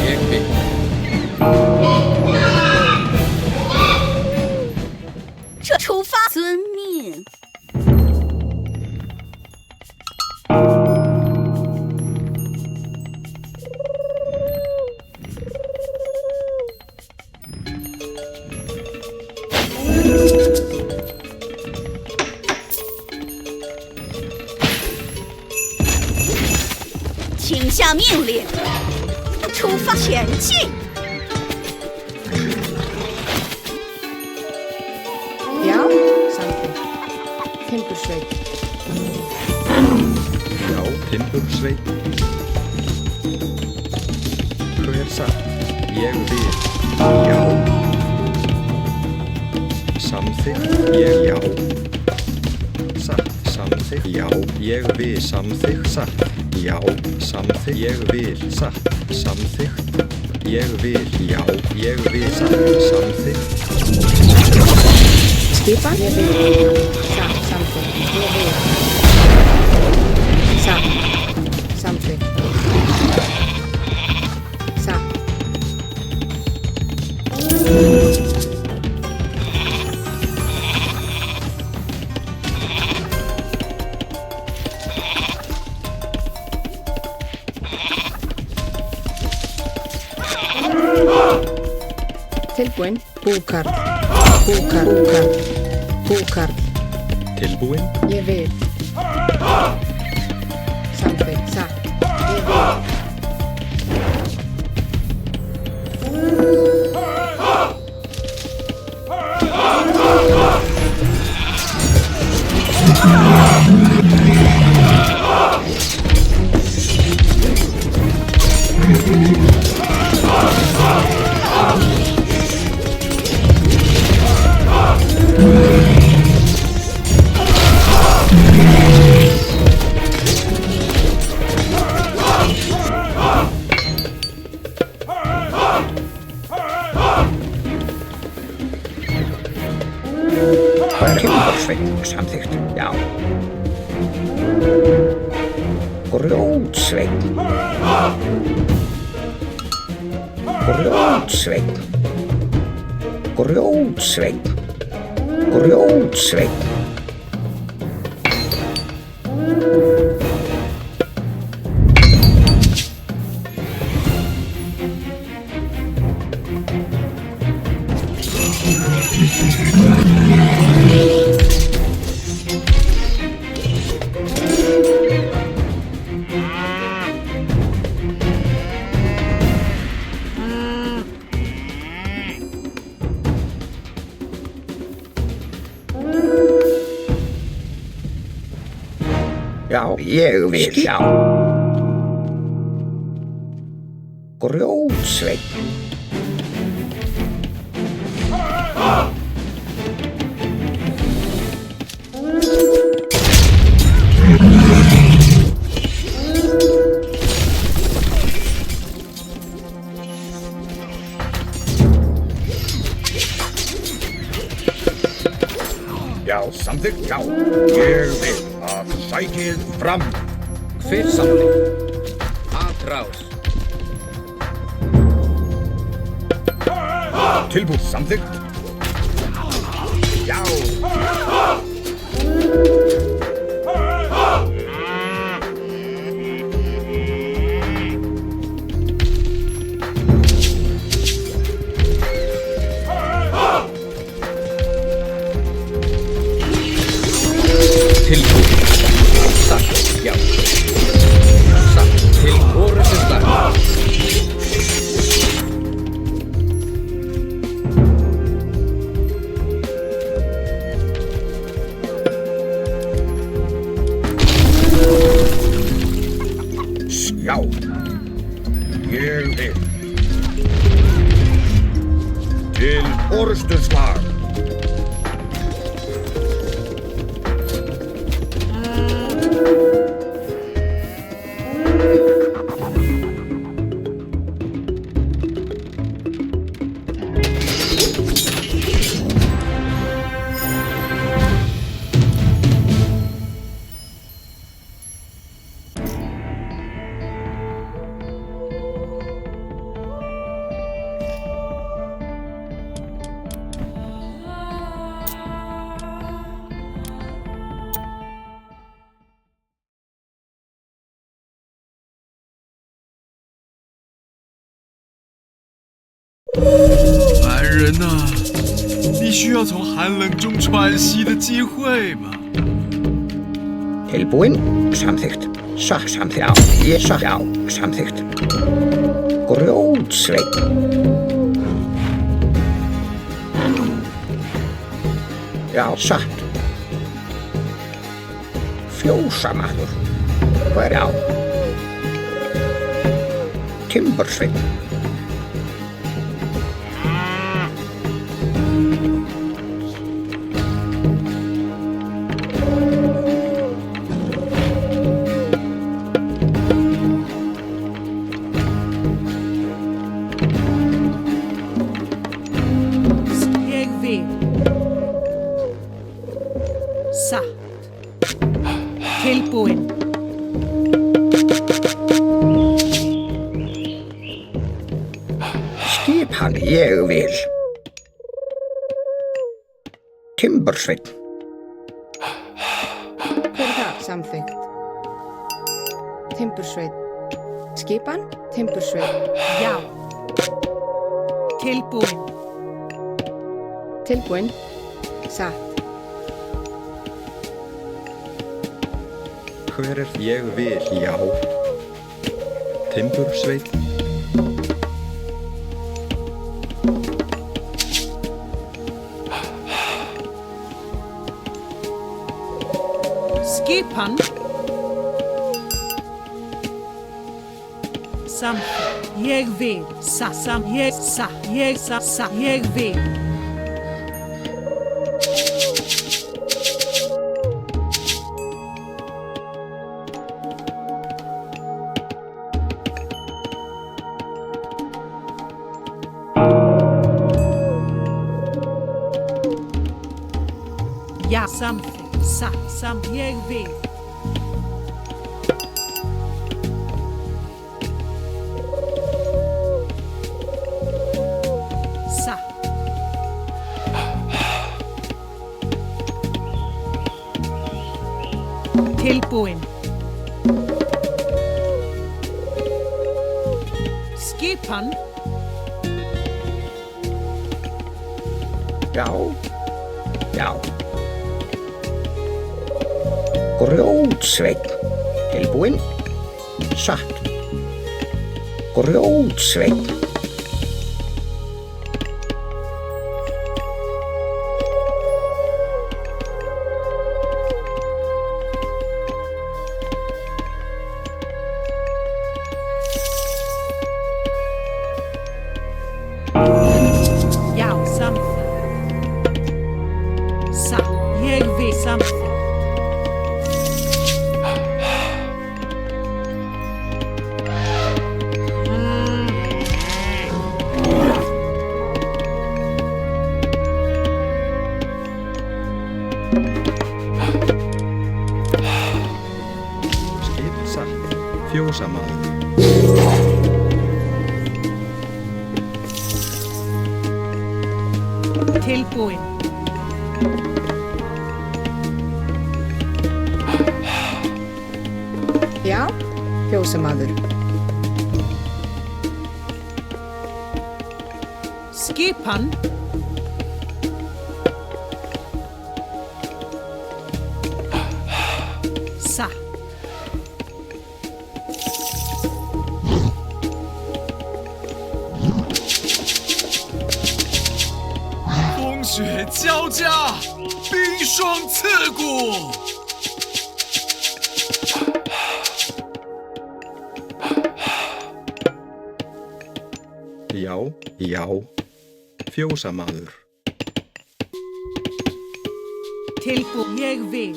Speaker 8: Ég vil.
Speaker 3: 出发，遵命。请下命令，出发前进。
Speaker 1: Já, samþykkt. Timbursveinn.
Speaker 4: Já, timbursveinn. Hver satt? ég vil, já. Samþykkt, ég já. Satt, samþykkt, já. Ég vil, samþykkt, satt, já. Samþykkt, ég vil, satt, samþykkt. Ég vil, já. Ég vil, satt, samþykkt.
Speaker 1: Skipa, ég vil, satt, samþykkt, ég vil. Satt, samþykkt. Satt. Tilbúin, búkar, búkar, búkar, búkar.
Speaker 4: Tilbúin.
Speaker 1: Ég vil. Samþykkt, satt, ég vil.
Speaker 9: Timbursveinn, samþykkt, já. Grjótsveinn. Grjótsveinn. Grjótsveinn. Grjótsveinn. Já, ég vil, já. Grjótsveinn.
Speaker 2: Já, samþykkt, já. Ég vil að sækið fram.
Speaker 8: Hver samþykkt? Atrás.
Speaker 2: Tilbúið, samþykkt. Já.
Speaker 8: Tilbúið. Satt, já. Satt, til orrustuslag.
Speaker 2: Já. Ég vil. Til orrustuslag.
Speaker 11: 凡人呐，你需要从寒冷中喘息的机会吗？
Speaker 9: Tilbúin, samþykkt, samþykkt, já, ég já, samþykkt. Grjótsveinn. Já, satt. Fjósamaður. Hver á? Timbursveinn.
Speaker 5: Ég vil. Satt. Tilbúin.
Speaker 9: Skipan ég vil. Timbursveinn.
Speaker 1: Hver er það? Samþykkt. Timbursveit. Skipan? Timbursveit.
Speaker 5: Já. Tilbúin.
Speaker 1: Tilbúin. Satt.
Speaker 4: Hver er ég vil? Já. Timbursveit.
Speaker 5: Skipan. Samþykkt. Ég vil. Ég vil. Ja, samþykkt. Ég vil. Tilbúin. Skipan.
Speaker 9: Já. Já. Grjótsveinn. Tilbúin. Satt. Grjótsveinn.
Speaker 5: Já, samþykkt. Satt. Ég vil. Samþykkt.
Speaker 4: Skip satt. Fjósamaður.
Speaker 5: Tilbúin.
Speaker 1: Já. Fjósamaður.
Speaker 5: Skipan. Satt.
Speaker 11: 风雪交加，冰霜刺骨。
Speaker 4: Já, já. Fjósamaður.
Speaker 5: Tilbúin. Ég vil.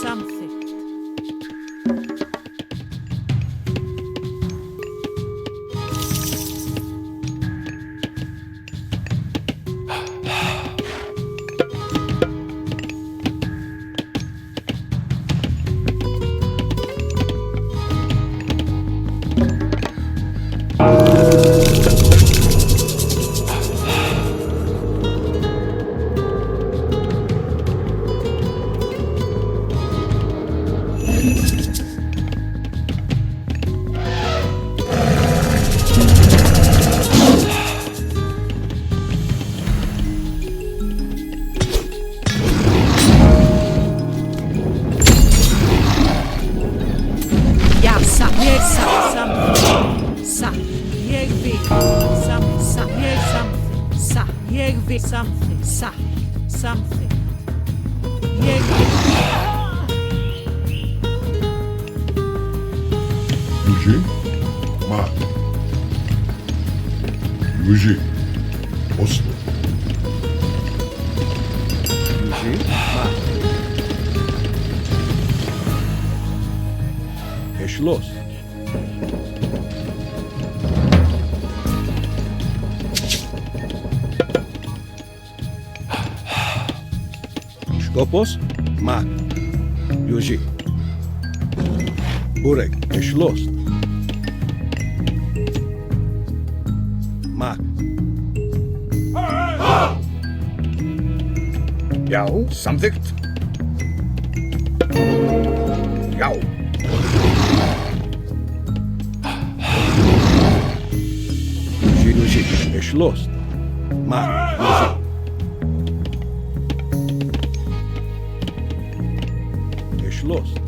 Speaker 5: Samþykkt. Something. Ég vil.
Speaker 7: Yuji, Matt. Yuji. Oslo.
Speaker 4: Yuji, Mark. Geschlossen. Skopos, Mark. Yuji. Burek, geschlossen. Mark.
Speaker 2: Já, samþykkt. Já.
Speaker 4: Yuji, geschlossen. Mark, Yuji. Geschlossen.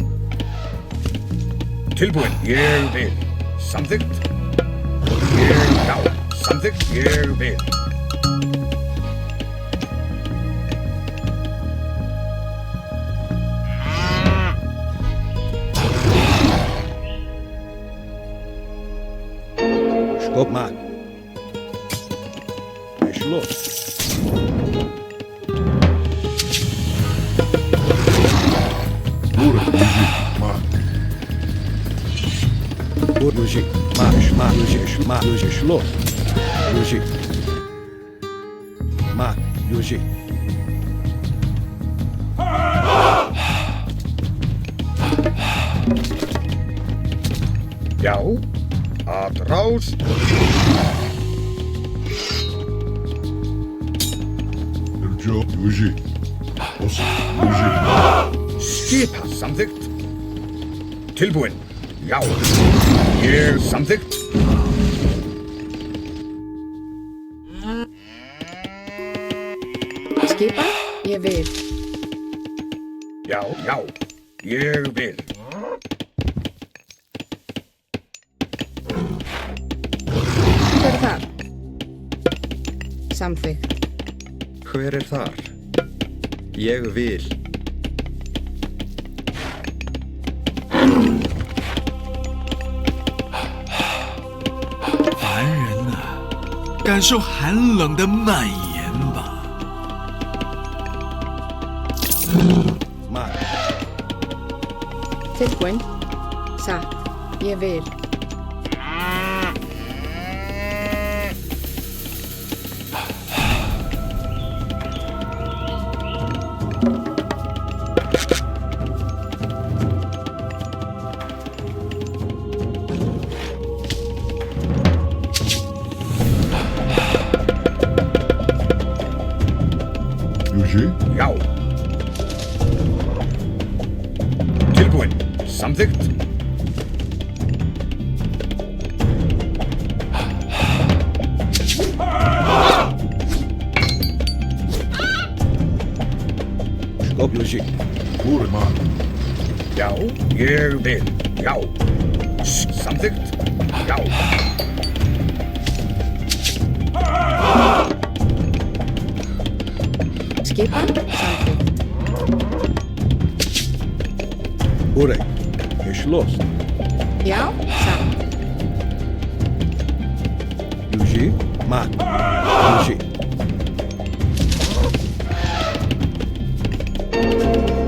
Speaker 2: Tilbúin, ég vil. Samþykkt. Já, samþykkt, ég vil.
Speaker 4: Skop, Mark. Geschlossen.
Speaker 7: Burek, Yuji. Mark.
Speaker 4: Yuji, Mark, Yuji, Schloss. Yuji. Mark, Yuji.
Speaker 2: Já, að rás.
Speaker 7: Erjo, Yuji. Oslo. Yuji.
Speaker 2: Skipa, samþykkt. Tilbúin. Já. Ég samþykkt.
Speaker 1: Skipan, ég vil.
Speaker 2: Já, já. Ég vil.
Speaker 1: Hver er það? Samþykkt.
Speaker 4: Hver er þar? Ég vil.
Speaker 11: 凡人啊，感受寒冷的蔓延吧。
Speaker 4: Mark.
Speaker 1: Tilbúin. Satt. Ég vil.
Speaker 7: Yuji.
Speaker 2: Já. Tilbúin. Samþykkt.
Speaker 4: Skop, Yuji.
Speaker 7: Burek, Mark.
Speaker 2: Já, ég vil. Já. Samþykkt. Já.
Speaker 1: Skipan, samþykkt.
Speaker 4: Burek. Geschlossen.
Speaker 1: Já, satt.
Speaker 4: Yuji. Mark. Yuji.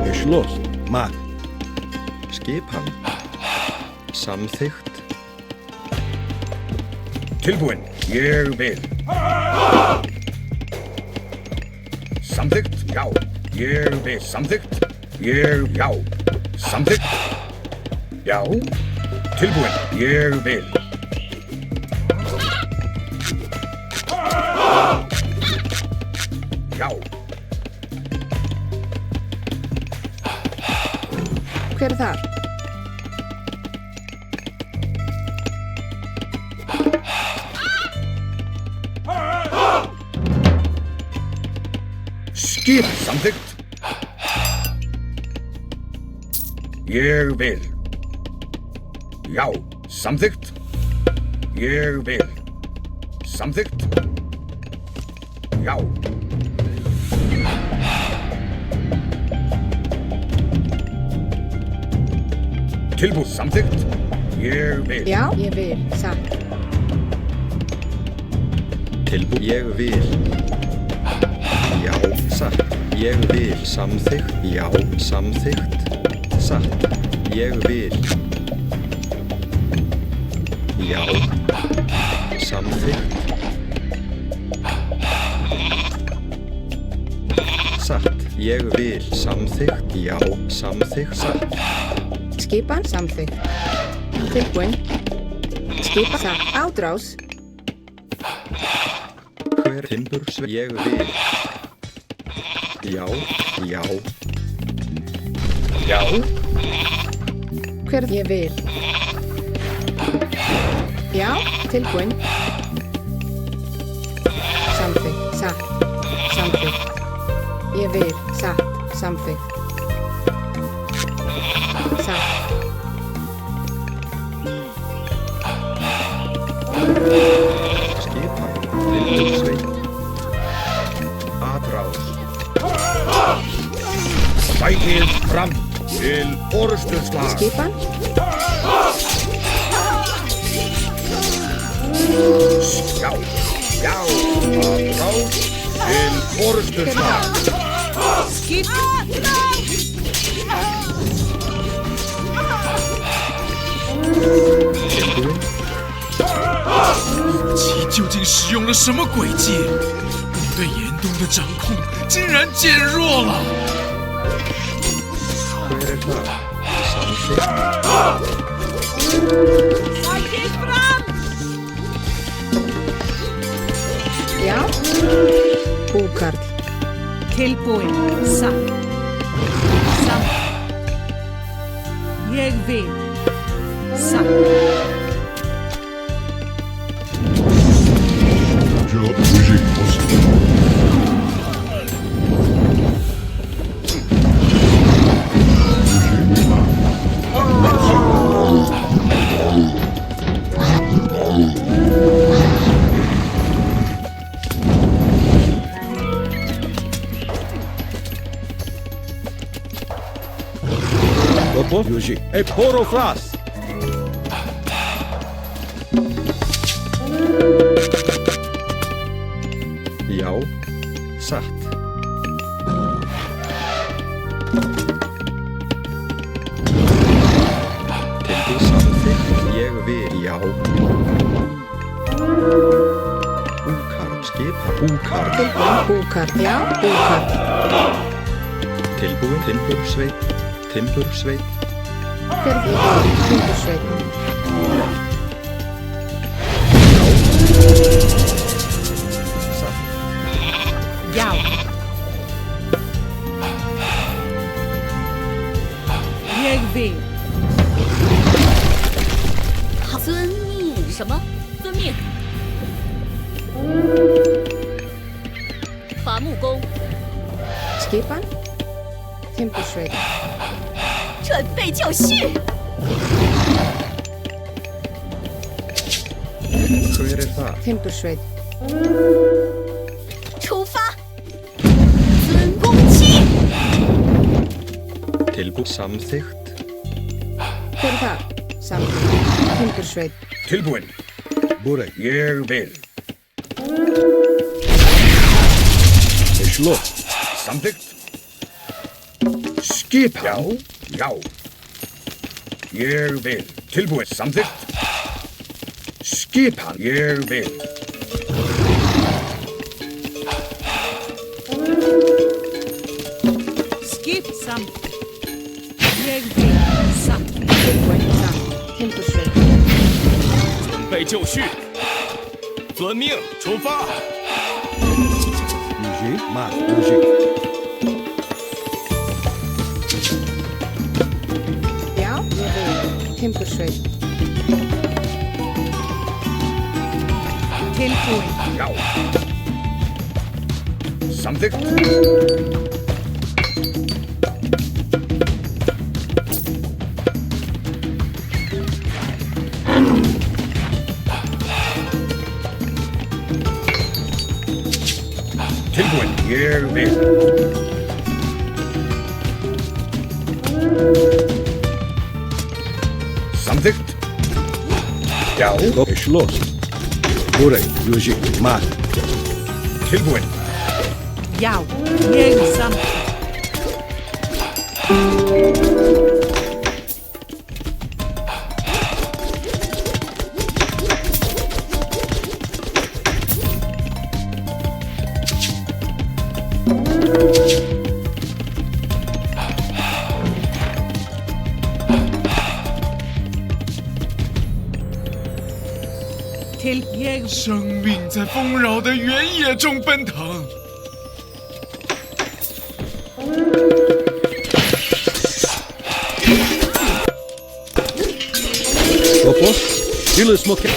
Speaker 4: Geschlossen. Mark. Skipan. Samþykkt.
Speaker 2: Tilbúin. Ég vil. Samþykkt. Já. Ég vil. Samþykkt. Ég, já. Samþykkt. Já. Tilbúin. Ég vil. Já.
Speaker 1: Hver er það?
Speaker 2: Skip. Samþykkt. Ég vil. Já. Samþykkt. Ég vil. Samþykkt. Já. Tilbúið. Samþykkt. Ég vil.
Speaker 1: Já, ég vil. Satt.
Speaker 4: Tilbúin. Ég vil. Já, satt. Ég vil. Samþykkt. Já, samþykkt. Satt. Ég vil. Já. Samþykkt. Satt. Ég vil. Samþykkt. Já, samþykkt. Satt.
Speaker 1: Skipan samþykkt. Tilbúin. Skipan satt. Ádrás.
Speaker 4: Hver timbursveið? Ég vil. Já, já.
Speaker 2: Já.
Speaker 1: Hver ég vil. Já, tilbúin. Samþykkt. Satt. Samþykkt. Ég vil. Satt. Samþykkt. Satt.
Speaker 4: Skipan. Timbursveið. Ádrás.
Speaker 2: Sækið fram til orustuslag.
Speaker 1: Skipan.
Speaker 2: Já. Já. Ádrás til orustuslag.
Speaker 5: Skipan.
Speaker 4: Tilbúin.
Speaker 11: 其究竟使用了什么诡计？我对岩洞的掌控竟然减弱了。
Speaker 4: Hver það? Samþykkt.
Speaker 5: Sækið fram!
Speaker 1: Já. Búkarl.
Speaker 5: Tilbúin. Satt. Samt. Ég vil. Satt.
Speaker 7: Job, Luigi, Ossa.
Speaker 2: Luigi. E poro fras.
Speaker 4: Já, satt. Tilbúin. Samþykkt. Ég vil. Já. Búkarl. Skipan. Búkarl.
Speaker 1: Tilbúin. Búkarl. Já. Búkarl.
Speaker 4: Tilbúin. Timbursveit. Timbursveit.
Speaker 1: Hver ég vil. Timbursveit.
Speaker 4: Satt.
Speaker 5: Já. Ég vil.
Speaker 3: 遵命什么？遵命。伐木工，
Speaker 1: Skipan. Timbursveit.
Speaker 3: 准备就绪。
Speaker 4: Hver það?
Speaker 1: Timbursveit.
Speaker 3: 出发。遵攻击。
Speaker 4: Tilbúin. Samþykkt.
Speaker 1: Hver það? Samþykkt. Timbursveit.
Speaker 2: Tilbúin. Búreg. Ég vil. Slå. Samþykkt. Skipan. Já. Já. Ég vil. Tilbúin. Samþykkt. Skipan. Ég vil.
Speaker 5: Skip samt. Jag vil. Satt.
Speaker 1: Tilbúin. Satt. Timbursveit.
Speaker 10: 准备就绪，遵命，出发。
Speaker 2: Luigi. Mas. Luigi.
Speaker 1: Já. Ég vil. Timbursveit.
Speaker 5: Tilbúin.
Speaker 2: Já. Samþykkt. Tilbúin. Ég vil. Samþykkt. Já. Slås. Hvor Music mat. Tilbúin.
Speaker 5: Já, ég samþykkt. Til ég
Speaker 11: 生命在丰饶的原野中奔腾。
Speaker 2: Opos. Gilles Mokke.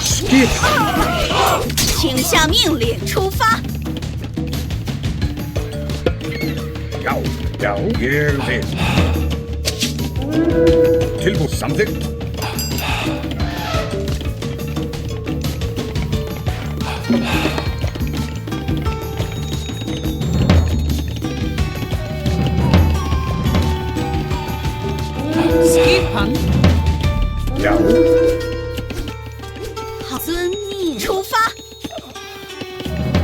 Speaker 2: Skip.
Speaker 3: 请下命令，出发。
Speaker 2: Já, já, ég vil. Tilbúin. Samþykkt.
Speaker 5: skipan.
Speaker 2: Já.
Speaker 3: 好，遵命，出发。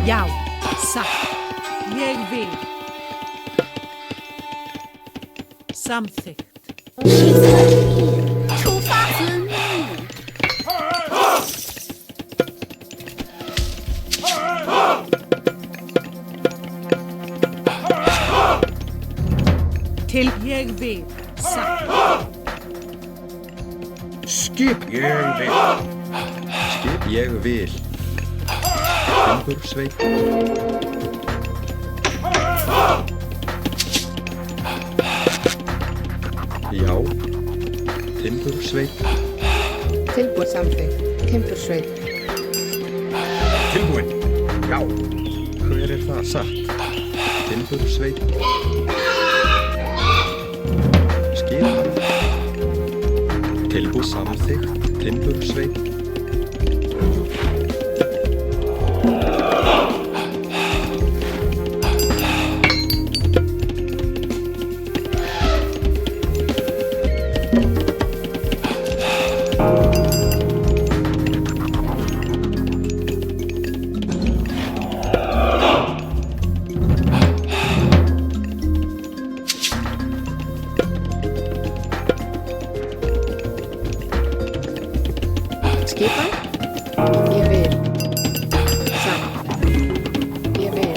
Speaker 5: Já, satt. Ég vil. Samþykkt.
Speaker 3: 出发，遵命。
Speaker 5: Til ég vil. Satt.
Speaker 2: Skip. Ég vil.
Speaker 4: Skip ég vil. Timbursveit. Já. Timbursveit.
Speaker 1: Tilbúin samþykkt. Timbursveit.
Speaker 2: Tilbúin. Já.
Speaker 4: Hver er það? Satt. Timbursveit. Skipan. Tilbúið samþykkt. Timbursveit.
Speaker 1: Skipan. Ég vil. Satt. Ég vil.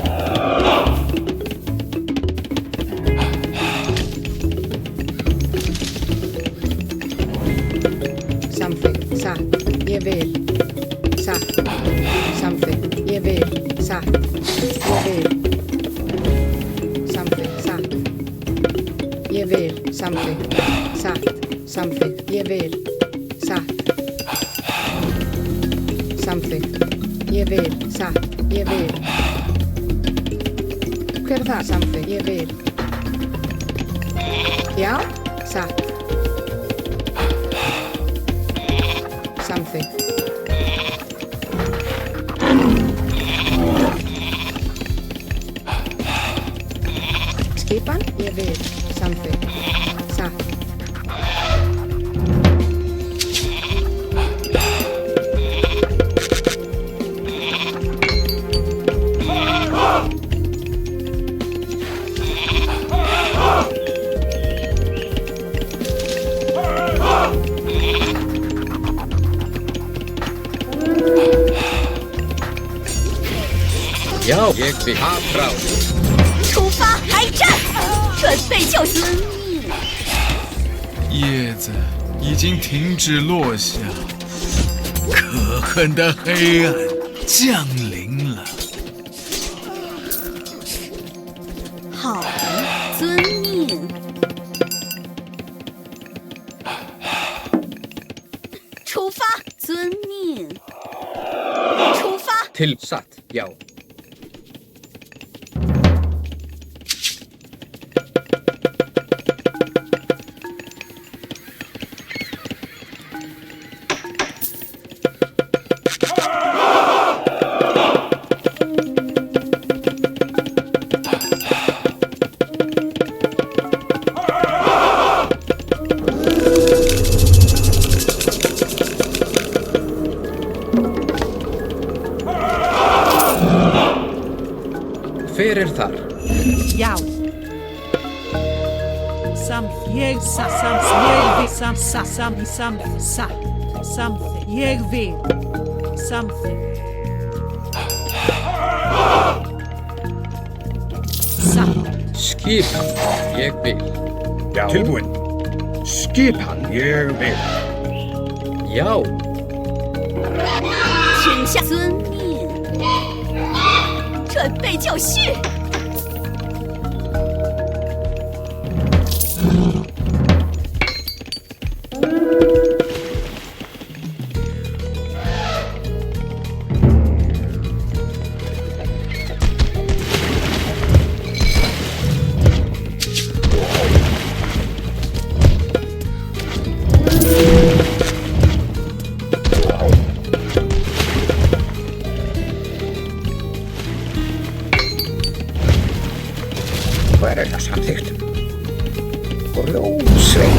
Speaker 1: Samþykkt. Satt. Ég vil. Satt. Samþykkt. Ég vil. Satt. Ég vil. Samþykkt. Satt. Ég vil. Samþykkt. Satt. Samþykkt. Ég vil. Satt. Samþykkt. Ég vil. Satt. Ég vil. Hver er það? Samþykkt. Ég vil. Já. Satt. Samþykkt. Skipan. Ég vil. Samþykkt. Satt.
Speaker 8: Já, ég vil frá.
Speaker 3: 出发，开战！准备就绪。
Speaker 11: 叶子已经停止落下，可恨的黑暗降临了。
Speaker 3: 好的，遵命。出发，遵命。出发。
Speaker 8: Til satt, já. Hver þar?
Speaker 5: Já. Ég vil samþykkt. Ég vil samþykkt.
Speaker 8: Skipan, ég vil.
Speaker 2: Já. Tilbúinn. Skipan, ég vil.
Speaker 8: Já.
Speaker 3: 请下遵命，准备就绪。
Speaker 9: Hver það samþykkt? Rósveit.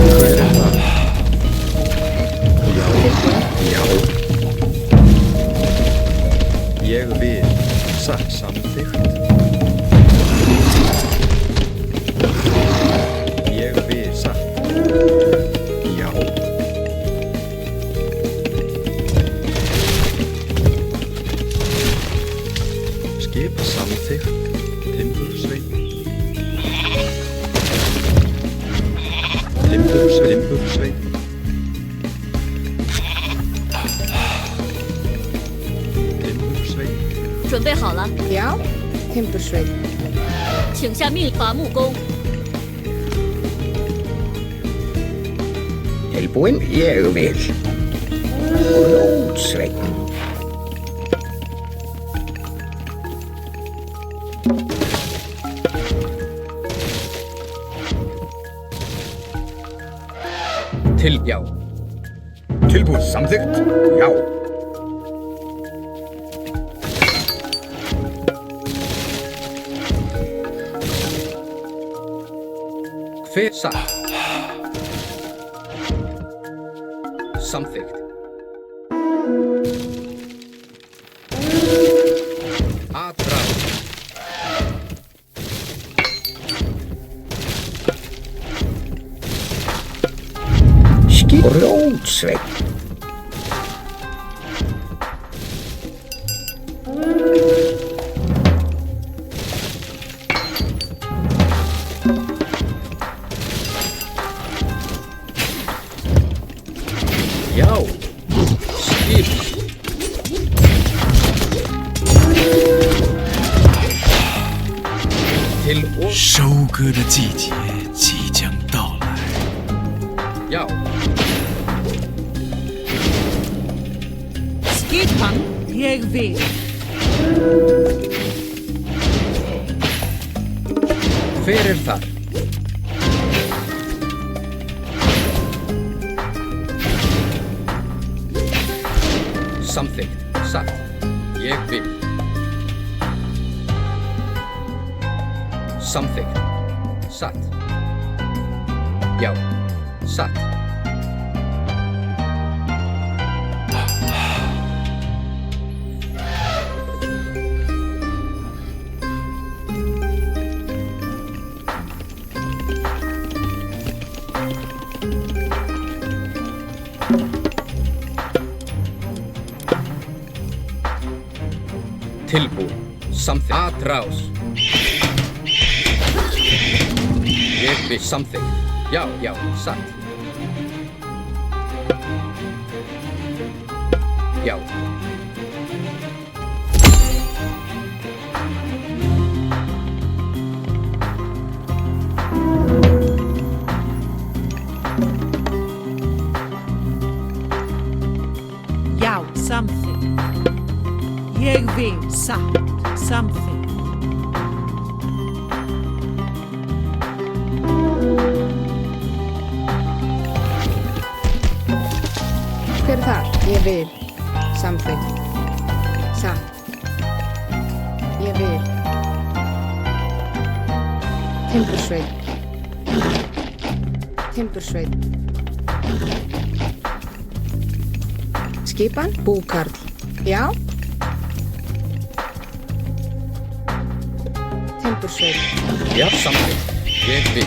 Speaker 4: Hver það? Já. Já. Ég vil. Samþykkt. Ég vil. Já. Skip samþykkt. Timbursveit. Timbursveit.
Speaker 3: 准备好了，
Speaker 1: Já, Timbursveit.
Speaker 3: 请下命令伐木工。
Speaker 9: Tilbúinn, ég vil. Rósveit.
Speaker 8: Já.
Speaker 2: Tilbúið samþykkt. Já.
Speaker 8: Hver satt? Samþykkt. Aðrá.
Speaker 9: Rósveit.
Speaker 8: Já. Skip.
Speaker 11: 收割的季节即将到来。
Speaker 8: Já.
Speaker 5: Skipan, ég vil.
Speaker 8: Hver þar? Samþykkt. Satt. Ég vil. Samþykkt. Satt. Já. Satt. Tilbúin. Samþykkt. Atrás. Ég vil samþykkt. Já, já, satt. Já.
Speaker 5: Já, samþykkt. Ég vil samþykkt.
Speaker 1: Hver þar? Ég vil. Samþykkt. Satt. Ég vil. Timbursveit. Timbursveit. Skipan? Búkarl. Já. Timbursveið.
Speaker 8: Já, samþykkt. Ég vil.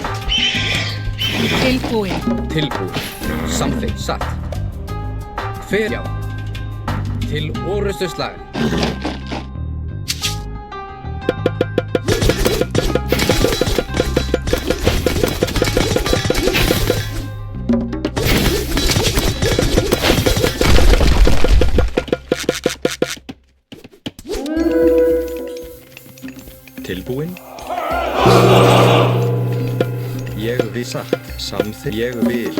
Speaker 5: Tilbúin.
Speaker 8: Tilbúin. Samþykkt. Satt. Hver? Já. Til orrustuslag.
Speaker 4: Tilbúin. Ég vil satt. Samþykkt. Ég vil.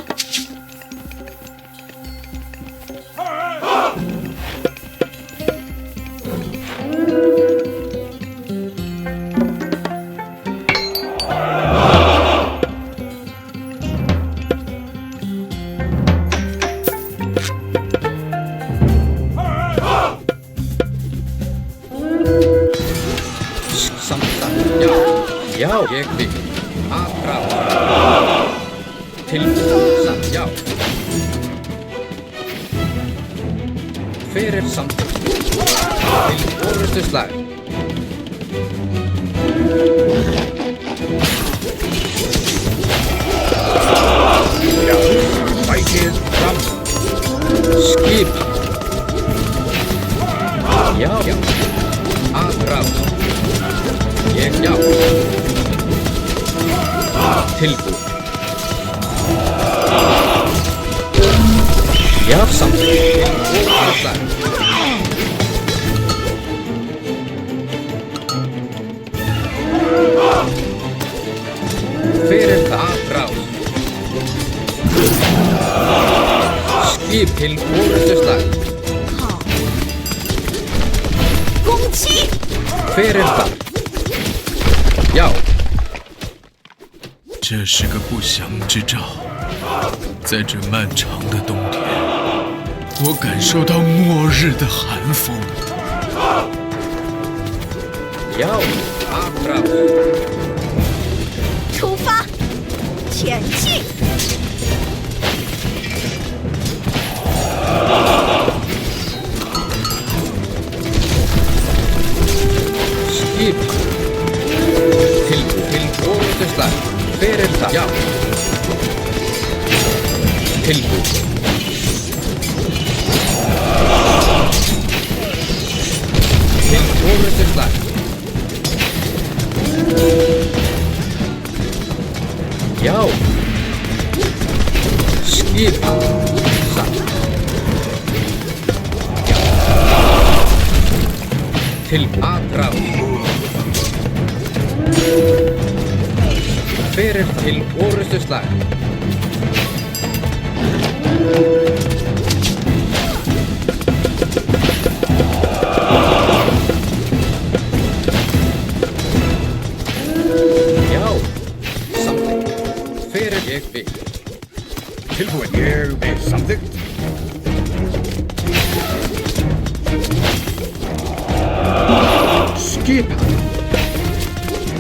Speaker 8: Já, ég vil. Aðráð. Tilbúin. Satt. Já. Hver samþykkt? Til orrustuslag.
Speaker 2: Já, sækið fram.
Speaker 8: Skip. Já. Aðráð. Ég já. Tilbúin. Já, samþykkt. Til orrustuslag. Hver aðráð? Skip til orrustuslag.
Speaker 3: 攻击！
Speaker 8: Hver það? Já。
Speaker 11: 这是个不祥之兆，在这漫长的冬天，我感受到末日的寒风。
Speaker 8: 要阿布拉，
Speaker 3: 出发，前进！
Speaker 8: Skip til orrustuslag. Hver það? Já. Tilbúin. Til orrustuslag. Já. Skip. Satt. Tilbúin. Aðráð. Hver til orrustuslag. Já, samþykkt. Hver ég vil.
Speaker 2: Tilbúin. Ég vil. Samþykkt. Skipa.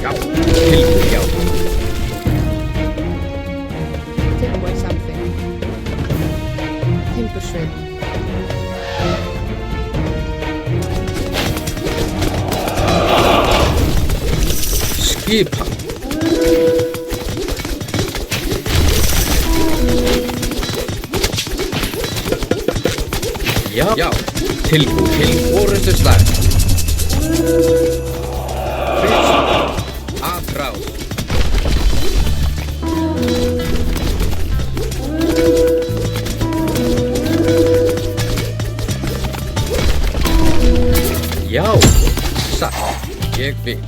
Speaker 2: Já.
Speaker 8: Tilbúin, já.
Speaker 1: Tilbúin samþykkt. Timbursveið.
Speaker 8: Skipa. Já. Tilbúin til orrustuslag. Aðráð. Já, satt. Ég vil.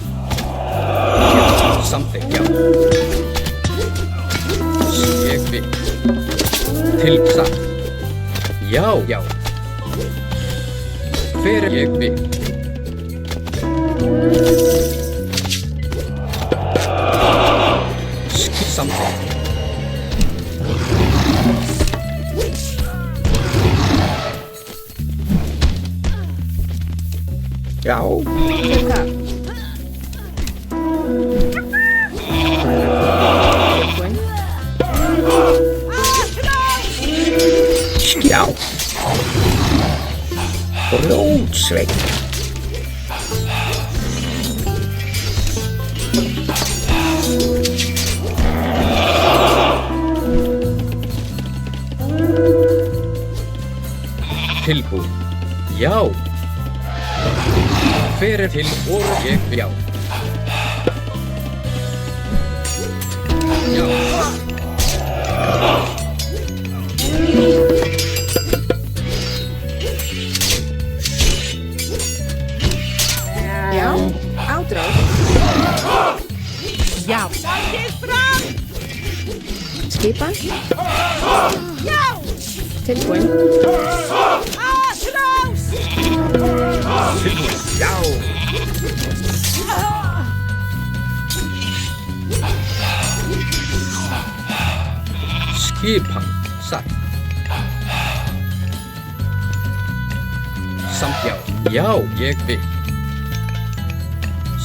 Speaker 8: Samþykkt, já. Ég vil. Til satt. Já. Hver ég vil. Samþykkt.
Speaker 9: Já.
Speaker 1: Teka. Tilbúin.
Speaker 9: Já. Grjótsveinn.
Speaker 8: Tilbúin. Já. Hver er til og ég já. Já.
Speaker 1: Já, ádrás.
Speaker 5: Já.
Speaker 1: Skipan.
Speaker 5: Já.
Speaker 1: Tilbúin.
Speaker 2: Tilbúin. Já.
Speaker 8: Skipan. Satt. Samt já. Já, ég vil.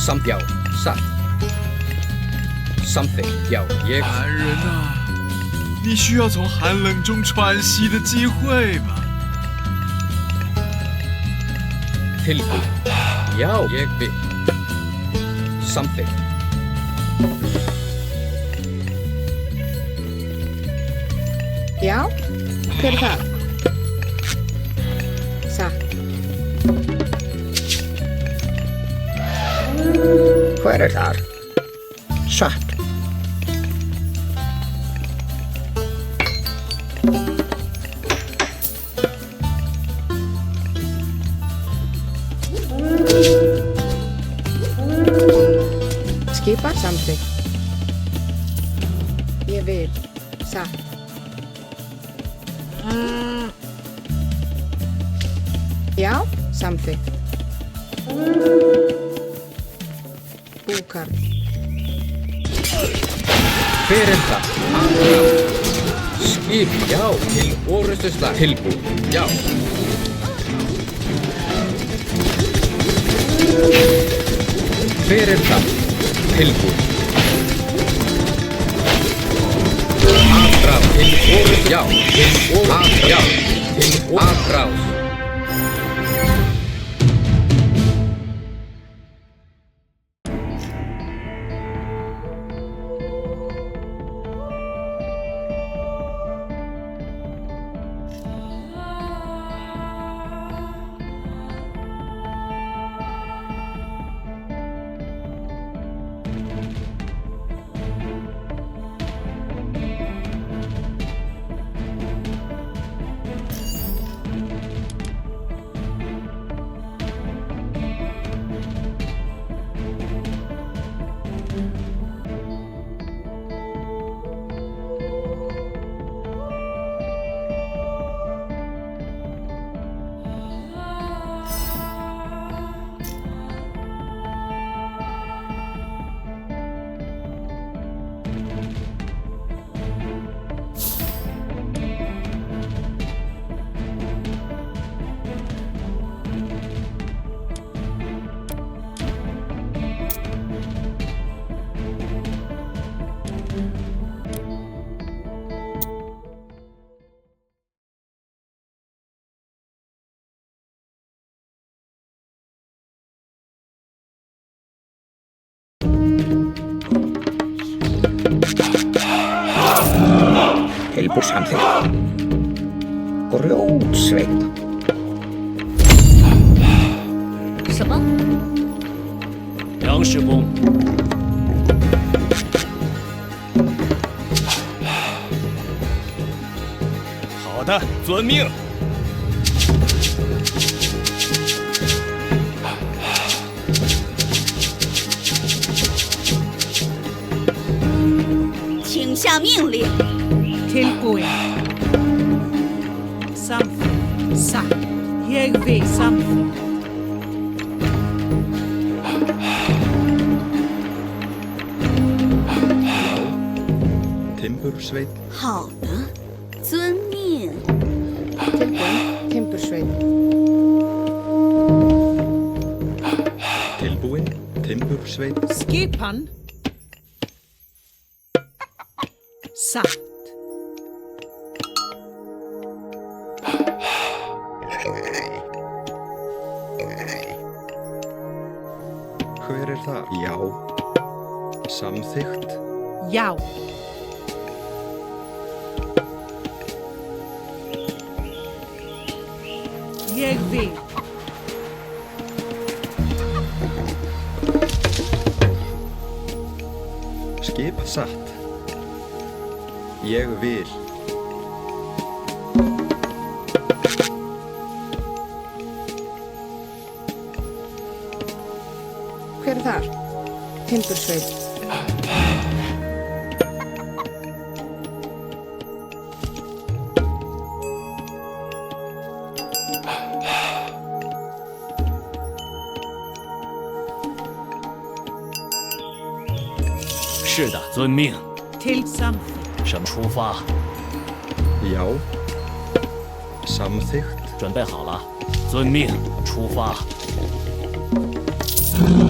Speaker 8: Samt já. Satt. Something. Já, ég。
Speaker 11: 男人啊，你需要从寒冷中喘息的机会吗？
Speaker 8: Tilbúin. Já, ég vil. Something.
Speaker 1: Já, hver er það? Satt.
Speaker 9: Hver er þar? Satt.
Speaker 1: Skipan. Samþykkt. Ég vil. Satt. Já, samþykkt. Búkarl.
Speaker 8: Hver er það? Skip, já, til orrustuslag. Tilbúin. Já. Hver er það? Tilbúin. Aðrás. Til orrust. Já. Til orrust. Já. Til aðrás.
Speaker 9: Tilbúin samþykkt. Grjótsveinn.
Speaker 6: 什么？
Speaker 10: 杨师公，
Speaker 2: 好的，遵命。
Speaker 3: 请下命令。
Speaker 5: Tilbúin. Samþykkt. Satt. Ég vil. Samþykkt.
Speaker 4: Timbursveinn.
Speaker 3: 好的，遵命。
Speaker 1: Tilbúin. Timbursveinn.
Speaker 4: Tilbúin. Timbursveinn.
Speaker 5: Skipan. Satt.
Speaker 4: Hver er það? Já. Samþykkt.
Speaker 5: Já. Ég vil.
Speaker 4: Skip satt. Ég vil.
Speaker 1: Hver er þar? Timbursveit.
Speaker 10: 是的，遵命。
Speaker 5: Til samþykkt.
Speaker 10: 什么出发？
Speaker 4: Já. Samþykkt.
Speaker 10: 准备好了，遵命，出发。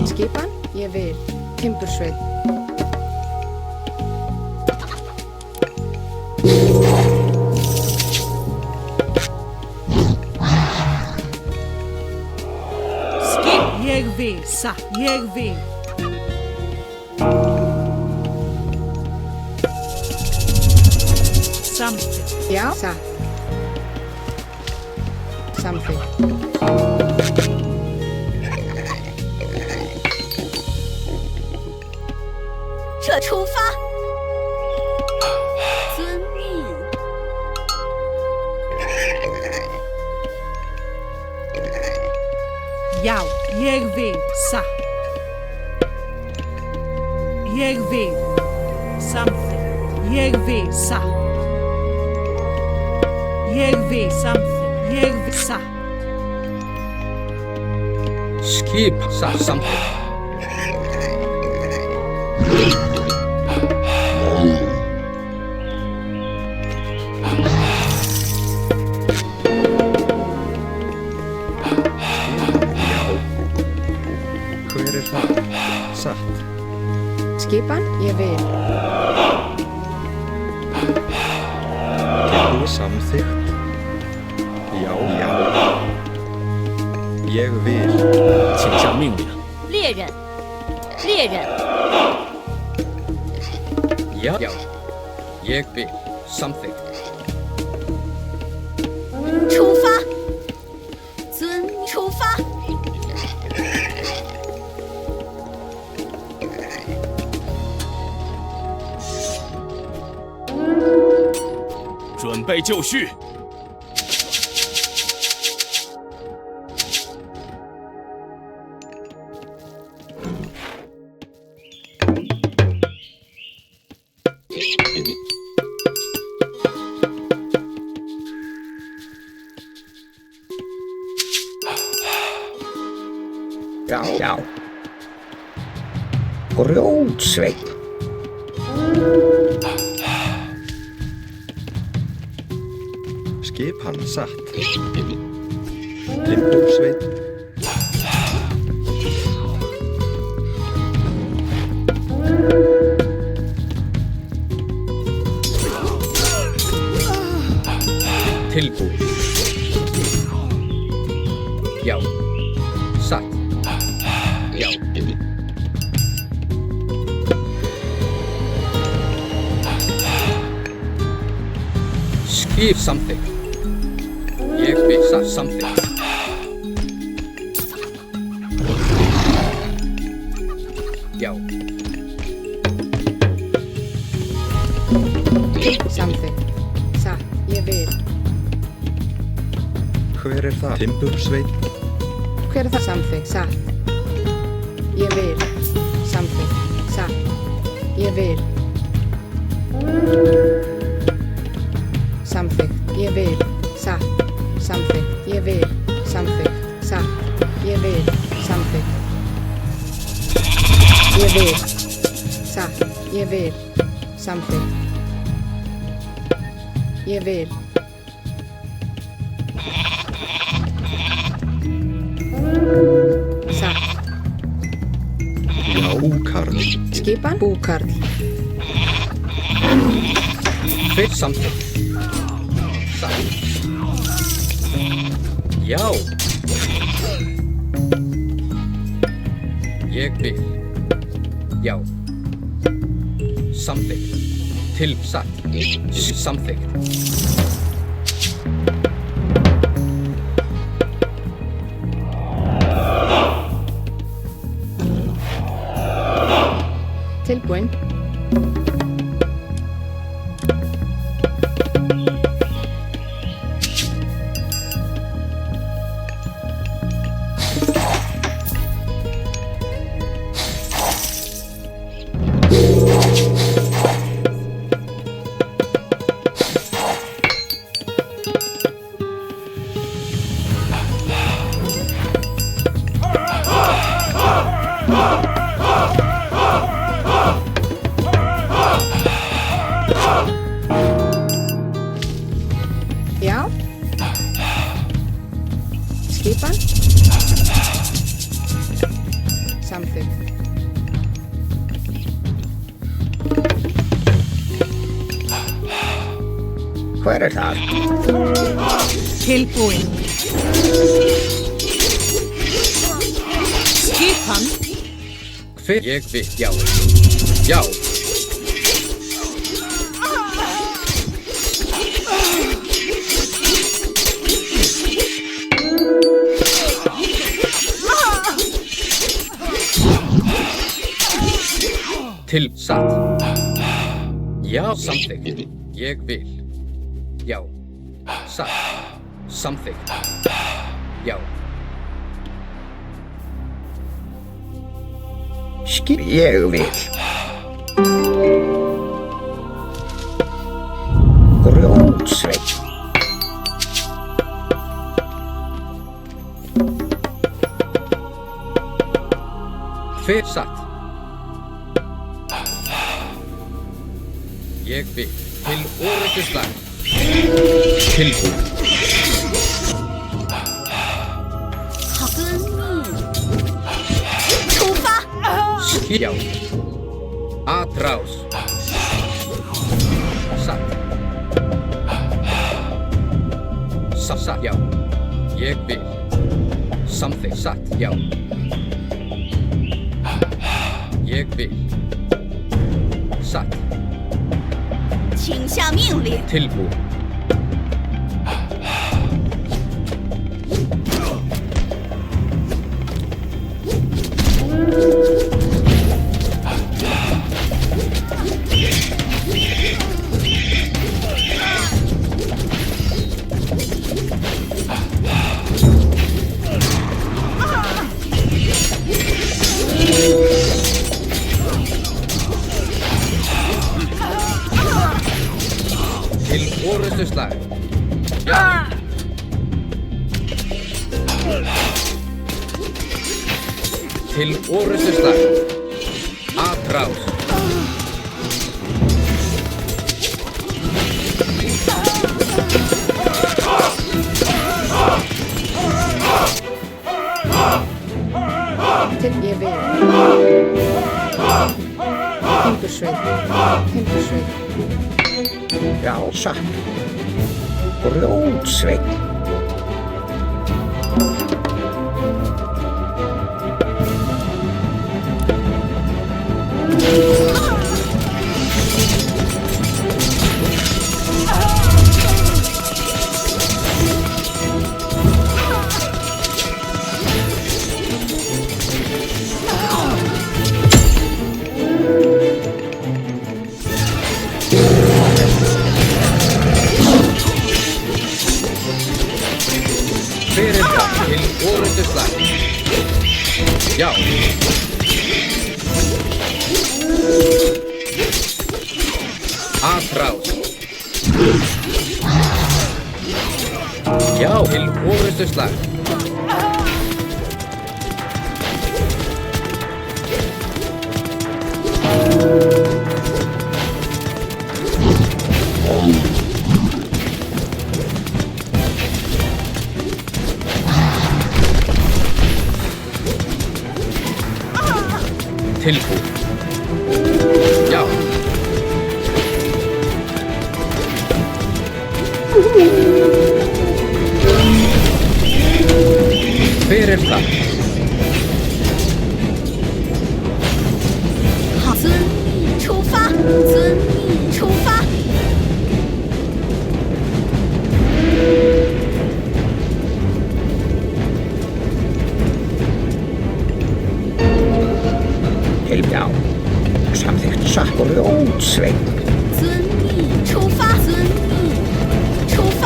Speaker 1: Skipan? Ég vil. Timbursveit.
Speaker 5: Skip. Ég vil. Satt. Ég vil. Samþykkt.
Speaker 1: Já. Satt. Samþykkt.
Speaker 3: 出发。遵命。
Speaker 5: Já. Ég vil. Satt. Ég vil. Samþykkt. Ég vil. Satt. Ég vil. Samþykkt. Ég vil. Satt.
Speaker 8: Skip satt. Samþykkt.
Speaker 1: Skipan? Ég vil.
Speaker 4: Samþykkt. Já, já. Ég vil.
Speaker 10: 请下命令。
Speaker 6: 猎人，猎人。
Speaker 8: Já. Já. Ég vil. Samþykkt.
Speaker 3: 出发。遵出发。
Speaker 10: 准备就绪。
Speaker 9: Já, já. Grjótsveinn.
Speaker 4: Skipan satt. Limbósveit.
Speaker 8: Tilbúð. Já. Satt. Já. Skip samþykkt. Ég vil samþykkt. Já.
Speaker 1: Samþykkt. Satt. Ég vil.
Speaker 4: Hver er það? Timbursveit.
Speaker 1: Hver er það? Samþykkt. Satt. Ég vil. Samþykkt. Satt. Ég vil. Samþykkt. Ég vil. Satt. Samþykkt. Ég vil. Samþykkt. Satt. Ég vil. Samþykkt. Ég vil. Satt. Ég vil. Samþykkt. Ég vil. Satt.
Speaker 4: Já. Búkarl.
Speaker 1: Skipan? Búkarl.
Speaker 8: Fyrst samþykkt. Satt. Já. Ég vil. Já. Samþykkt. Til satt. Samþykkt.
Speaker 1: Tilbúin. Já. Skipan. Samþykkt.
Speaker 9: Hver það?
Speaker 5: Tilbúin. Skipan.
Speaker 8: Hver ég vil. Já. Já. Til satt. Já, samþykkt. Ég vil. Já. Satt. Samþykkt. Já.
Speaker 9: Ég vil. Grjótsveit.
Speaker 8: Hver satt? Ég vil. Til orðuslag. Tilbúin. Já. Atrás. Satt. Satt. Já. Ég vil. Samþykkt. Satt. Já. Ég vil. Satt.
Speaker 3: 请下命令。
Speaker 8: Tilbúin. Til orðuslag. Já. Til orðuslag. Atrás.
Speaker 1: Til ég vil. Timbursveit. Timbursveit.
Speaker 9: Já, satt. Grjótsveit.
Speaker 8: Fyrir það til orðuslag. Já. Atrás. Já, til orðuslag. Tilbúin. Já. Hver það?
Speaker 3: 遵命出发。
Speaker 9: Já, samþykkt satt og ljótsveinn.
Speaker 3: 遵命出发，遵命出发。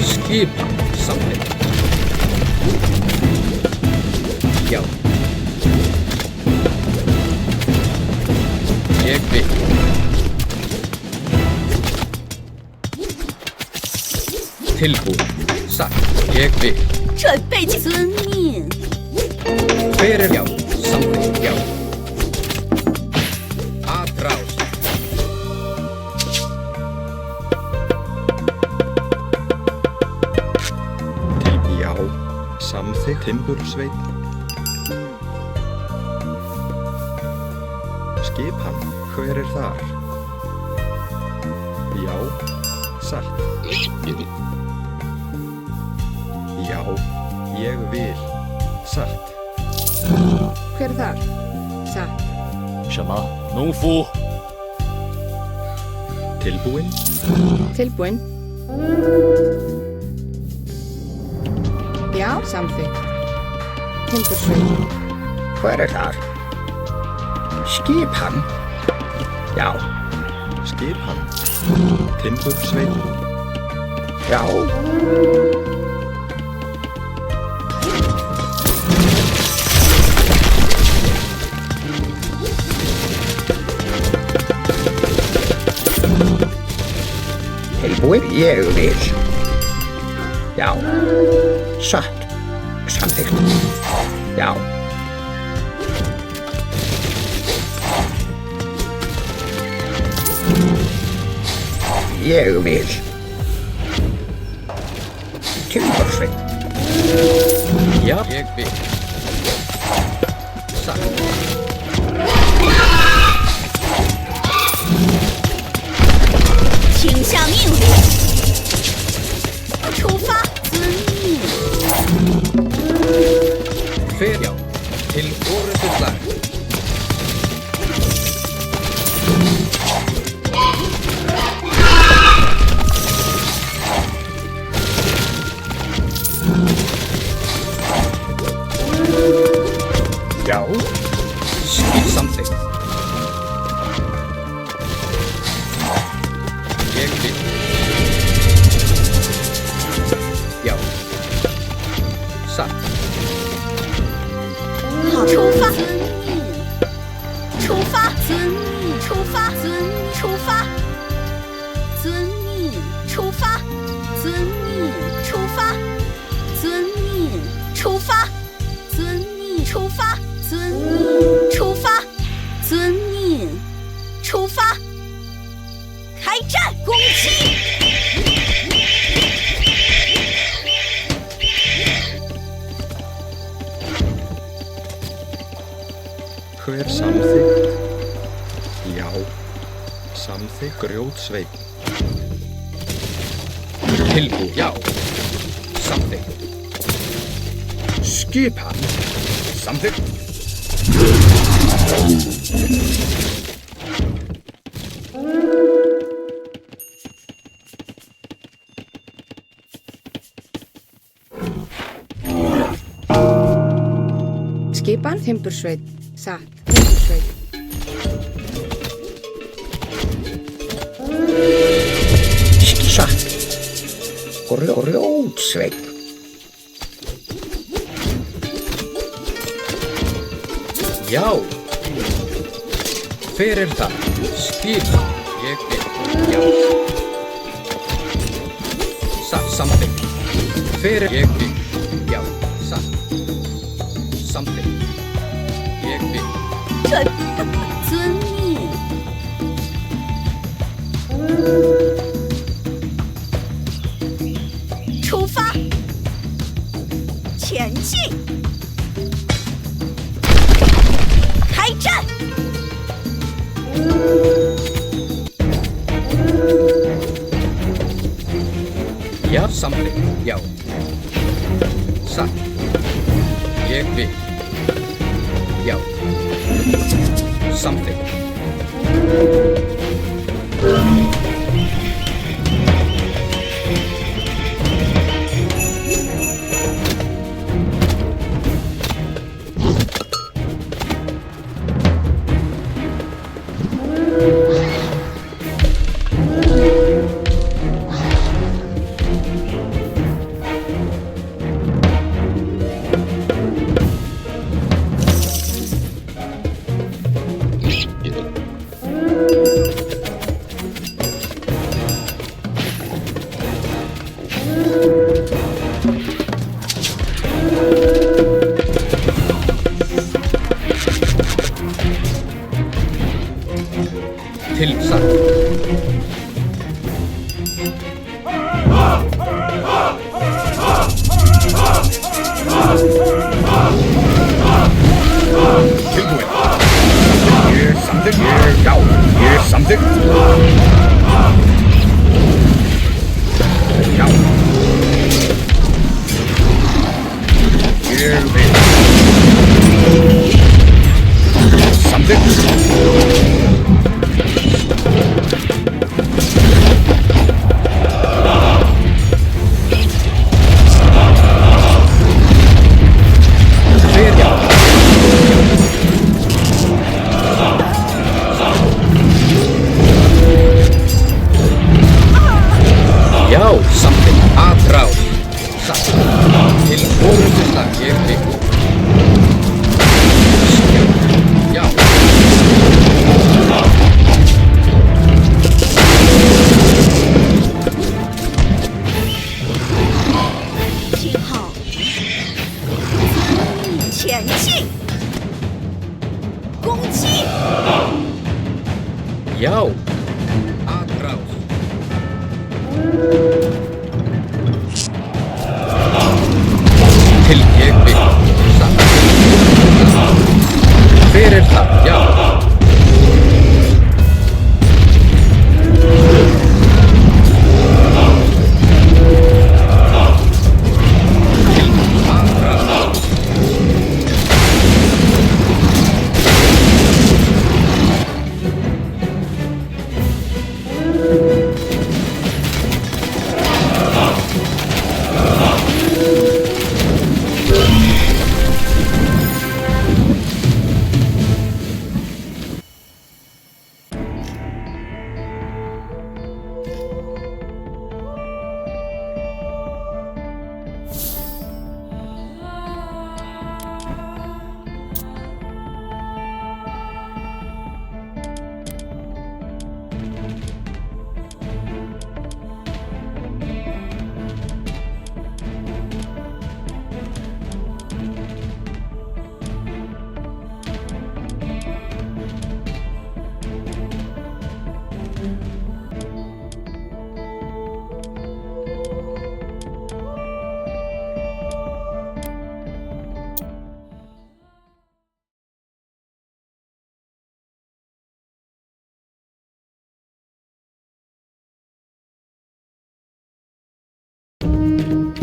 Speaker 8: Skipan samþykkt. Já. Ég vil. Tilbúin. Satt. Ég vil.
Speaker 3: 准备遵命。
Speaker 8: Hver er já? Samþykkt. Já. Atrás.
Speaker 4: Já, samþykkt timbursveinn. Skipan, hver er þar? Já, satt. Já, ég vil. Satt.
Speaker 1: Hver er þar? Satt.
Speaker 10: 什么？农夫？
Speaker 4: Tilbúin.
Speaker 1: Tilbúin. Já, samþykkt. Timbursveinn.
Speaker 9: Hver er þar? Skipan. Já.
Speaker 4: Skipan. Timbursveinn.
Speaker 9: Já. Tilbúin, ég vil. Já. Satt. Samþykkt. Já. Ég vil. Timbursveinn.
Speaker 8: Já. Ég vil. Satt. Fer já. Til orrustusslag.
Speaker 9: Já.
Speaker 8: Skil samþykkt. Ég vil. Já. Satt.
Speaker 3: 好，出发，遵命，出发，遵命，出发，遵出发，遵命，出发，遵命，出发，遵命，出发，遵命，出发，遵命，出发，遵命，出发，开战，攻击！
Speaker 4: Hver samþykkt? Já, samþykkt grjótsveinn.
Speaker 8: Tilbúin. Já. Samþykkt.
Speaker 2: Skipan. Samþykkt.
Speaker 1: Skipan, timbursveinn. Satt. Timbursveinn.
Speaker 9: Satt. Grjótsveinn.
Speaker 8: Já. Hver er það? Skipan. Ég vil. Já. Satt. Samþykkt. Hver er ég vil? Já. Satt. Samþykkt. Ég vil.
Speaker 3: 遵命。出发，前进，开战！
Speaker 8: Já, samþykkt. Já. Satt. Ég vil. Já. Samþykkt. Til satt.
Speaker 2: Tilbúin. Ég samþykkt. Já, ég samþykkt. Já. Ég vil. Samþykkt.
Speaker 8: Já, samþykkt. Aðrás. Satt. Til forystuslag. Ég vil. Já.
Speaker 3: 听号，前进，攻击，
Speaker 8: Já. Aðrás. Til ég vil. Satt. Hver það? Já. Til aðrás.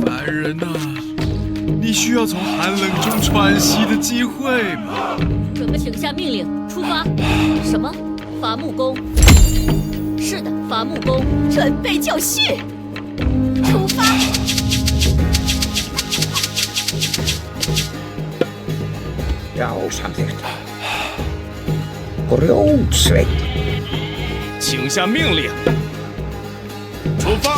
Speaker 11: 凡人呐，你需要从寒冷中喘息的机会吗？
Speaker 3: 准备请下命令，出发。什么？伐木工？是的，伐木工，准备就绪，出发。
Speaker 9: Já, samþykkt. Grjótsveit.
Speaker 10: 请下命令，出发。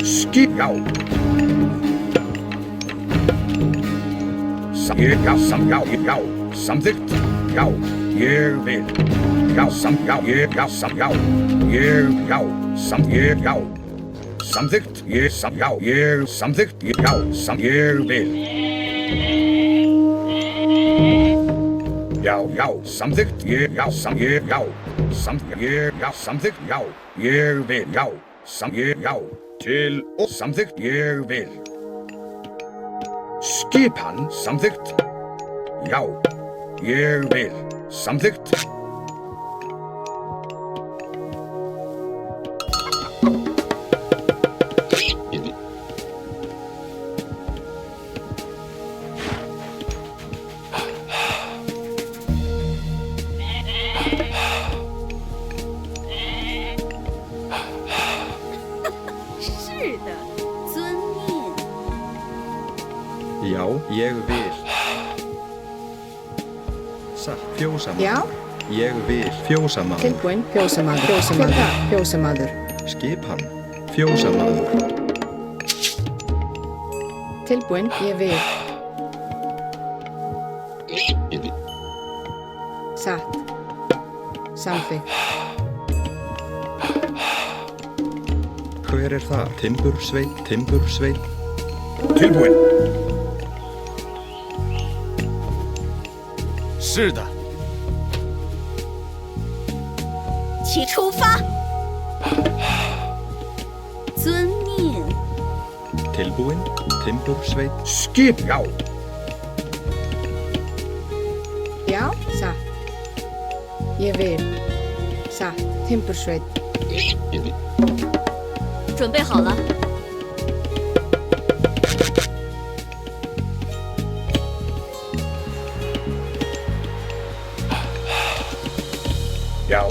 Speaker 2: Skip. Já. Já. Samþykkt. Já. Ég vil. Já, já. Ég, já. Já. Samþykkt. Ég, já. Ég, samþykkt. Já, ég vil. Já. Samþykkt. Ég, já. Samþykkt. Já. Ég vil. Já. Já. Til og samþykkt. Ég vil. Skipan. Samþykkt. Já. Ég vil. Samþykkt.
Speaker 3: 是的，遵命。
Speaker 4: Já, ég vil. Satt, fjósamaður.
Speaker 1: Já.
Speaker 4: Ég vil, fjósamaður.
Speaker 1: Tilbúin, fjósamaður. Fjósamaður. Fjósamaður.
Speaker 4: Skipan, fjósamaður.
Speaker 1: Tilbúin, ég vil. Satt. Samþykkt.
Speaker 4: Hver það? Timbursveit, timbursveit.
Speaker 2: Tilbúin.
Speaker 10: 是的。
Speaker 3: 起出发。遵命。
Speaker 4: Tilbúin, timbursveit.
Speaker 2: Skip, já.
Speaker 1: Já, satt. Ég vil. Satt. Timbursveit.
Speaker 3: 准备好了。
Speaker 2: Já.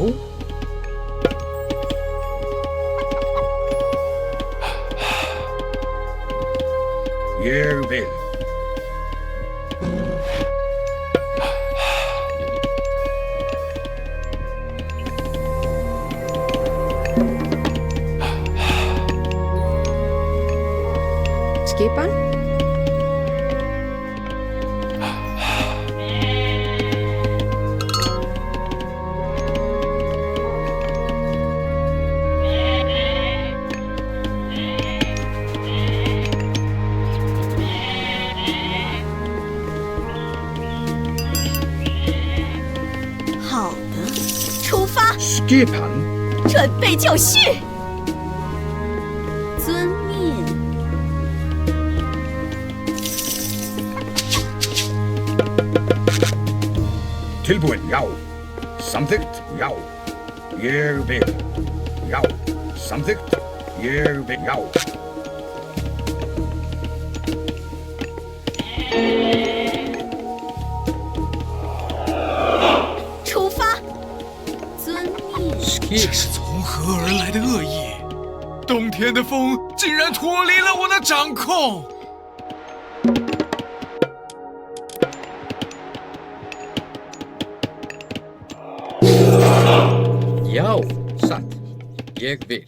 Speaker 2: Ég vil.
Speaker 1: Skipan.
Speaker 2: Skipan.
Speaker 3: 准备就绪。遵命。
Speaker 2: Tilbúin, já. Samþykkt, já. Ég vil. Já. Samþykkt, ég vil, já.
Speaker 11: 这是从何而来的恶意？冬天的风竟然脱离了我的掌控！
Speaker 8: Já, satt. Ég vil.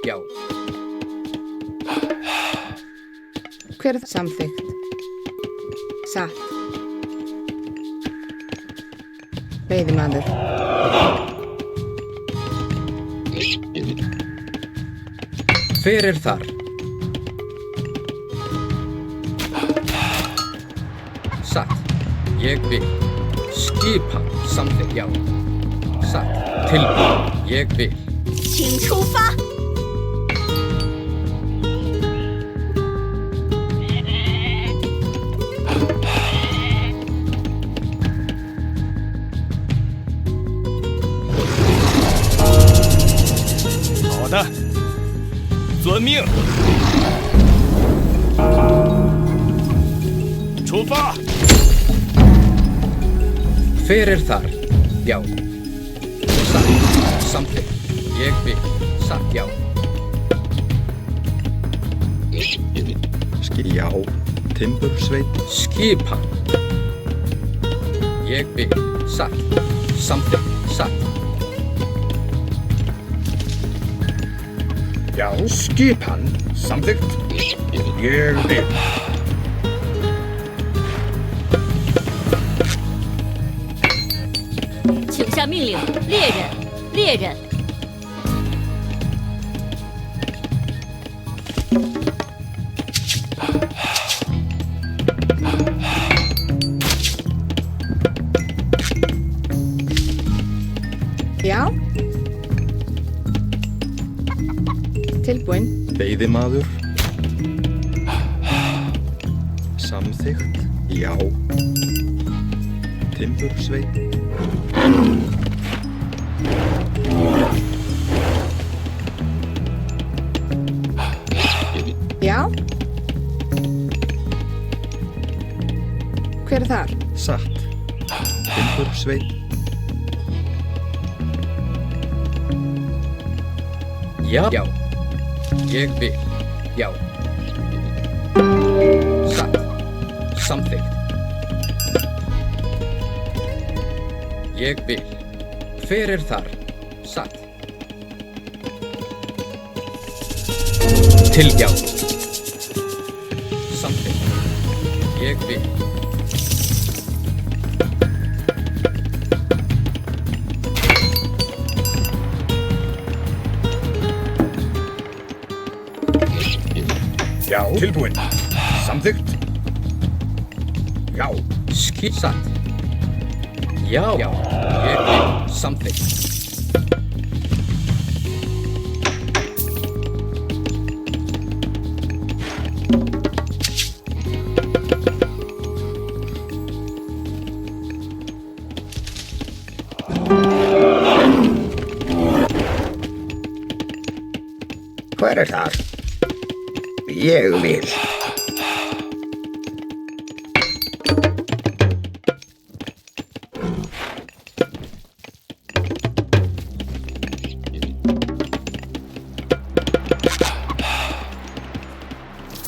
Speaker 8: Já.
Speaker 1: Hver samþykkt? Satt. Veiðimaður.
Speaker 8: Hver þar? Satt. Ég vil. Skipan samþykkt, já. Satt. Tilbúin. Ég vil.
Speaker 3: 请出发。
Speaker 10: 好的，遵命。出发。
Speaker 8: Hver þar? Já. Satt. Samþykkt. Ég vil. Satt, já.
Speaker 4: Já. Timbursveit.
Speaker 8: Skipan. Ég vil. Satt. Samþykkt. Satt.
Speaker 2: Já. Skipan. Samþykkt. Ég vil.
Speaker 3: 请下命令，猎人，猎人。
Speaker 1: Já. Tilbúin.
Speaker 4: Veiðimaður. Samþykkt. Já. Timbursveit.
Speaker 1: Já. Hver þar?
Speaker 4: Satt. Timbursveit.
Speaker 8: Já. Já. Ég vil. Já. Satt. Samþykkt. Ég vil. Hver þar? Satt. Til já. Samþykkt. Ég vil.
Speaker 2: Já, tilbúinn. Samþykkt. Já.
Speaker 8: Satt. Já. Ég vil. Samþykkt.
Speaker 9: Hver þar? Ég vil.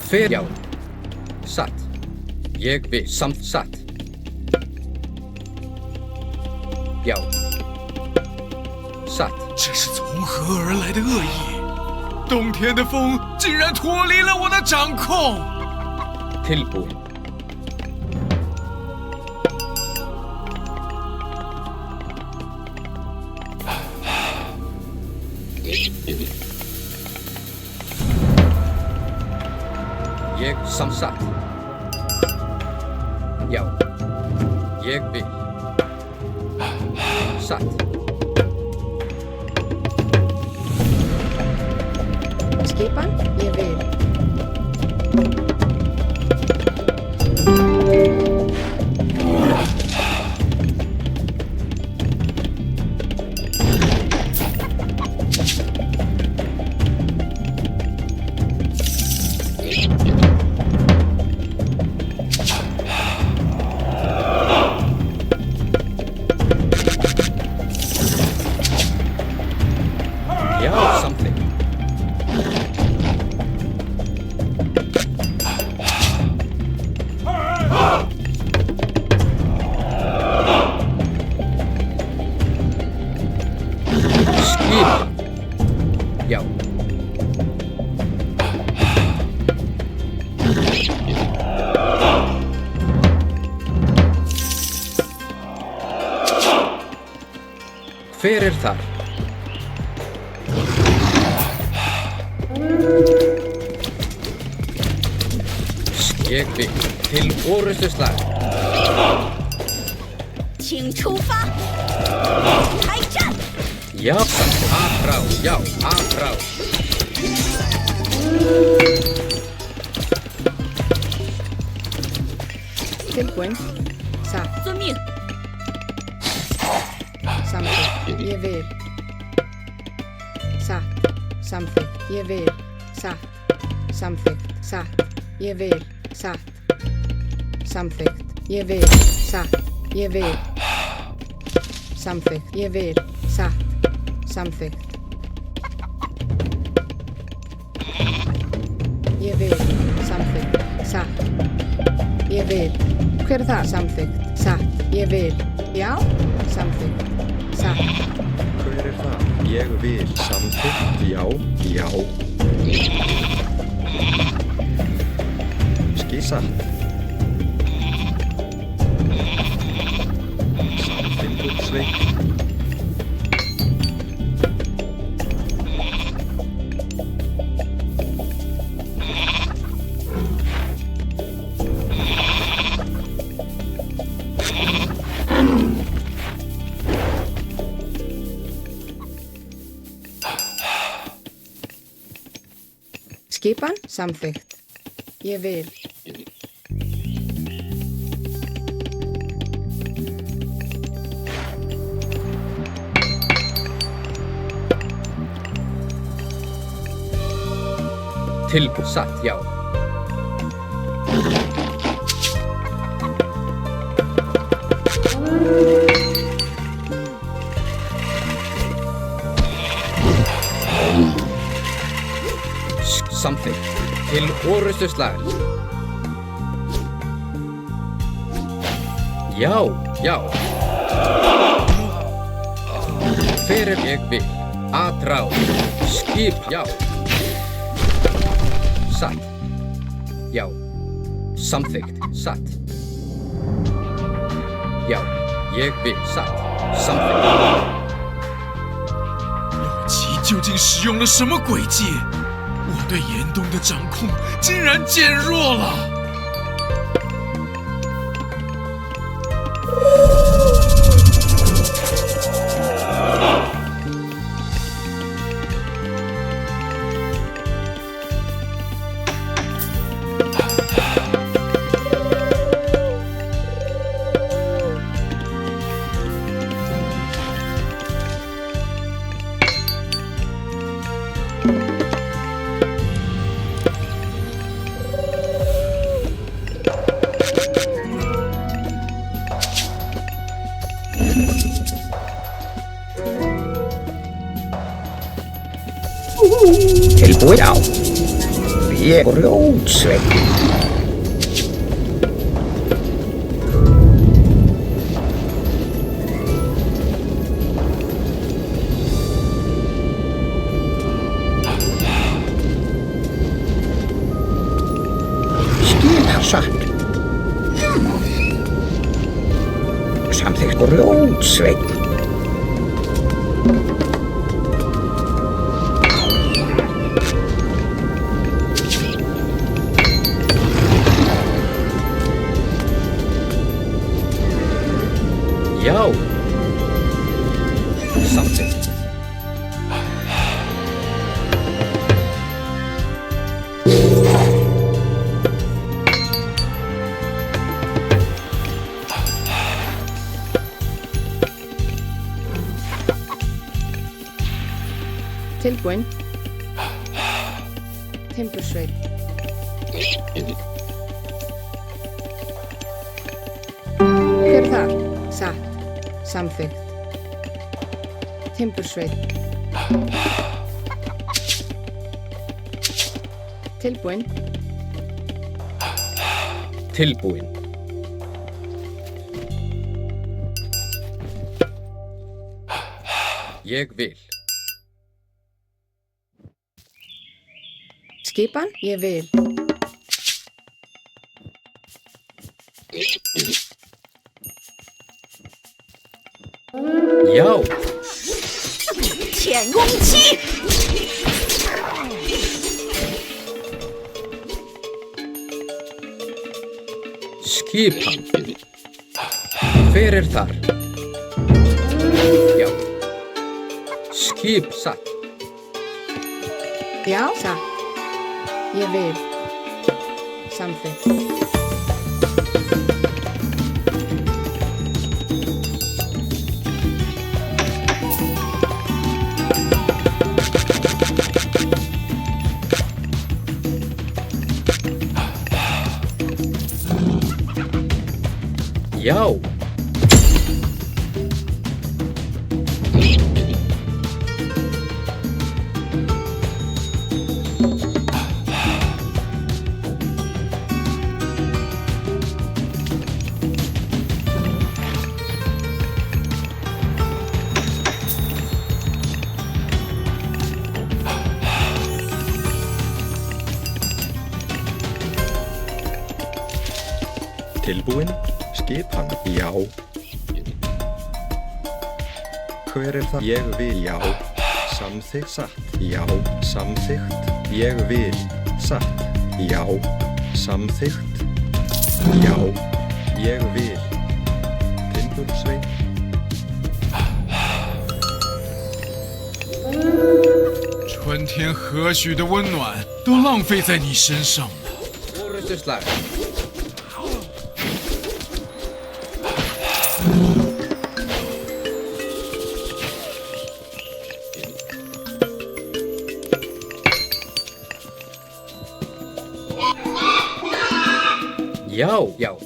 Speaker 8: Hver já. Satt. Ég vil. Satt. Já。satt。
Speaker 11: 这是从何而来的恶意？冬天的风竟然脱离了我的掌控。
Speaker 8: tilbúin。ég samsatt. já. ég vil. satt.
Speaker 1: Skipan, ég vil.
Speaker 8: Já, something. Skip. Já. Hver þar? ég vil til orrustuslag.
Speaker 3: 请出发，开战！
Speaker 8: Já, afrá, já, afrá.
Speaker 1: Tilbúin. Satt.
Speaker 3: 遵命。
Speaker 1: Samþykkt. Ég vil. Satt. Samþykkt. Ég vil. Satt. Samþykkt. Satt. Ég vil. Satt. Samþykkt. Ég vil. Satt. Ég vil. Samþykkt. Ég vil. Satt. Samþykkt. Ég vil. Samþykkt. Satt. Ég vil. Hver það? Samþykkt. Satt. Ég vil. Já. Samþykkt. Satt.
Speaker 4: Hver það? Ég vil. Samþykkt. Já. Já. Satt. Samþykkt.
Speaker 1: Skipan, samþykkt. Ég vil.
Speaker 8: Tilbúin, satt, já. samþykkt. Til orustuslags. Já, já. Fyrir ég vil. Atráð. Skip, já. Satt. Já. Samþykkt. Satt. Já. Ég vil. Satt. Samþykkt.
Speaker 11: 洛奇究竟使用了什么诡计？我对岩洞的掌控竟然减弱了。
Speaker 9: Tilbúið á. Ég grjótsveinn. Skip satt. Samþykkt grjótsveinn.
Speaker 8: Já. Samþykkt.
Speaker 1: Tilbúin. Timbursveit. Hver er það? Satt. Samþykkt. Timbursveit. Tilbúin.
Speaker 8: Tilbúin. Ég vil.
Speaker 1: Skipan, ég vil.
Speaker 8: Já.
Speaker 3: 潜攻击。
Speaker 8: Skipan. Hver er þar? Já. Skip satt.
Speaker 1: Já, satt. Ég vil. Samþykkt.
Speaker 8: Já.
Speaker 4: Tilbúin. Skipan. Já. Hver er það? Ég vil. Já. Samþykkt. Satt. Já. Samþykkt. Ég vil. Satt. Já. Samþykkt. Já. Ég vil. Timbursveit.
Speaker 11: 春天何许的温暖都浪费在你身上了。
Speaker 8: Orustuslag. Já, já.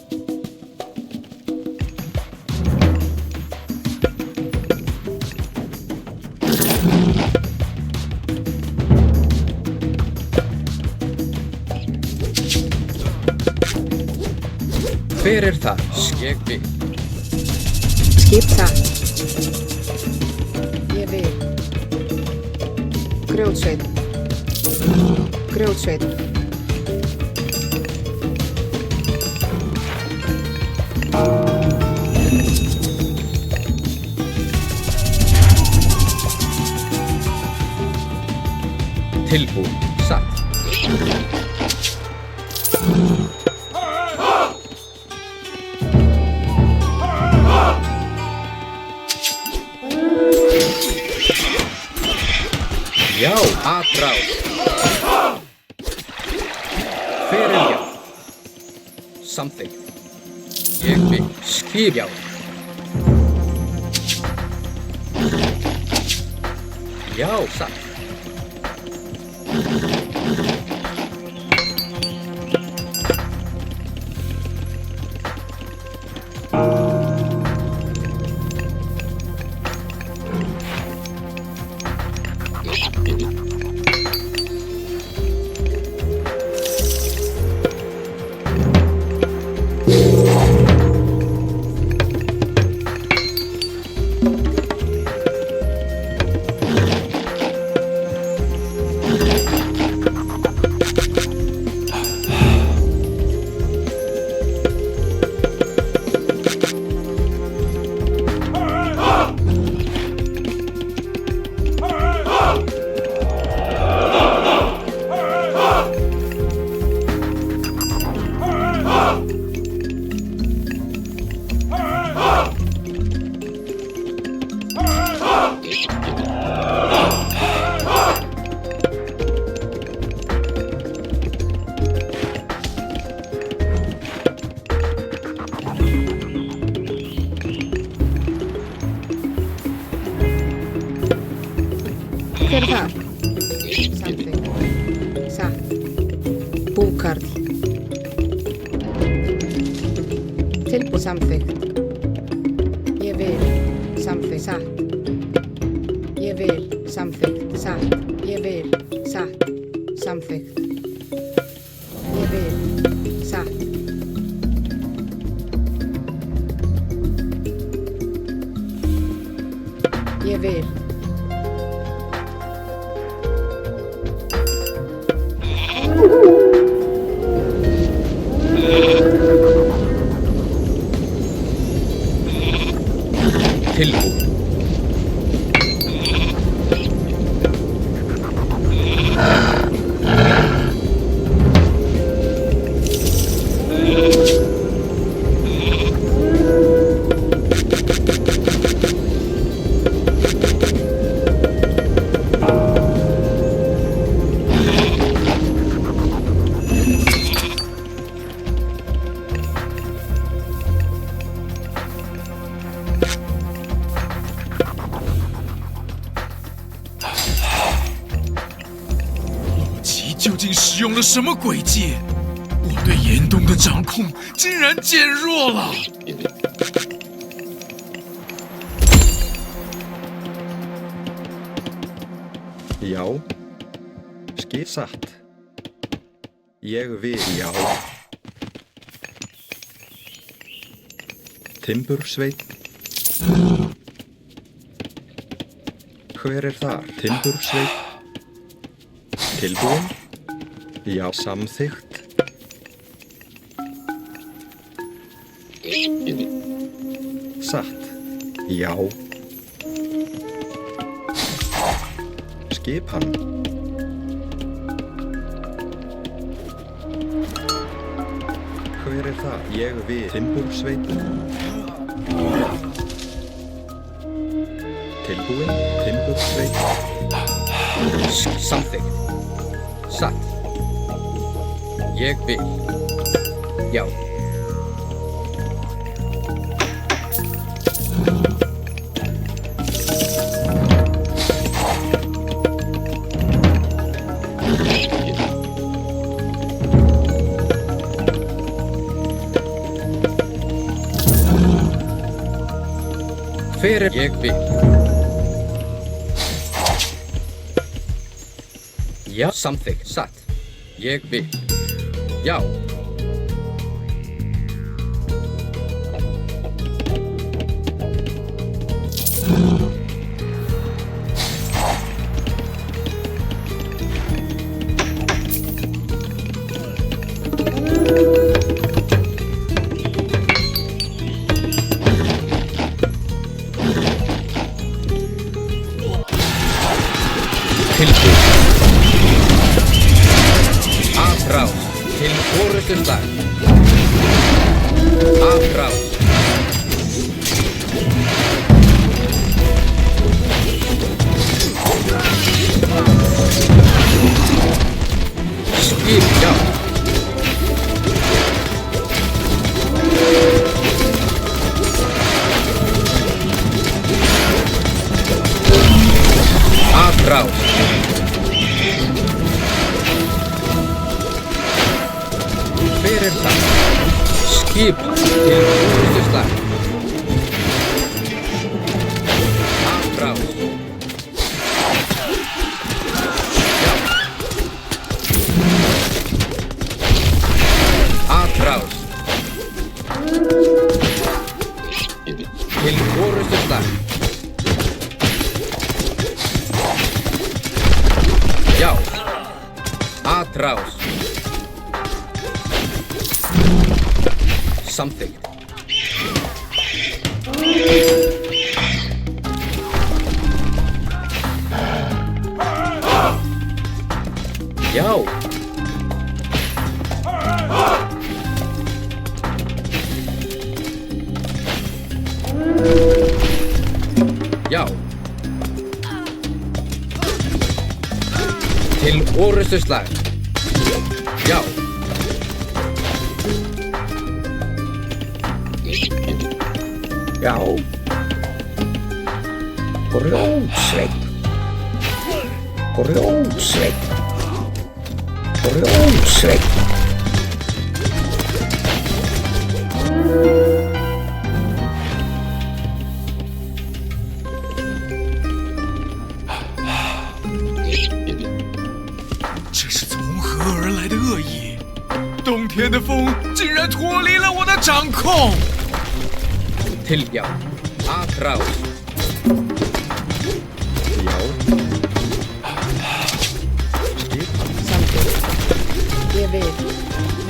Speaker 8: Hver það? Ég vil.
Speaker 1: Skip satt. Ég vil. Grjótsveinn. Grjótsveinn.
Speaker 8: Tilbúin. Satt. Já, aðrás. Hver já? Samþykkt. Ég vil. Skip já. Já, satt. Hver það? Samþykkt. Satt. Búkarl. Tilbúin. Samþykkt. Ég vil. Samþykkt. Satt. Ég vil. Samþykkt. Satt. Ég vil. Satt. Samþykkt. Ég vil. Satt. Ég vil. Tilbúin.
Speaker 11: 究竟使用了什么诡计？我对岩洞的掌控竟然减弱了。
Speaker 4: Já. Skip satt. Ég vil. Já. Timbursveinn. Hver þar? Timbursveinn. Tilbúin. Já, samþykkt. Satt. Já. Skip hann. Hver það? Ég vil. Timbursveinn. Tilbúin. Timbursveinn.
Speaker 8: Samþykkt. Satt. Ég vil. Já. Hver ég vil. Já, samþykkt. Satt. Ég vil. Já. Tilbúið. Afrás til forystuslag. Afrás. Skip, já. Afrás. Hver það? Skip til forystuslag. Afrás. Já. Afrás. Til forystuslag. Já. Atrás. Samþykkt. Já. Já. Til orustuslag. Já.
Speaker 9: Já. Grjótsveinn. Grjótsveinn. Grjótsveinn.
Speaker 11: 这是从何而来的恶意？冬天的风竟然脱离了我的掌控！
Speaker 8: Tilja. Atrás.
Speaker 4: Já. Skip.
Speaker 1: Samþykkt. Ég vil.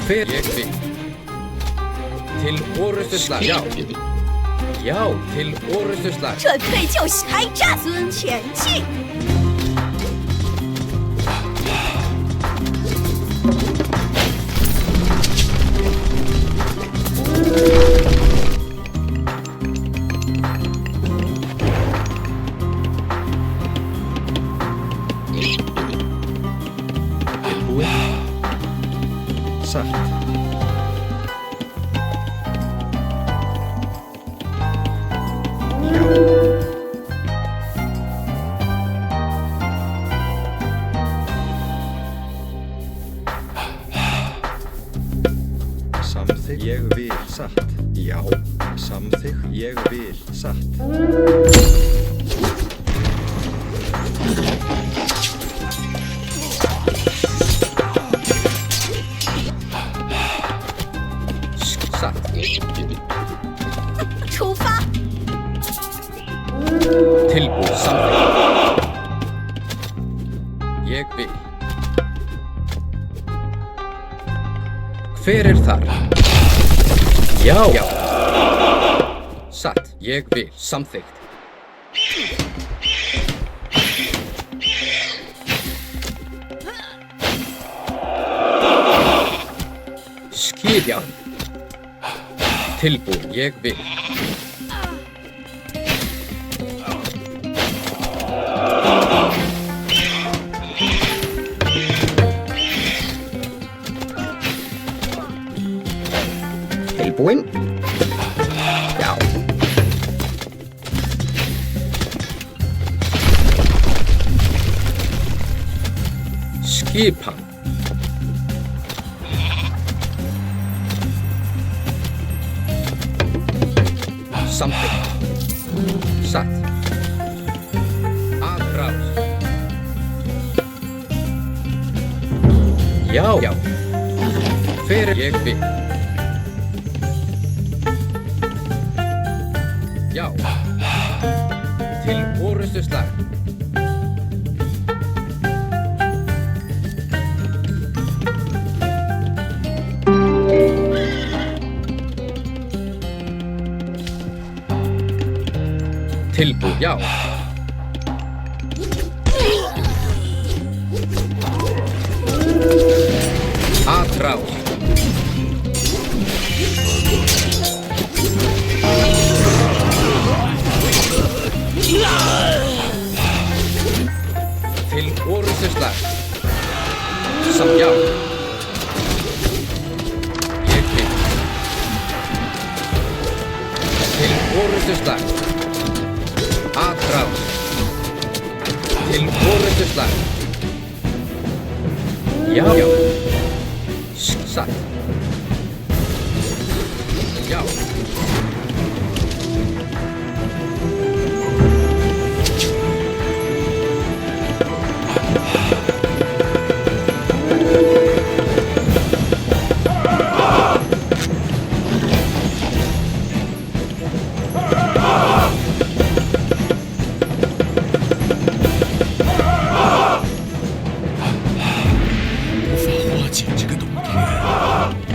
Speaker 8: Hver ég vil. Til orustuslag. Já. Já, til orustuslag.
Speaker 3: 准备就绪，开战，孙前进。
Speaker 4: Satt. Já. Samþykkt. Ég vil. Satt. Já. Samþykkt. Ég vil. Satt.
Speaker 3: 出发。
Speaker 8: Tilbúið samþykkt. Ég vil. Hver þar? Já. Já. Satt. Ég vil. Samþykkt. Skipja. Tilbúið. Ég vil.
Speaker 9: Tilbúinn? Já.
Speaker 8: Skipan. Samþykkt. Satt. Atrás. Já. Já. Hver ég vil. Já. Tilbúin, já. Atrás. Til orrustuslag. Já. Ég vil. Til orrustuslag. Atrás. Til orrustuslag. Já. Satt. Já.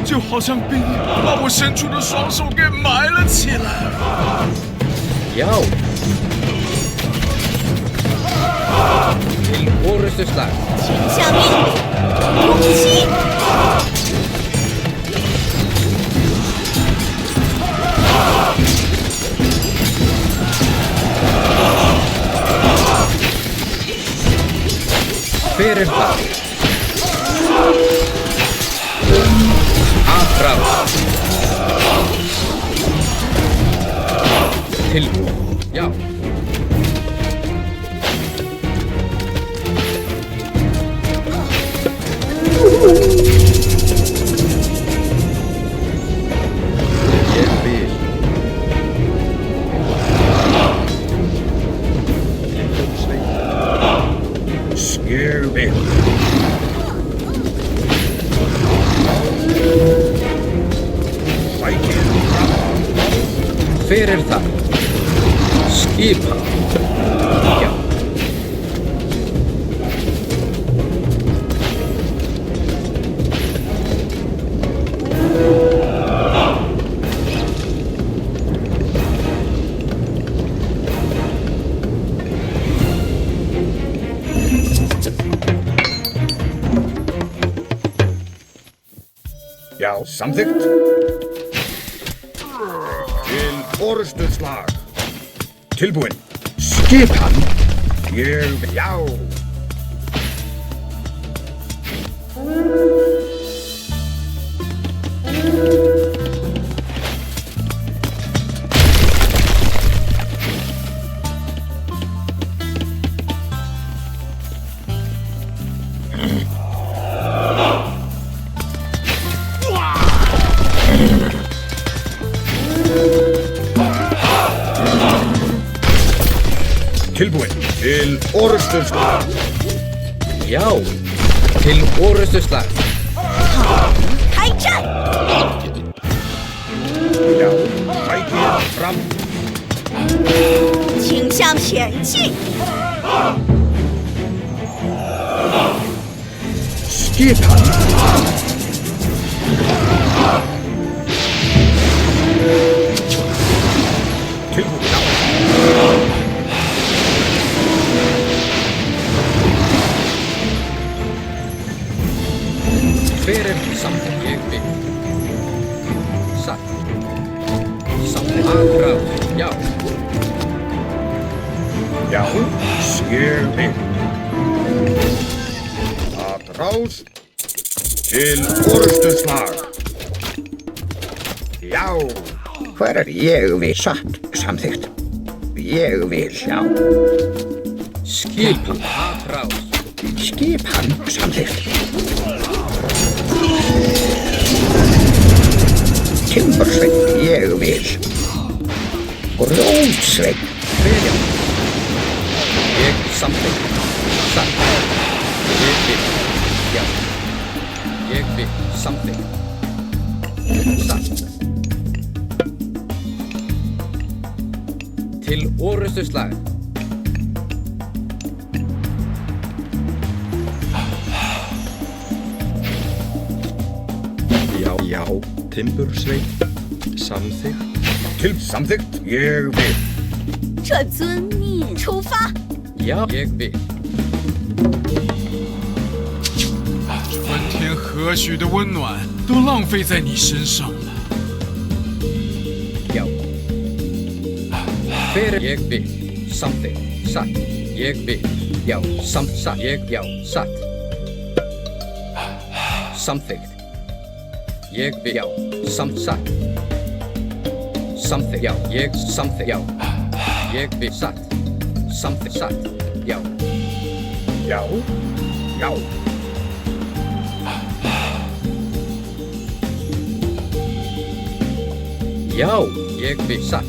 Speaker 11: 就好像冰把我伸出的双手给埋了起来。
Speaker 8: Já. Til orrustuslag.
Speaker 3: 请下命令，攻击！
Speaker 8: Fyrir það. Atrás. Tilbúin, já.
Speaker 4: Ég vil.
Speaker 2: Ég vil. Sækið fram.
Speaker 8: Fyrir það. Skipa. Já.
Speaker 2: Já, samþykkt. Til orrustuslag. Tilbúin. Skipan. Ég vil. Já. Tilbúin. Til orrustuslag.
Speaker 8: Já. Til orrustuslag.
Speaker 3: 开战！
Speaker 2: Já. Sækið fram.
Speaker 3: 请向前进！
Speaker 2: Skipan. Tilbúin. Já.
Speaker 8: Fyrir samþykkt, ég vil. Satt. Samþykkt. Atrás, já.
Speaker 2: Já. Ég vil. Atrás. Til orrustuslag. Já.
Speaker 9: Hvar ég vil? Satt. Samþykkt. Ég vil, já.
Speaker 8: Skipan. Atrás.
Speaker 9: Skipan. Samþykkt. Timbursveinn, ég vil. Grjótsveinn.
Speaker 8: Fyrir. Ég samþykkt. Satt. Ég vil. Já. Ég vil. Samþykkt. Satt. Til orrustuslag.
Speaker 4: Já, Timbursveinn. Samþykkt.
Speaker 2: Til samþykkt. Ég vil.
Speaker 3: 这遵命，出发。
Speaker 8: 要也别。
Speaker 11: 春天何许的温暖都浪费在你身上了。
Speaker 8: 要。Fair也别 something sat 也别要 some sat 也要 sat something 也别要 some sat something 要也 something 要也别 sat something sat 要
Speaker 2: 要要
Speaker 8: 要也别 sat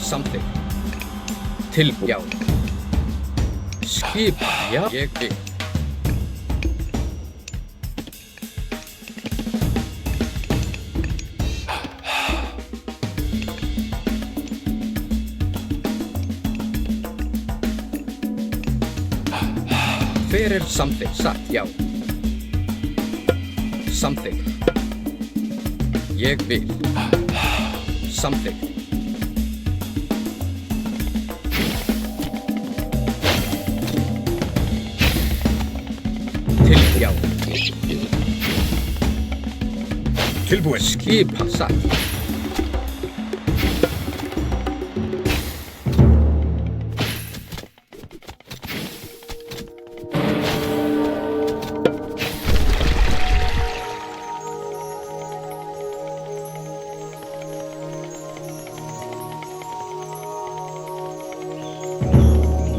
Speaker 8: something till 要 skip 要也别Fair something sat 要 something 也别 something till 要
Speaker 2: tilbúin
Speaker 8: skip sat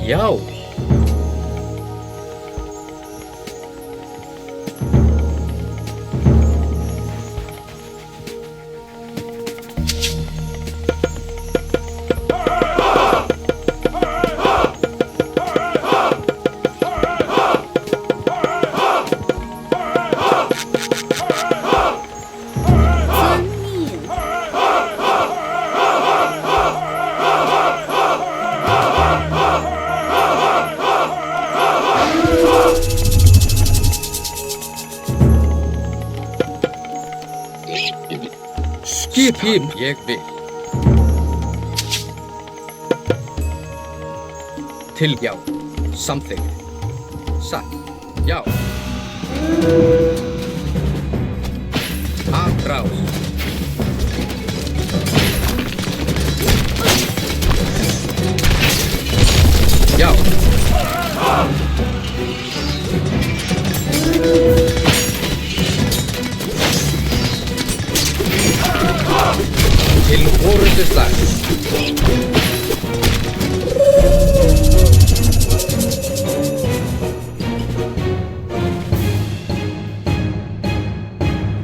Speaker 8: 要skip 也别 till 要 something sat 要 atraus 要 till orðuslag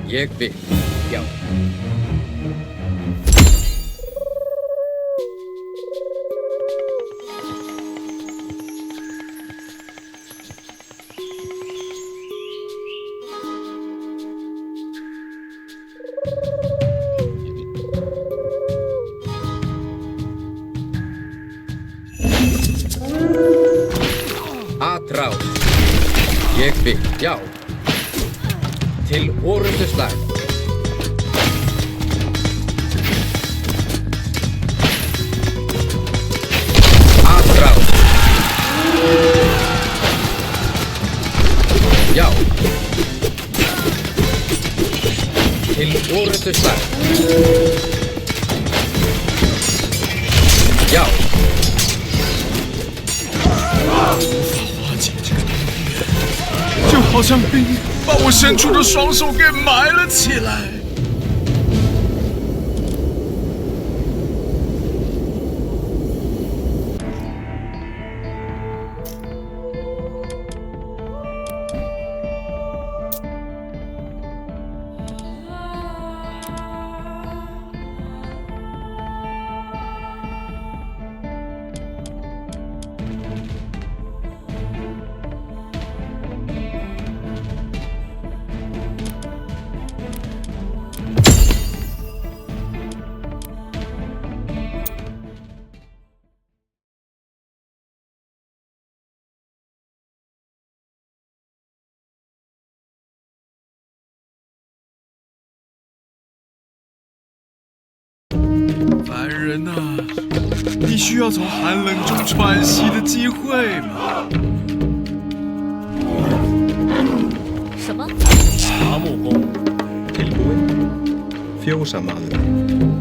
Speaker 8: ég vil já Atrás ég vil já til orðuslag Atrás já til orðuslag já
Speaker 11: 就好像冰把我伸出的双手给埋了起来。人呐，你需要从寒冷中喘息的机会吗？
Speaker 6: 什么？
Speaker 10: 伐木工。
Speaker 4: Tilbúinn. Fjósamaður.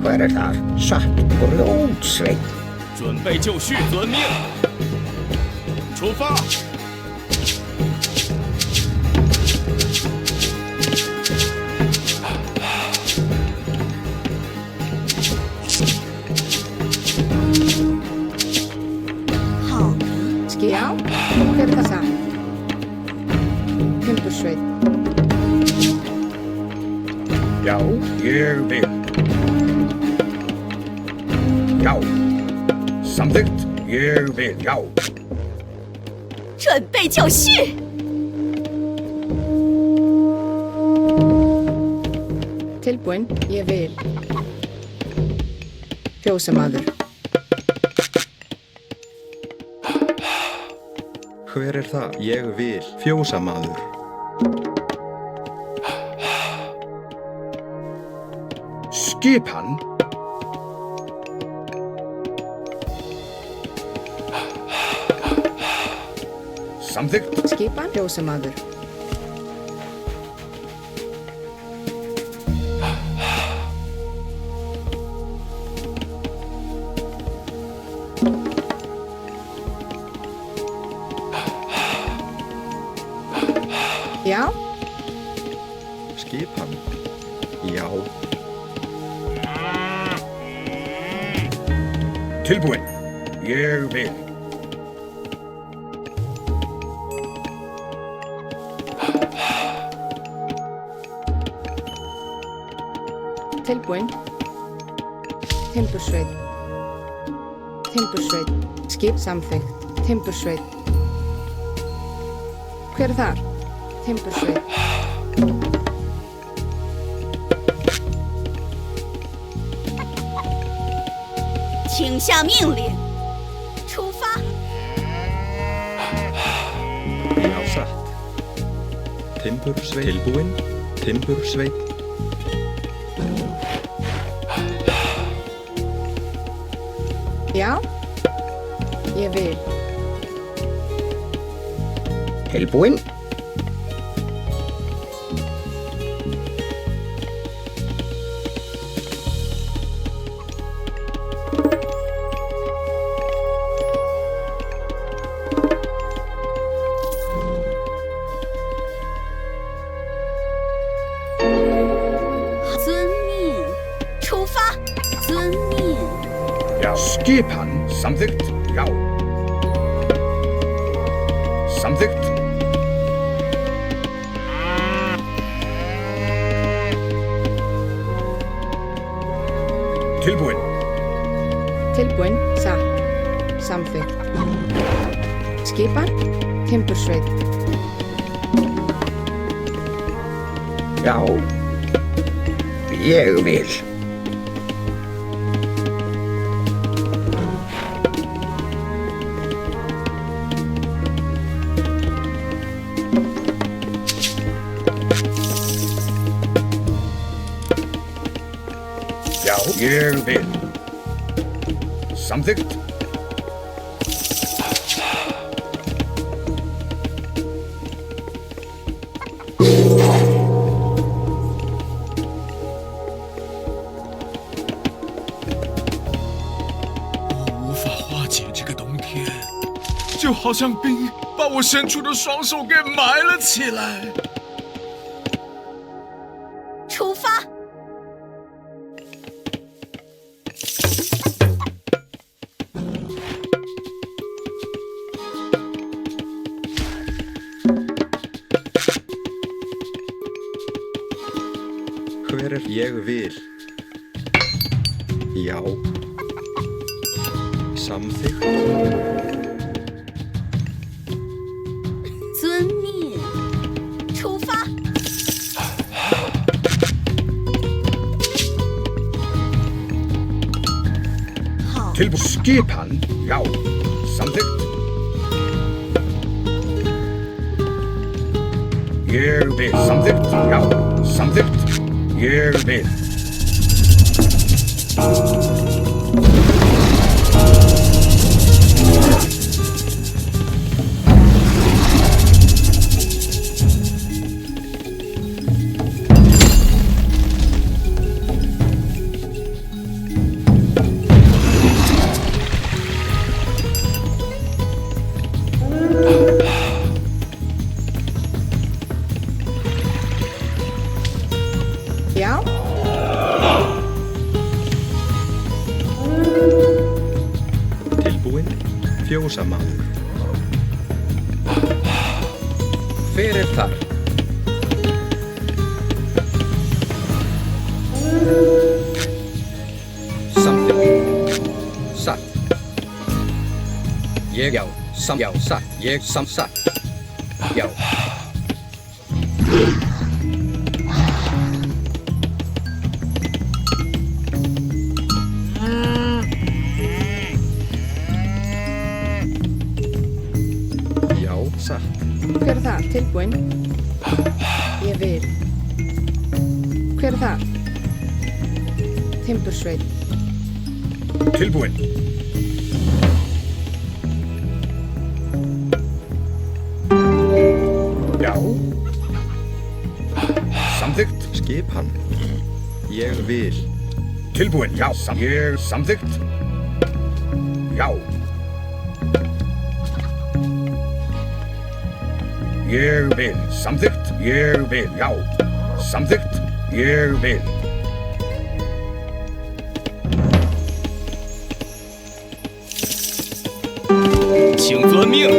Speaker 9: Hver þar? Satt grjótsveit.
Speaker 10: 准备就绪，遵命。出发。
Speaker 3: 好的。
Speaker 1: Skjá. Hver er það satt? Timbursveit.
Speaker 2: Já, ég vil. Já. Samþykkt. Ég vil, já.
Speaker 3: 准备就绪。
Speaker 1: Tilbúinn, ég vil. Fjósamaður.
Speaker 4: Hver er það? Ég vil. Fjósamaður.
Speaker 2: Skipan. Samþykkt.
Speaker 1: Skipan. Fjósamaður. Já.
Speaker 4: Skipan. Já.
Speaker 2: Tilbúinn. Ég vil.
Speaker 1: Tilbúinn. Timbursveit. Timbursveit. Skip samþykkt. Timbursveit. Hver er þar? Timbursveit.
Speaker 3: "请下命令，出发。
Speaker 4: Já, satt. Timbursveit. Tilbúinn. Timbursveit.
Speaker 1: Já. Ég vil.
Speaker 9: Tilbúinn.
Speaker 2: Skipan. Samþykkt. Já. Samþykkt. Tilbúinn.
Speaker 1: Tilbúinn, satt. Samþykkt. Skipan. Timbursveit.
Speaker 9: Já. Ég vil.
Speaker 2: Já, ég vil. Samþykkt.
Speaker 11: 我无法化解这个冬天，就好像冰把我伸出的双手给埋了起来。
Speaker 3: 出发。
Speaker 4: Hver er ég vil? Já. Samþykkt.
Speaker 3: 遵命，出发。好。
Speaker 2: Tilbúinn. Skipan. Já. Samþykkt. Ég vil. Samþykkt. Já. Samþykkt. Ég vil.
Speaker 8: Hver er þar? Samþykkt. Satt. Ég já. Já, satt. Ég satt. Já.
Speaker 4: Já, satt.
Speaker 1: Hver er það? Tilbúinn. Ég vil. Hver er það? Timbursveit.
Speaker 2: Tilbúinn. Já. Samþykkt.
Speaker 4: Skipan. Ég vil.
Speaker 2: Tilbúinn. Já. Ég samþykkt. Já. Ég vil. Samþykkt. Ég vil. Já. Samþykkt. Ég vil.
Speaker 10: 请遵命。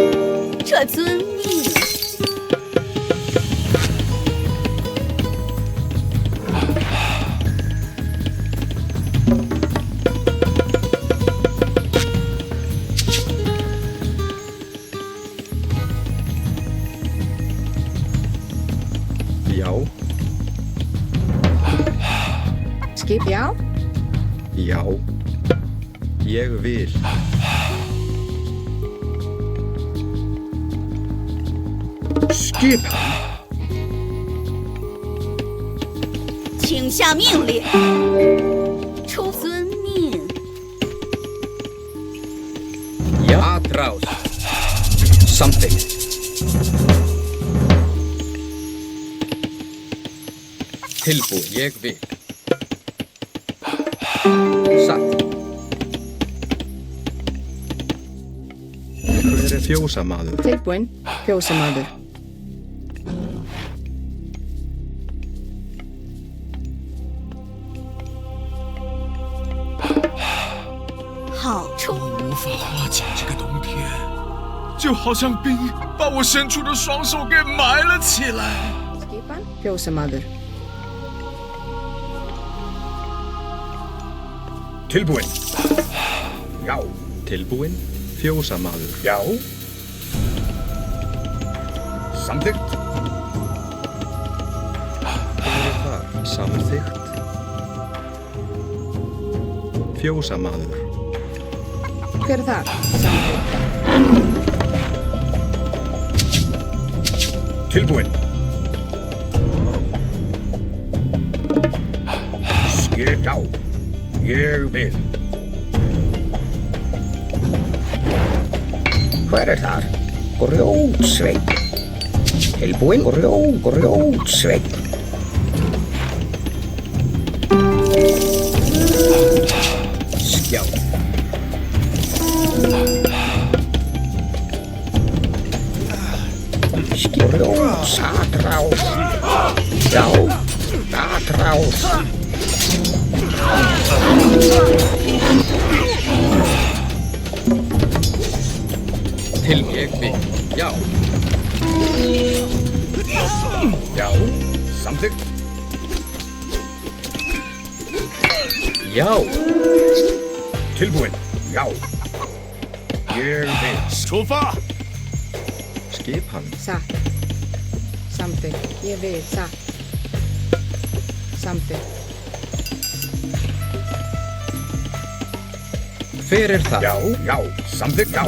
Speaker 3: 这遵命。
Speaker 4: Já.
Speaker 1: Skip, já.
Speaker 4: Já. Ég vil.
Speaker 2: Skipan.
Speaker 3: 请下命令。出遵命。
Speaker 8: Já. Atrás. Samþykkt. Tilbúin. Ég vil. Satt.
Speaker 4: Hver er fjósamaður?
Speaker 1: Tilbúinn. Fjósamaður.
Speaker 3: 好，
Speaker 11: 无法化解这个冬天，就好像冰把我伸出的双手给埋了起来。
Speaker 1: Skipan. Fjósamaður.
Speaker 2: Tilbúinn. Já.
Speaker 4: Tilbúinn. Fjósamaður.
Speaker 2: Já. Samþykkt.
Speaker 4: Hver er það? Samþykkt. Fjósamaður.
Speaker 1: Hver er það? Samþykkt.
Speaker 2: Tilbúinn. Já. Ég vil.
Speaker 9: Hver er þar? Grjótsveit. Tilbúinn. Grjótsveit.
Speaker 8: Já.
Speaker 9: Grjótsatrás. Já. Atrás.
Speaker 8: Til ég vil. Já.
Speaker 2: Já. Samþykkt.
Speaker 8: Já.
Speaker 2: Tilbúinn. Já. Ég vil.
Speaker 10: 出发。
Speaker 4: Skipan.
Speaker 1: Satt. Samþykkt. Ég vil. Satt. Samþykkt.
Speaker 8: Hver er það?
Speaker 2: Já. Já. Samþykkt. Já.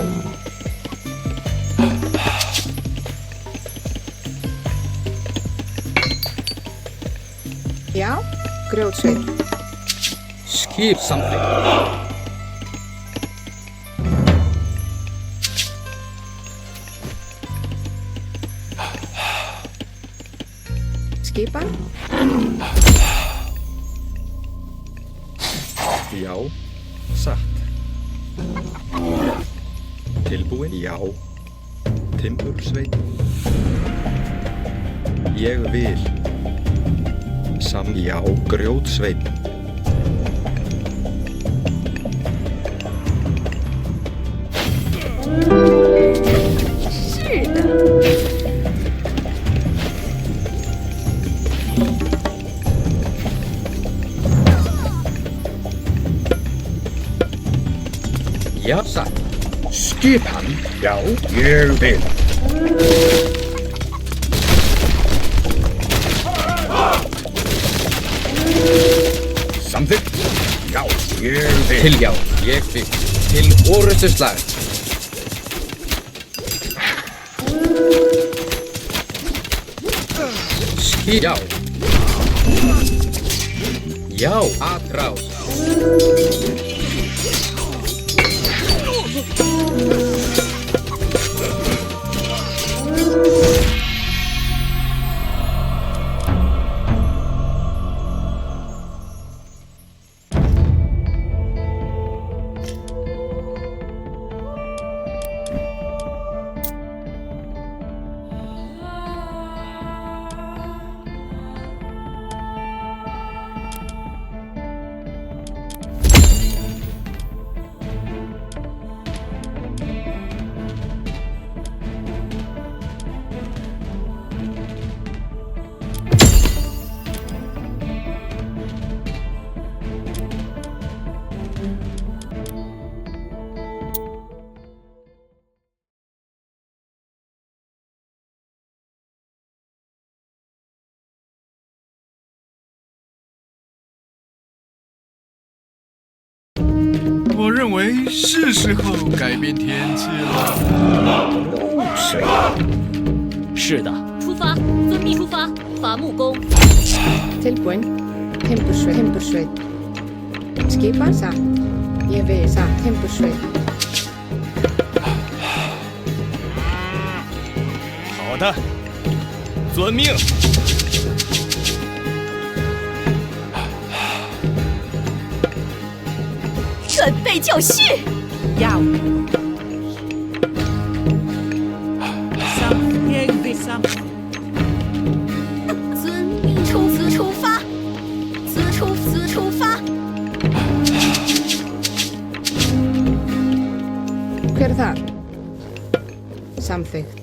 Speaker 1: Já. Grjótsveit.
Speaker 8: Skip samþykkt.
Speaker 1: Skipan.
Speaker 4: Já. Satt. Tilbúinn. Já. Timbursveit. Ég vil. Já. Grjótsveit.
Speaker 8: Já, satt.
Speaker 2: Skipan. Já, ég vil. Samþykkt. Já, ég vil.
Speaker 8: Til já, ég vil. Til orustuslag. Já. Já, atrás.
Speaker 11: 我认为是时候改变天气了。
Speaker 10: 是的，
Speaker 3: 出发，遵命出发，伐木工。
Speaker 1: Tilbúin. Timbursveit. Skipan. Satt. Ég vil. Satt. Timbursveit.
Speaker 10: 好的，遵命。
Speaker 3: 准备就绪。
Speaker 5: 要。Something. Jag vill something.
Speaker 3: 遵命出发，出发。
Speaker 1: Hver er þar? Samþykkt.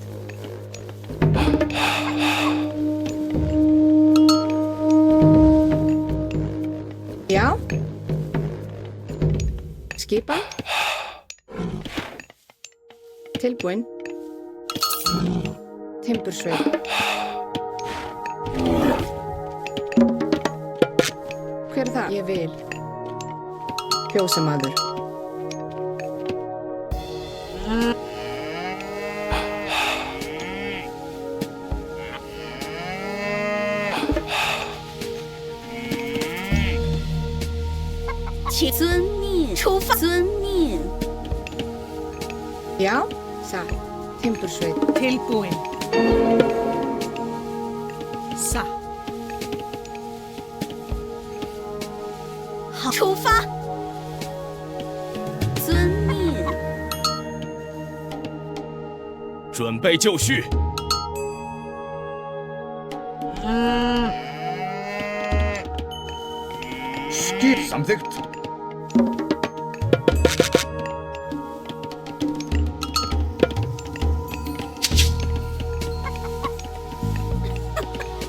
Speaker 1: Já. Skipan. Tilbúin. Timbursveit. Hver er það? Ég vil. Fjósamaður.
Speaker 3: 遵命出发，遵命。
Speaker 1: Já, satt. Timbursveit.
Speaker 5: Tilbúin. Satt.
Speaker 3: 好，出发。遵命。
Speaker 10: 准备就绪。
Speaker 2: Skip. Samþykkt.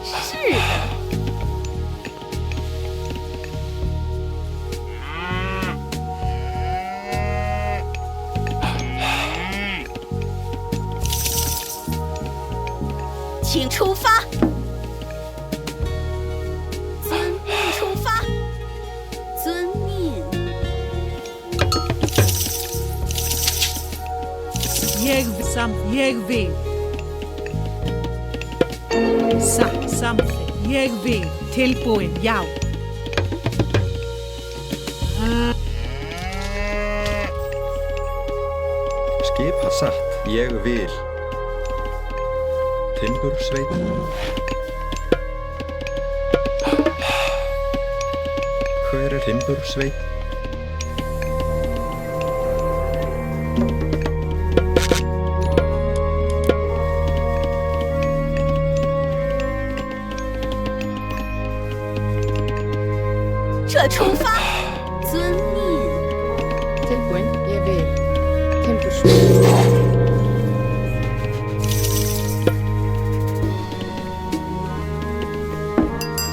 Speaker 3: 是的。请出发。遵命出发。遵命。
Speaker 5: Jag vill. Satt. Something. Jag vill. Tilbúin. Já.
Speaker 4: Skipa satt. Ég vil. Timbursveit. Hver er Timbursveit?
Speaker 3: 这出发，遵命。
Speaker 1: Tilbúin. Ég vil. Timbursveit.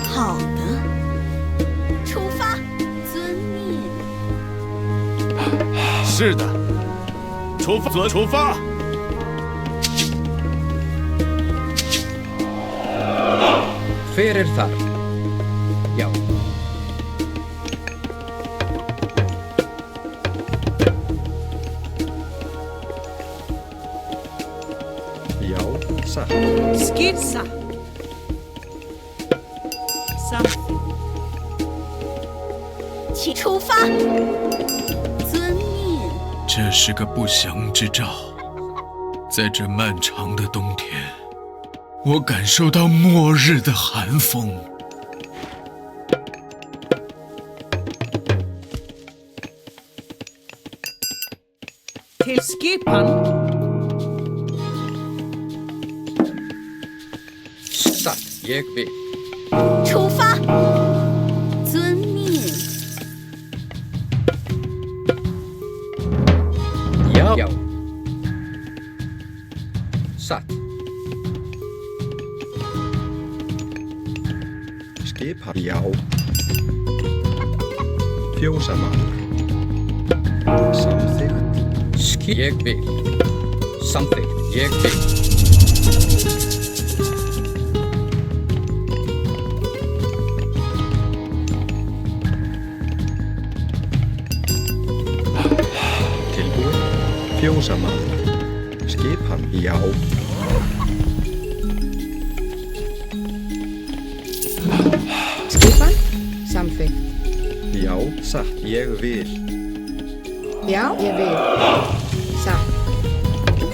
Speaker 3: 好的，出发，遵命。
Speaker 10: 是的。出发。
Speaker 8: Hver þar? Já.
Speaker 4: Já, satt.
Speaker 5: Skip satt. Something.
Speaker 3: 请出发。遵命。
Speaker 11: 这是个不祥之兆。在这漫长的冬天，我感受到末日的寒风。
Speaker 5: Till skipan.
Speaker 8: Satt, ég vil.
Speaker 3: 出发。遵命。
Speaker 8: Já. Já. Satt.
Speaker 4: Skipan. Já. Fjósamaður. Samþykkt.
Speaker 8: Ég vil. Samþykkt, ég vil.
Speaker 4: Tilbúin. Fjósamaður. Skipan. Já.
Speaker 1: Skipan. Samþykkt.
Speaker 4: Já, satt. Ég vil.
Speaker 1: Já, ég vil. Satt.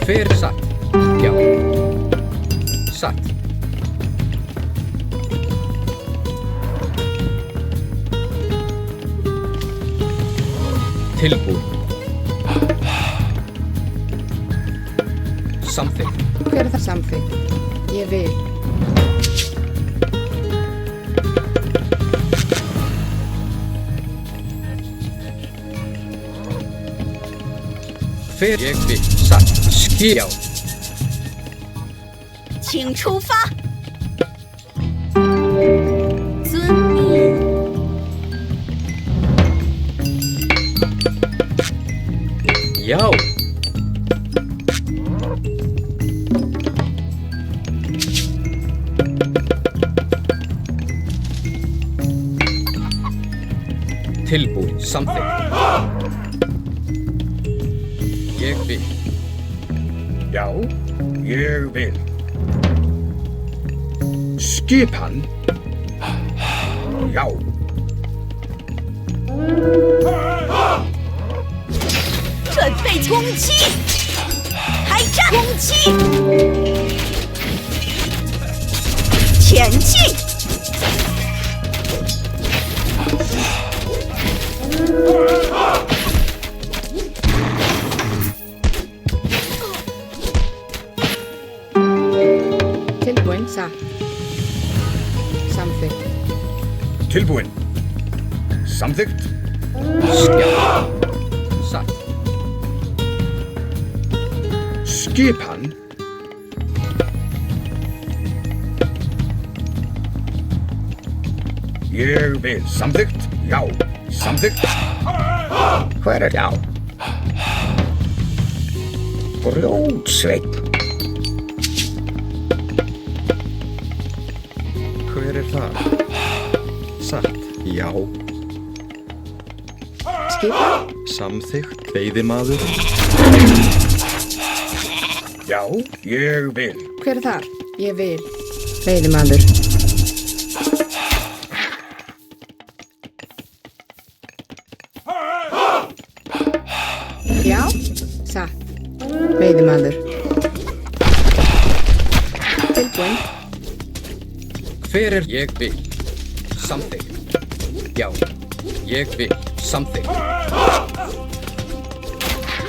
Speaker 8: Hver satt? Já. Satt. Tilbúin. Samþykkt.
Speaker 1: Hver er það? Samþykkt. Ég vil.
Speaker 8: Hver ég vil. Satt. Já.
Speaker 3: 请出发。遵命。
Speaker 8: Já. Tilbúin. Samþykkt. Ég vil.
Speaker 2: Já, ég vil. Skipan. Já.
Speaker 3: 准备攻击！开战！攻击！前进！
Speaker 1: Tilbúin. Satt. Samþykkt.
Speaker 2: Tilbúin. Samþykkt.
Speaker 8: Já. Satt.
Speaker 2: Skipan. Ég vil. Samþykkt. Já. Samþykkt.
Speaker 9: Hver er já? Grjótsveinn.
Speaker 4: Hver er það? Satt. Já.
Speaker 1: Skipan.
Speaker 4: Samþykkt. Veiðimaður.
Speaker 2: Já, ég vil.
Speaker 1: Hver er það? Ég vil. Veiðimaður. Já. Satt. Veiðimaður. Tilbúin.
Speaker 8: Hver er ég vil. Samþykkt. Já. Ég vil. Samþykkt.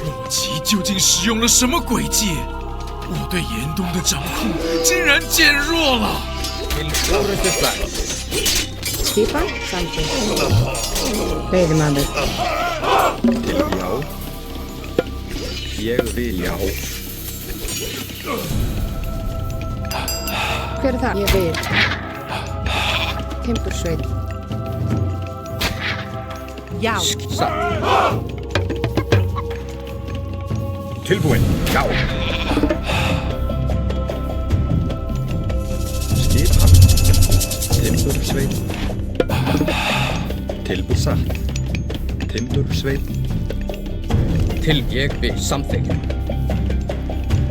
Speaker 11: 洛奇究竟使用了什么诡计？我对严冬的掌控竟然减弱了。
Speaker 1: Skipan. Samþykkt. Veiðimaður.
Speaker 4: Já. Ég vil. Já.
Speaker 1: Hver er það? Ég vil. Timbursveit.
Speaker 5: Já.
Speaker 8: Satt.
Speaker 2: Tilbúin, já.
Speaker 4: Skipan. Timbursveit. Tilbúið satt. Timbursveit.
Speaker 8: Ég vil samþykkt.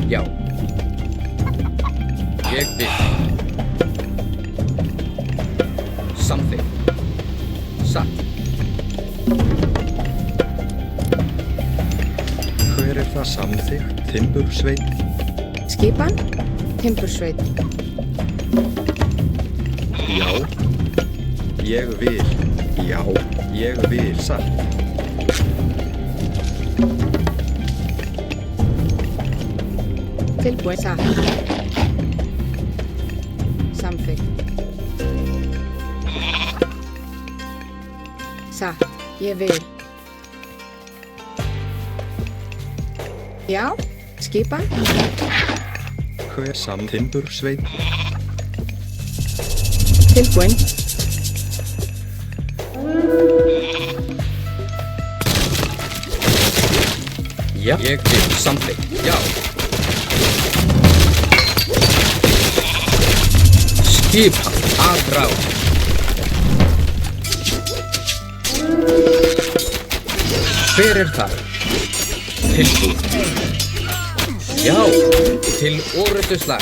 Speaker 8: Já. Ég vil. Samþykkt. Satt.
Speaker 4: Hver það samþykkt? Timbursveit.
Speaker 1: Skipan, timbursveit.
Speaker 4: Já. Ég vil. Já. Ég vil satt.
Speaker 1: Tilbúin, satt. Samþykkt. Satt, ég vil. Já, skipan.
Speaker 4: Hver Timbursveit.
Speaker 1: Tilbúin.
Speaker 8: Já. Ég vil samþykkt. Já. Skipan að ráð. Hver það? Tilbúin. Já, til orrustuslag.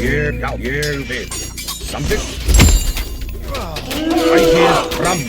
Speaker 2: Ég vil. Samþykkt. Ægir fram.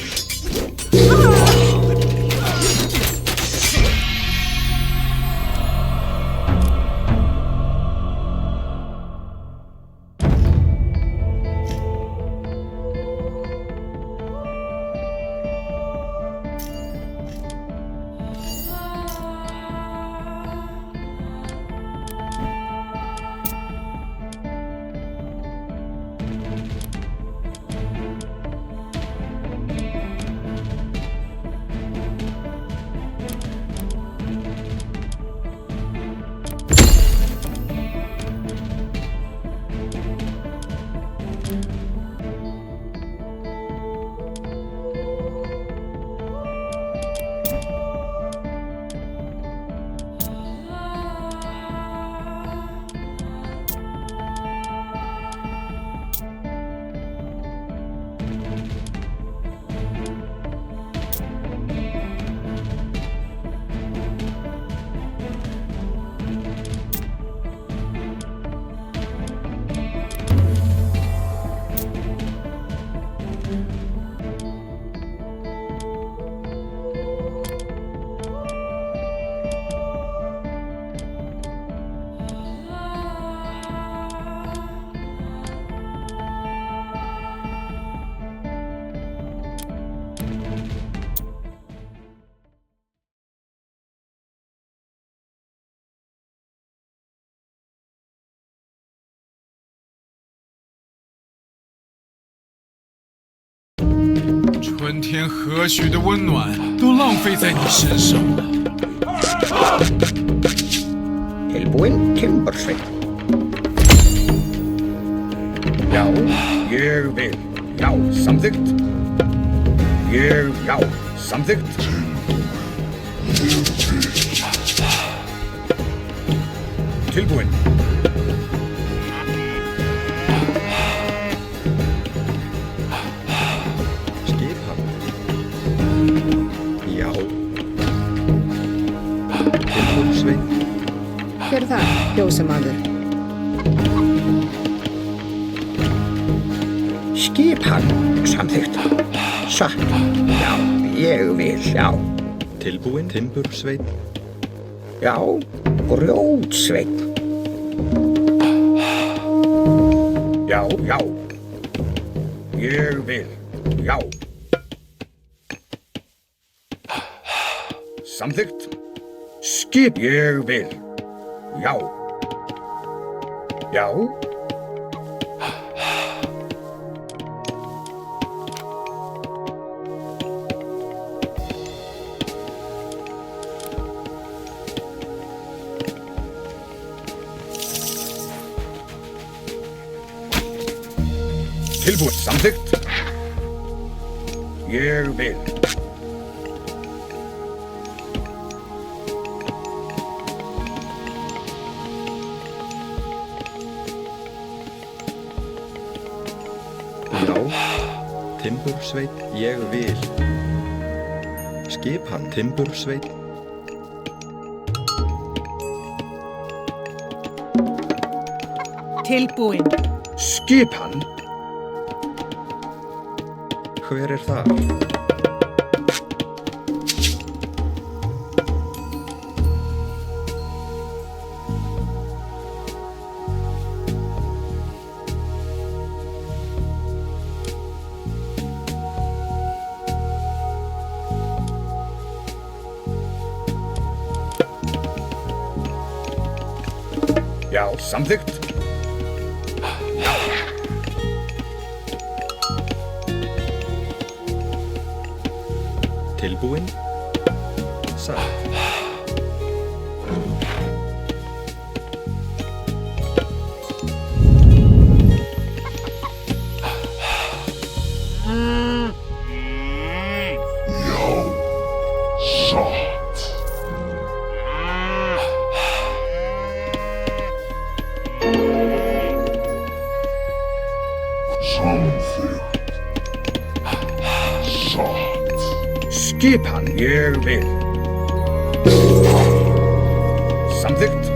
Speaker 11: 春天和煦的温暖都浪费在你身上了。
Speaker 9: Tilbúin, timbursveit.
Speaker 2: Já, ég vil. Já, samþykkt. Já, samþykkt. Tilbúin.
Speaker 4: Skipan. Já. Timbursveit.
Speaker 1: Hver það, ljósamaður?
Speaker 9: Skipan, samþykkt. Satt. Já, ég vil, já.
Speaker 4: Tilbúin, timbursveit.
Speaker 9: Já, grjótsveit.
Speaker 2: Já. Ég vil. Já. Samþykkt. Skip. Ég vil. Já. Já. Tilbúin. Samþykkt. Ég vil.
Speaker 4: Timbursveit, ég vil. Skipan, timbursveit.
Speaker 5: Tilbúin.
Speaker 2: Skipan.
Speaker 4: Hver þar?
Speaker 2: Já, samþykkt.
Speaker 4: Tilbúin. Satt.
Speaker 2: Skipan, ég vil. Samþykkt.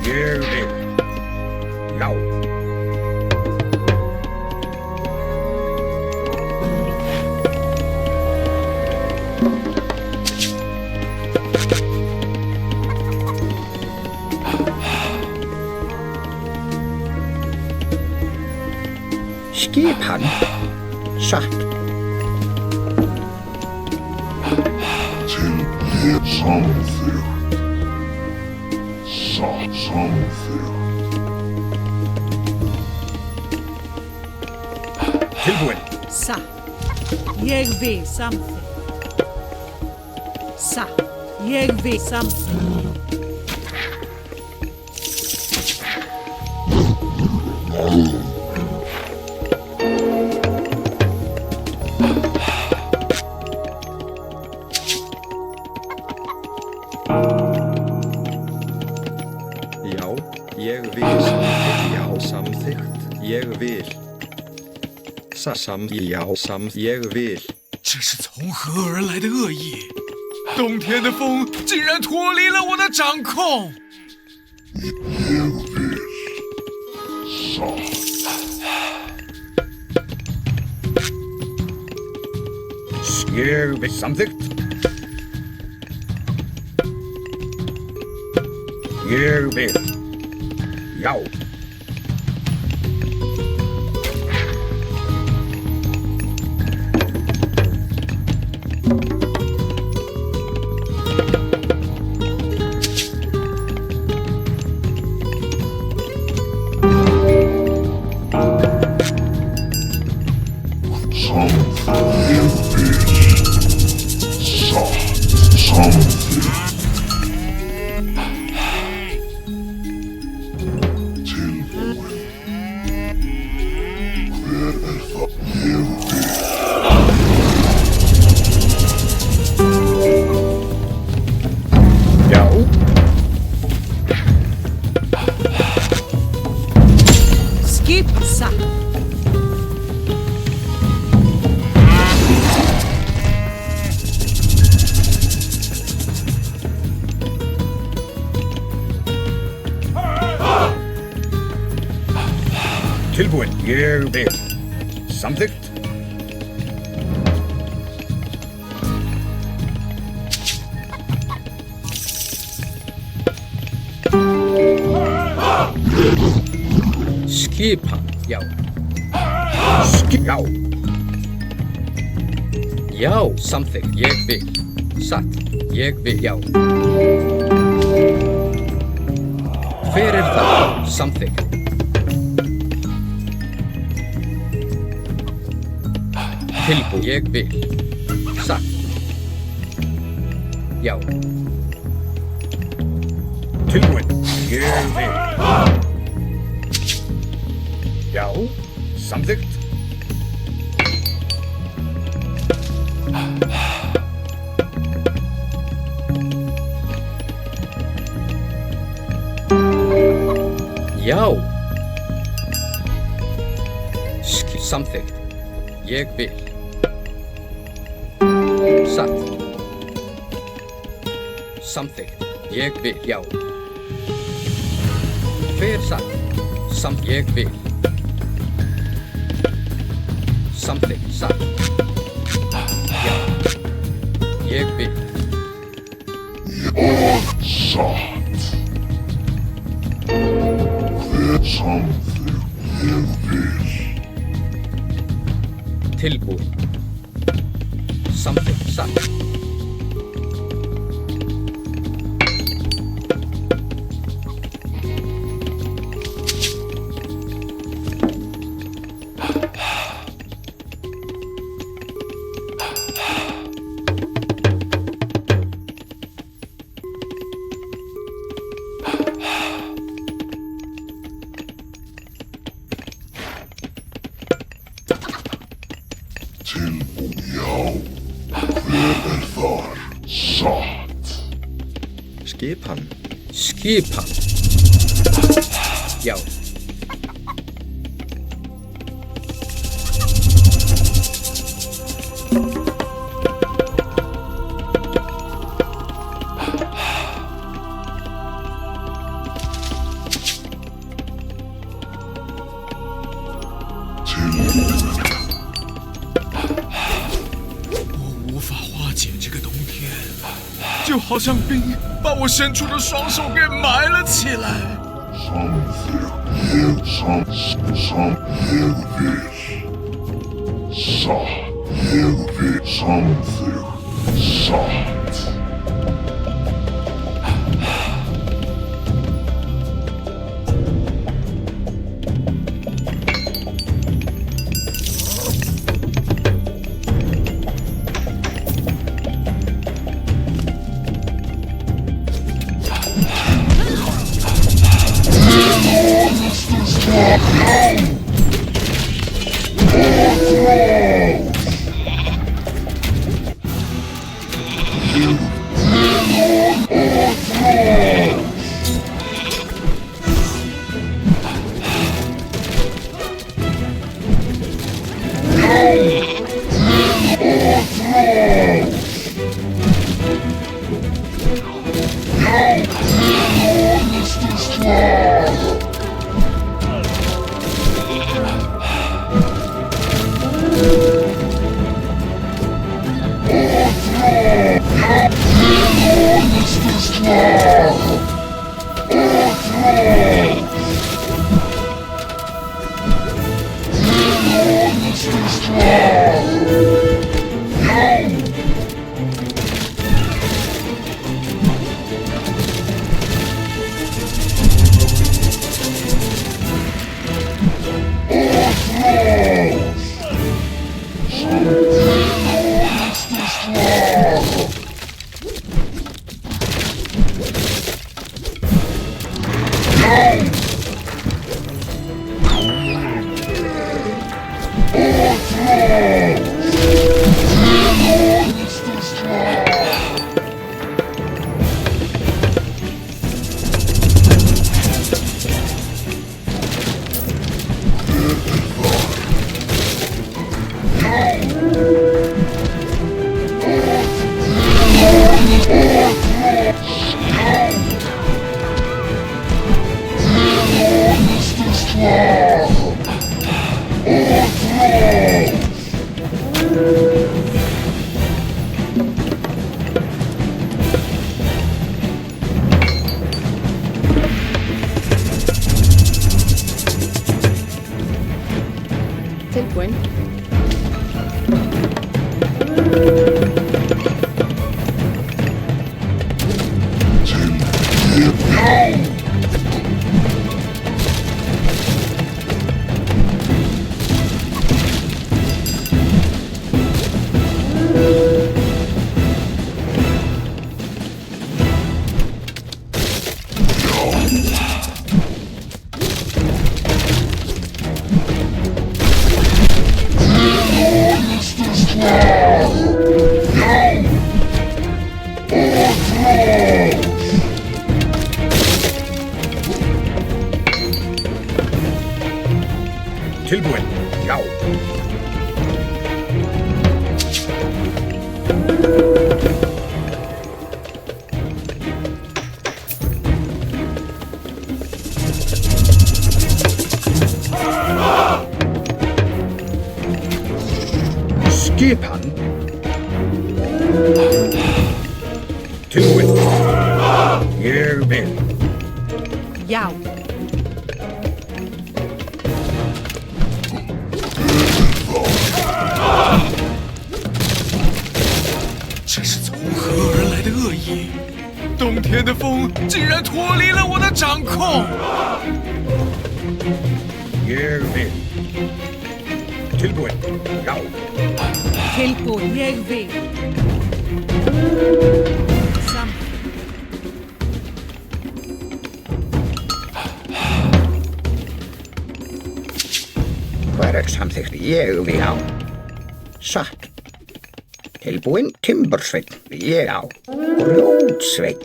Speaker 2: Ég vil. Já.
Speaker 9: Skipan. Satt.
Speaker 2: Tilbúin.
Speaker 5: Satt. Ég vil samþykkt. Satt. Ég vil samþykkt.
Speaker 4: Já, ég vil samþykkt. Já, samþykkt. Ég vil. ég vil。
Speaker 11: 这是从何而来的恶意？冬天的风竟然脱离了我的掌控。
Speaker 2: Ég vil samþykkt. Ég vil. Já. Tilbúin. Ég vil. Samþykkt.
Speaker 8: Skipan, já.
Speaker 2: Já.
Speaker 8: Já, samþykkt. Ég vil. Satt. Ég vil, já. Hver það? Samþykkt. Tilbúin. Ég vil. Satt. Já.
Speaker 2: Tilbúin. Ég vil. Já. Samþykkt.
Speaker 8: Já. Samþykkt. Ég vil. Satt. Samþykkt. Ég vil, já. Hver satt? Ég vil. Samþykkt, satt. Já. Ég vil.
Speaker 7: Satt. Hver samþykkt ég vil.
Speaker 8: Tilbúin. Samþykkt, satt.
Speaker 7: Tilbúin, já. Hver þar? Satt.
Speaker 4: Skipan.
Speaker 8: Skipan. Já.
Speaker 11: 我无法化解这个冬天，就好像冰把我伸出的双手给埋了起来。
Speaker 1: Tilbúin.
Speaker 2: Tilbúin. já. Skipan. Tilbúinn. Ég vil.
Speaker 5: Já.
Speaker 11: 这是从何而来的恶意？冬天的风竟然脱离了我的掌控！
Speaker 2: Ég vil. Tilbúinn. Já.
Speaker 5: Tilbúin, ég vil. Samþykkt.
Speaker 9: Hver er samþykkt? Ég vil á. Satt. Tilbúinn timbursveinn. Ég á. Grjótsveinn.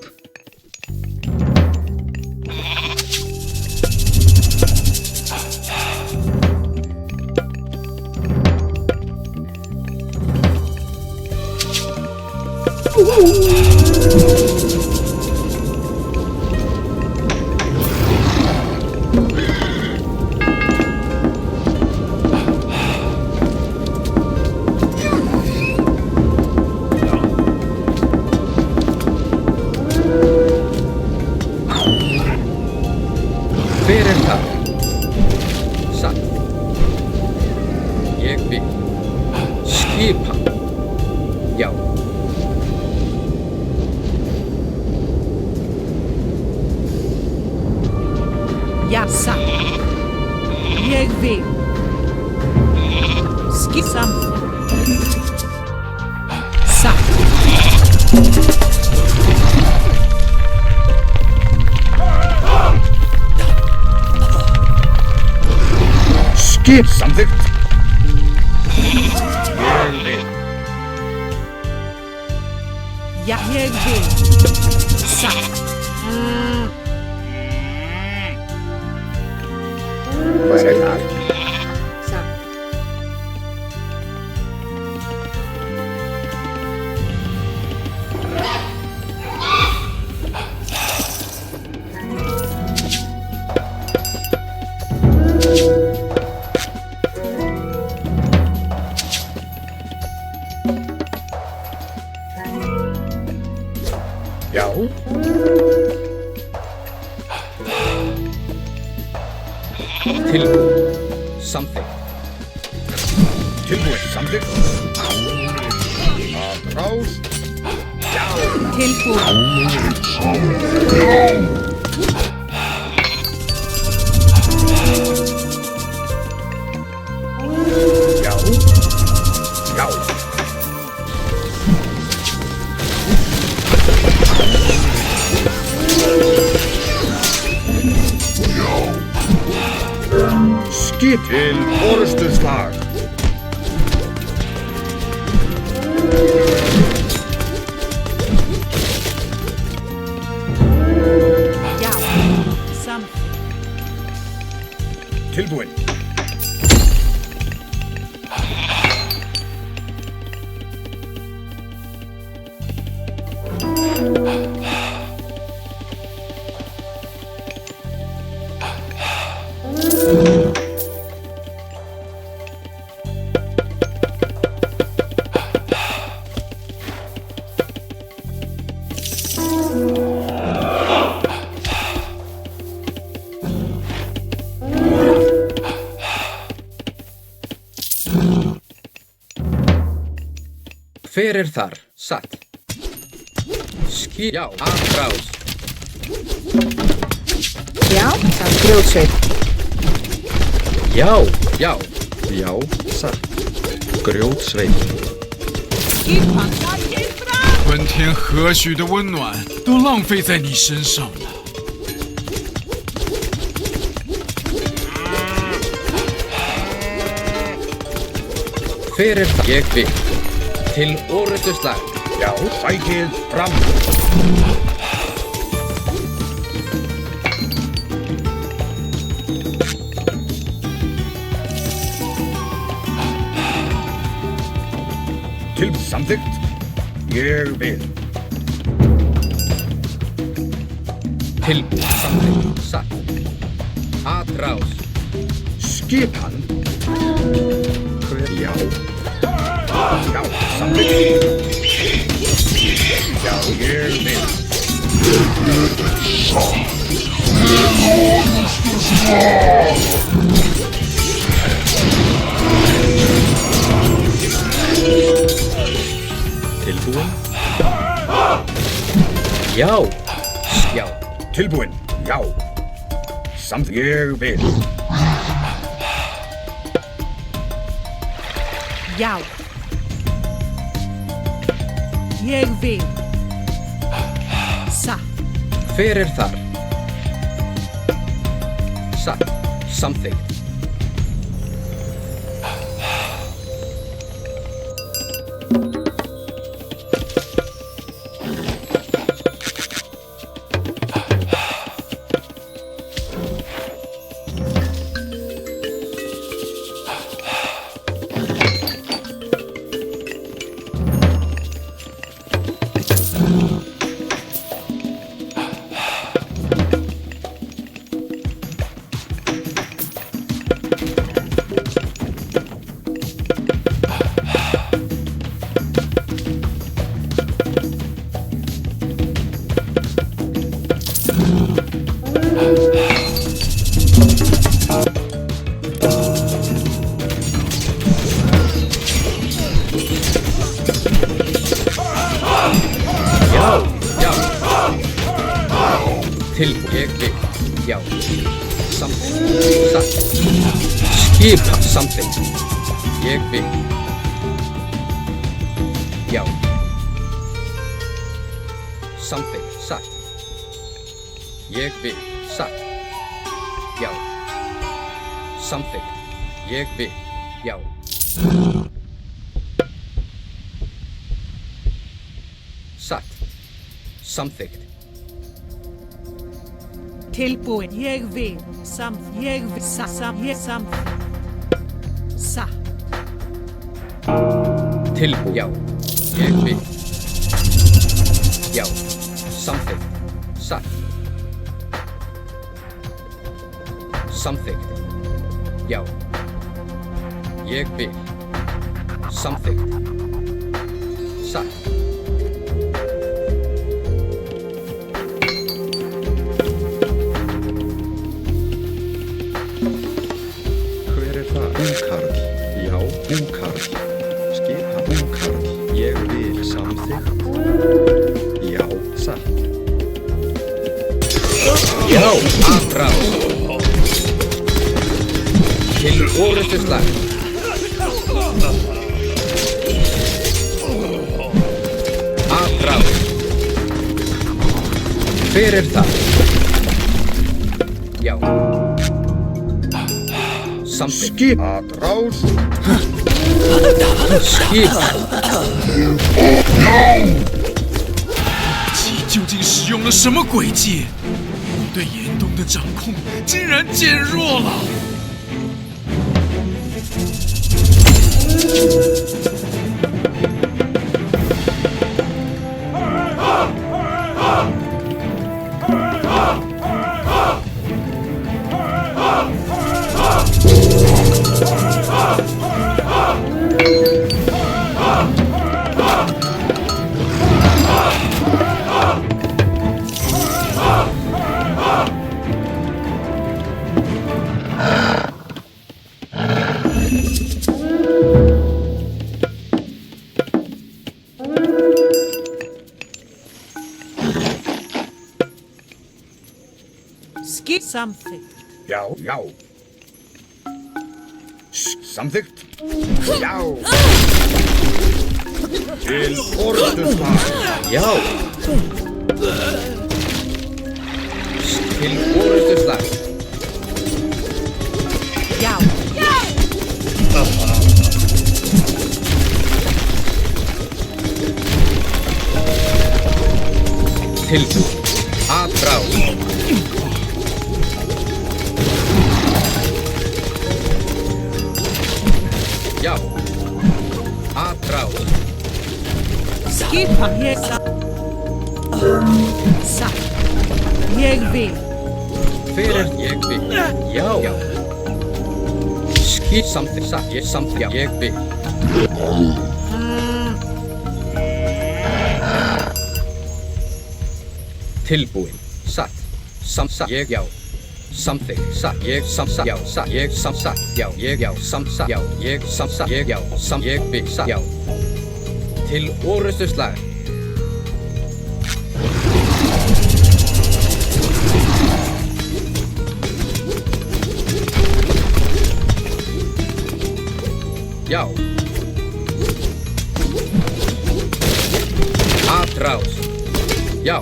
Speaker 8: Hver er það? Satt. Ég vil. Skipan. Já.
Speaker 5: Já, satt. Ég vil. Samþykkt. Satt.
Speaker 2: Skip samþykkt. Ég vil.
Speaker 5: Já, ég vil. Satt.
Speaker 9: Hver er það?
Speaker 1: Satt.
Speaker 2: Já.
Speaker 8: Tilbúin. Samþykkt.
Speaker 2: Tilbúinn. Samþykkt. Að rás. Já.
Speaker 5: Tilbúin.
Speaker 2: Já. Já. Skip til orustuslag.
Speaker 5: Já. Samþykkt.
Speaker 2: Tilbúinn.
Speaker 8: Hver er þar? Satt. Já. Að rás.
Speaker 1: Já, satt. Grjótsveinn.
Speaker 8: Já. Já.
Speaker 4: Já, satt. Grjótsveinn.
Speaker 11: 春天何许的温暖都浪费在你身上了。
Speaker 8: Hver er það? Ég vil. Til orustuslag.
Speaker 2: Já, sækið fram. Samþykkt. Ég vil.
Speaker 8: Tilbúið, samþykkt, satt. Atrás.
Speaker 2: Skipan.
Speaker 4: Já.
Speaker 2: Já, samþykkt. Já, ég vil.
Speaker 4: Tilbúin.
Speaker 8: Já. Já.
Speaker 2: Tilbúin. Já. Samþykkt. Ég vil.
Speaker 5: Já. Ég vil. Satt.
Speaker 8: Hver er þar? Satt. Samþykkt. Tilbúið, ég vil. Já. Samþykkt. Satt. Skipan, samþykkt. Ég vil. Já. Samþykkt, satt. Ég vil. Satt. Já. Samþykkt. Ég vil. Já. Satt. Samþykkt.
Speaker 5: Tilbúin. Ég vil. Samt. Ég vil. Ég samt. Satt.
Speaker 8: Tilbúið, já. Ég vil. Já. Samþykkt. Satt. Samþykkt. Já. Ég vil. Samþykkt. Satt.
Speaker 4: Hver er það? Búkarl. Já, búkarl. Skipa búkarl. Ég vil. Samþykkt. Já, satt.
Speaker 8: Já. Atrás. Til orrustuslag. Atrás. Hver er það? Já. Samþykkt.
Speaker 2: Skip. Atrás.
Speaker 8: Skip.
Speaker 11: 其究竟使用了什么诡计？对岩洞的掌控竟然减弱了。
Speaker 5: Skip. Samþykkt.
Speaker 2: Já, já. Samþykkt. Já. Til orrustuslag.
Speaker 8: Já. Til orrustuslag.
Speaker 5: Já.
Speaker 8: Tilbúið. Atrás. Já. Atrás.
Speaker 5: Skipan. Ég satt. Satt. Ég vil.
Speaker 8: Hver ég vil? Já. Skip samþykkt. Satt. Ég samþykkt. Ég vil. Tilbúin. Satt. Samsatt. Ég já. Samþykkt. Satt. Ég samsatt. Já. Satt. Ég samsatt. Já. Ég já. Samsatt. Já. Ég samsatt. Ég já. Ég vil. Satt. Já. Til orrustuslag. Já. Atrás. Já.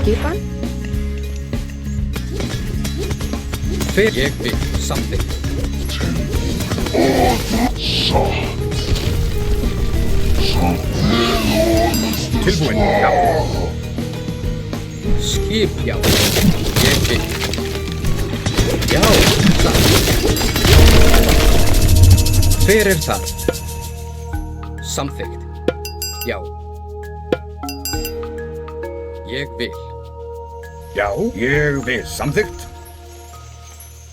Speaker 1: Skipan.
Speaker 8: Hver ég vil. Samþykkt.
Speaker 2: Tilbúin. Já.
Speaker 8: Skip. Já. Ég vil. Já. Satt. Hver það? Samþykkt. Já. Ég vil.
Speaker 2: Já, ég vil. Samþykkt.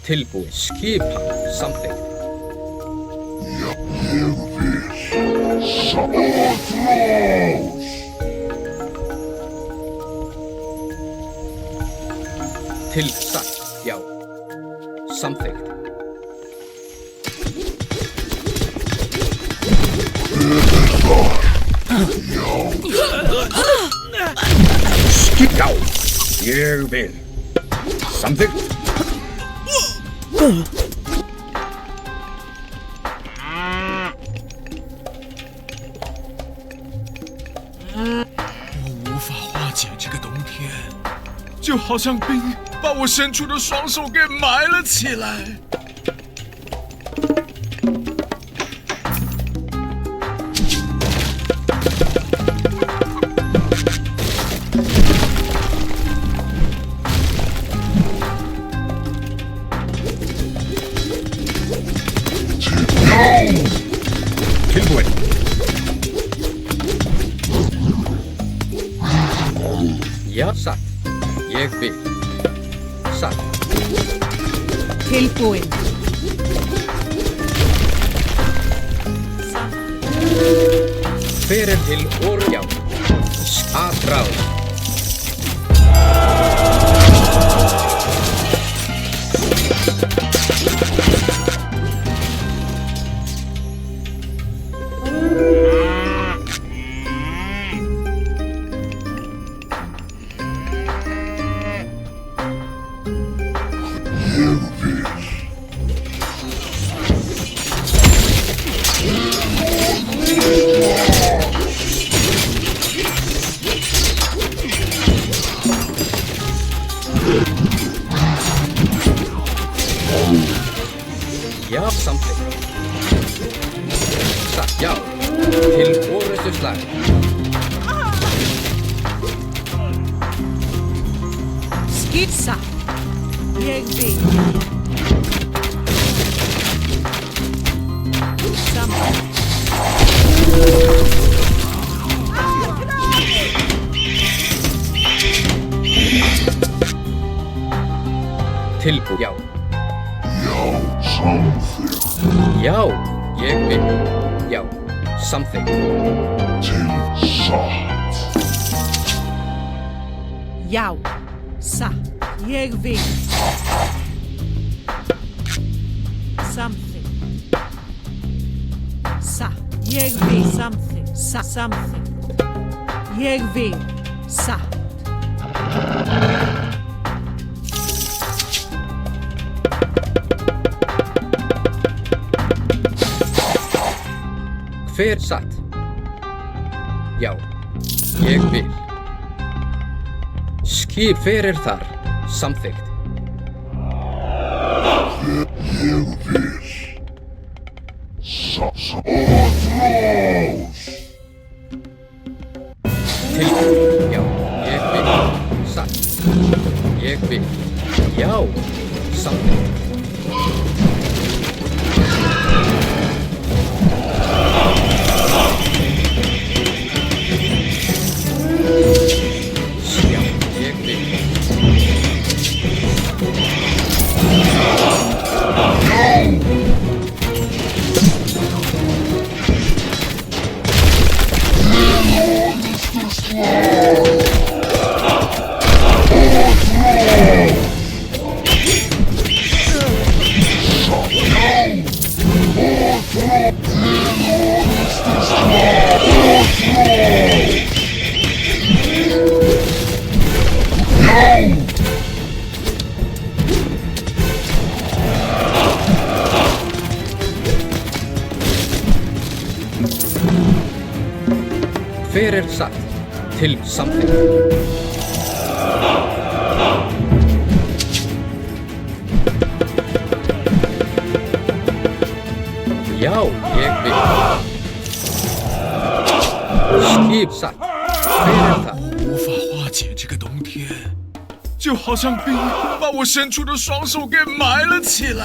Speaker 8: Tilbúin. Skipan. Samþykkt. Til satt. Já. Samþykkt.
Speaker 2: Skip. Já, ég vil. Samþykkt.
Speaker 11: 我无法化解这个冬天，就好像冰把我伸出的双手给埋了起来。
Speaker 2: Tilbúin.
Speaker 8: Já. Satt. Ég vil. Satt.
Speaker 5: Tilbúin.
Speaker 8: Hver til orjá. Atrás. Já, samþykkt. Satt. Já. Til orrustuslag.
Speaker 5: Skip. Satt. Ég vil. Samþykkt.
Speaker 8: Tilbúin. Já.
Speaker 7: Samþykkt.
Speaker 8: Já. Ég vil. Já. Samþykkt.
Speaker 7: Til satt.
Speaker 5: Já. Satt. Ég vil. Samþykkt. Satt. Ég vil. Samþykkt. Satt. Samþykkt. Ég vil. Satt.
Speaker 8: Hver satt? Já, ég vil. Skip fyrir þar. Samþykkt.
Speaker 7: Ég vil. Áthrás.
Speaker 8: Tilbúin. Já, ég vil. Satt. Ég vil. Já, samþykkt. Já, ég vil. Fyrir satt. Til samþykkt. Já, ég vil. Skip satt. Fyrir það。
Speaker 11: 无法化解这个冬天，就好像冰把我伸出的双手给埋了起来。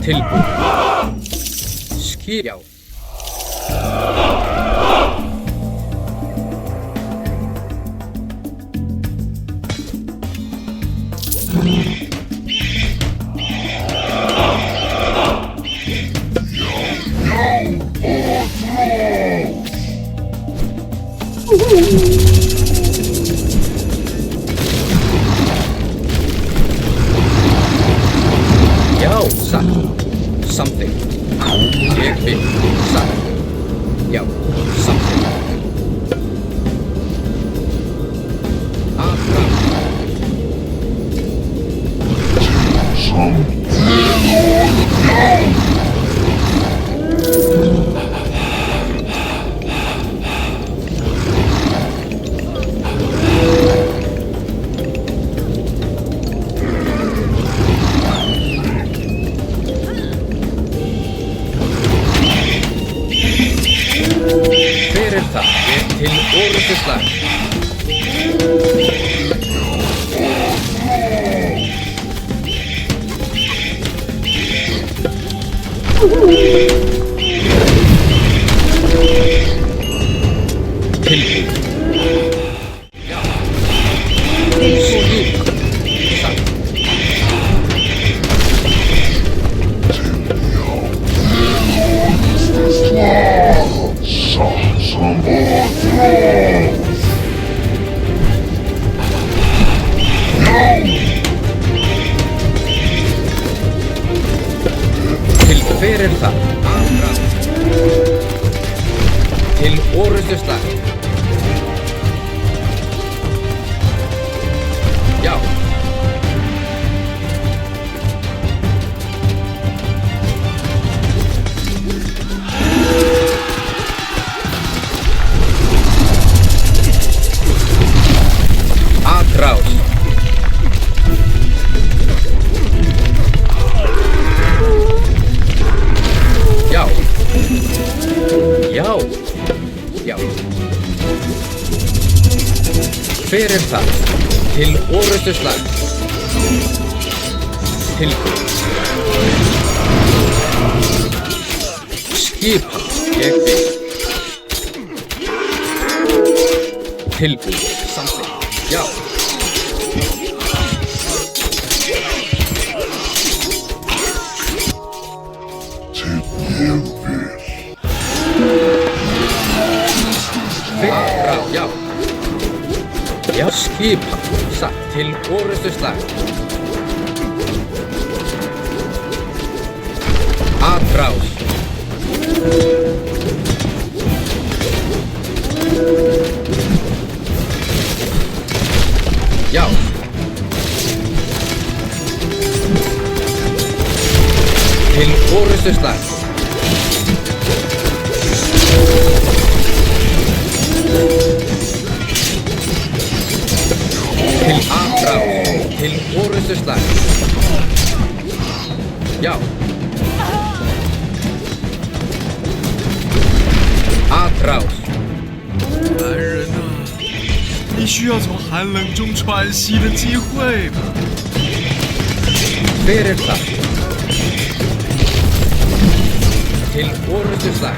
Speaker 8: Tilbúin. Skip. Já. Já, satt. Samþykkt. Ég vil. Satt. Já, samþykkt. Áfram. Fyrir það er til orðuslag. Tilbúin. Já. Skip. Satt. Til fyrir það. Áfram. Til orrustuslag. Já. Atrás. Já. Já. Já. Fyrir það. Til orrustuslag. Tilbúin. Skip. Ég vil. Tilbúin. Samþykkt. Já. Fyrir já. Já, skipa. Satt til orrustuslag. Atrás. Já. Til orustuslag. Til atrás. Til orustuslag. Já. Atrás。
Speaker 11: 男人啊，你需要从寒冷中喘息的机会吧。
Speaker 8: Fyrir það. Til orustuslag.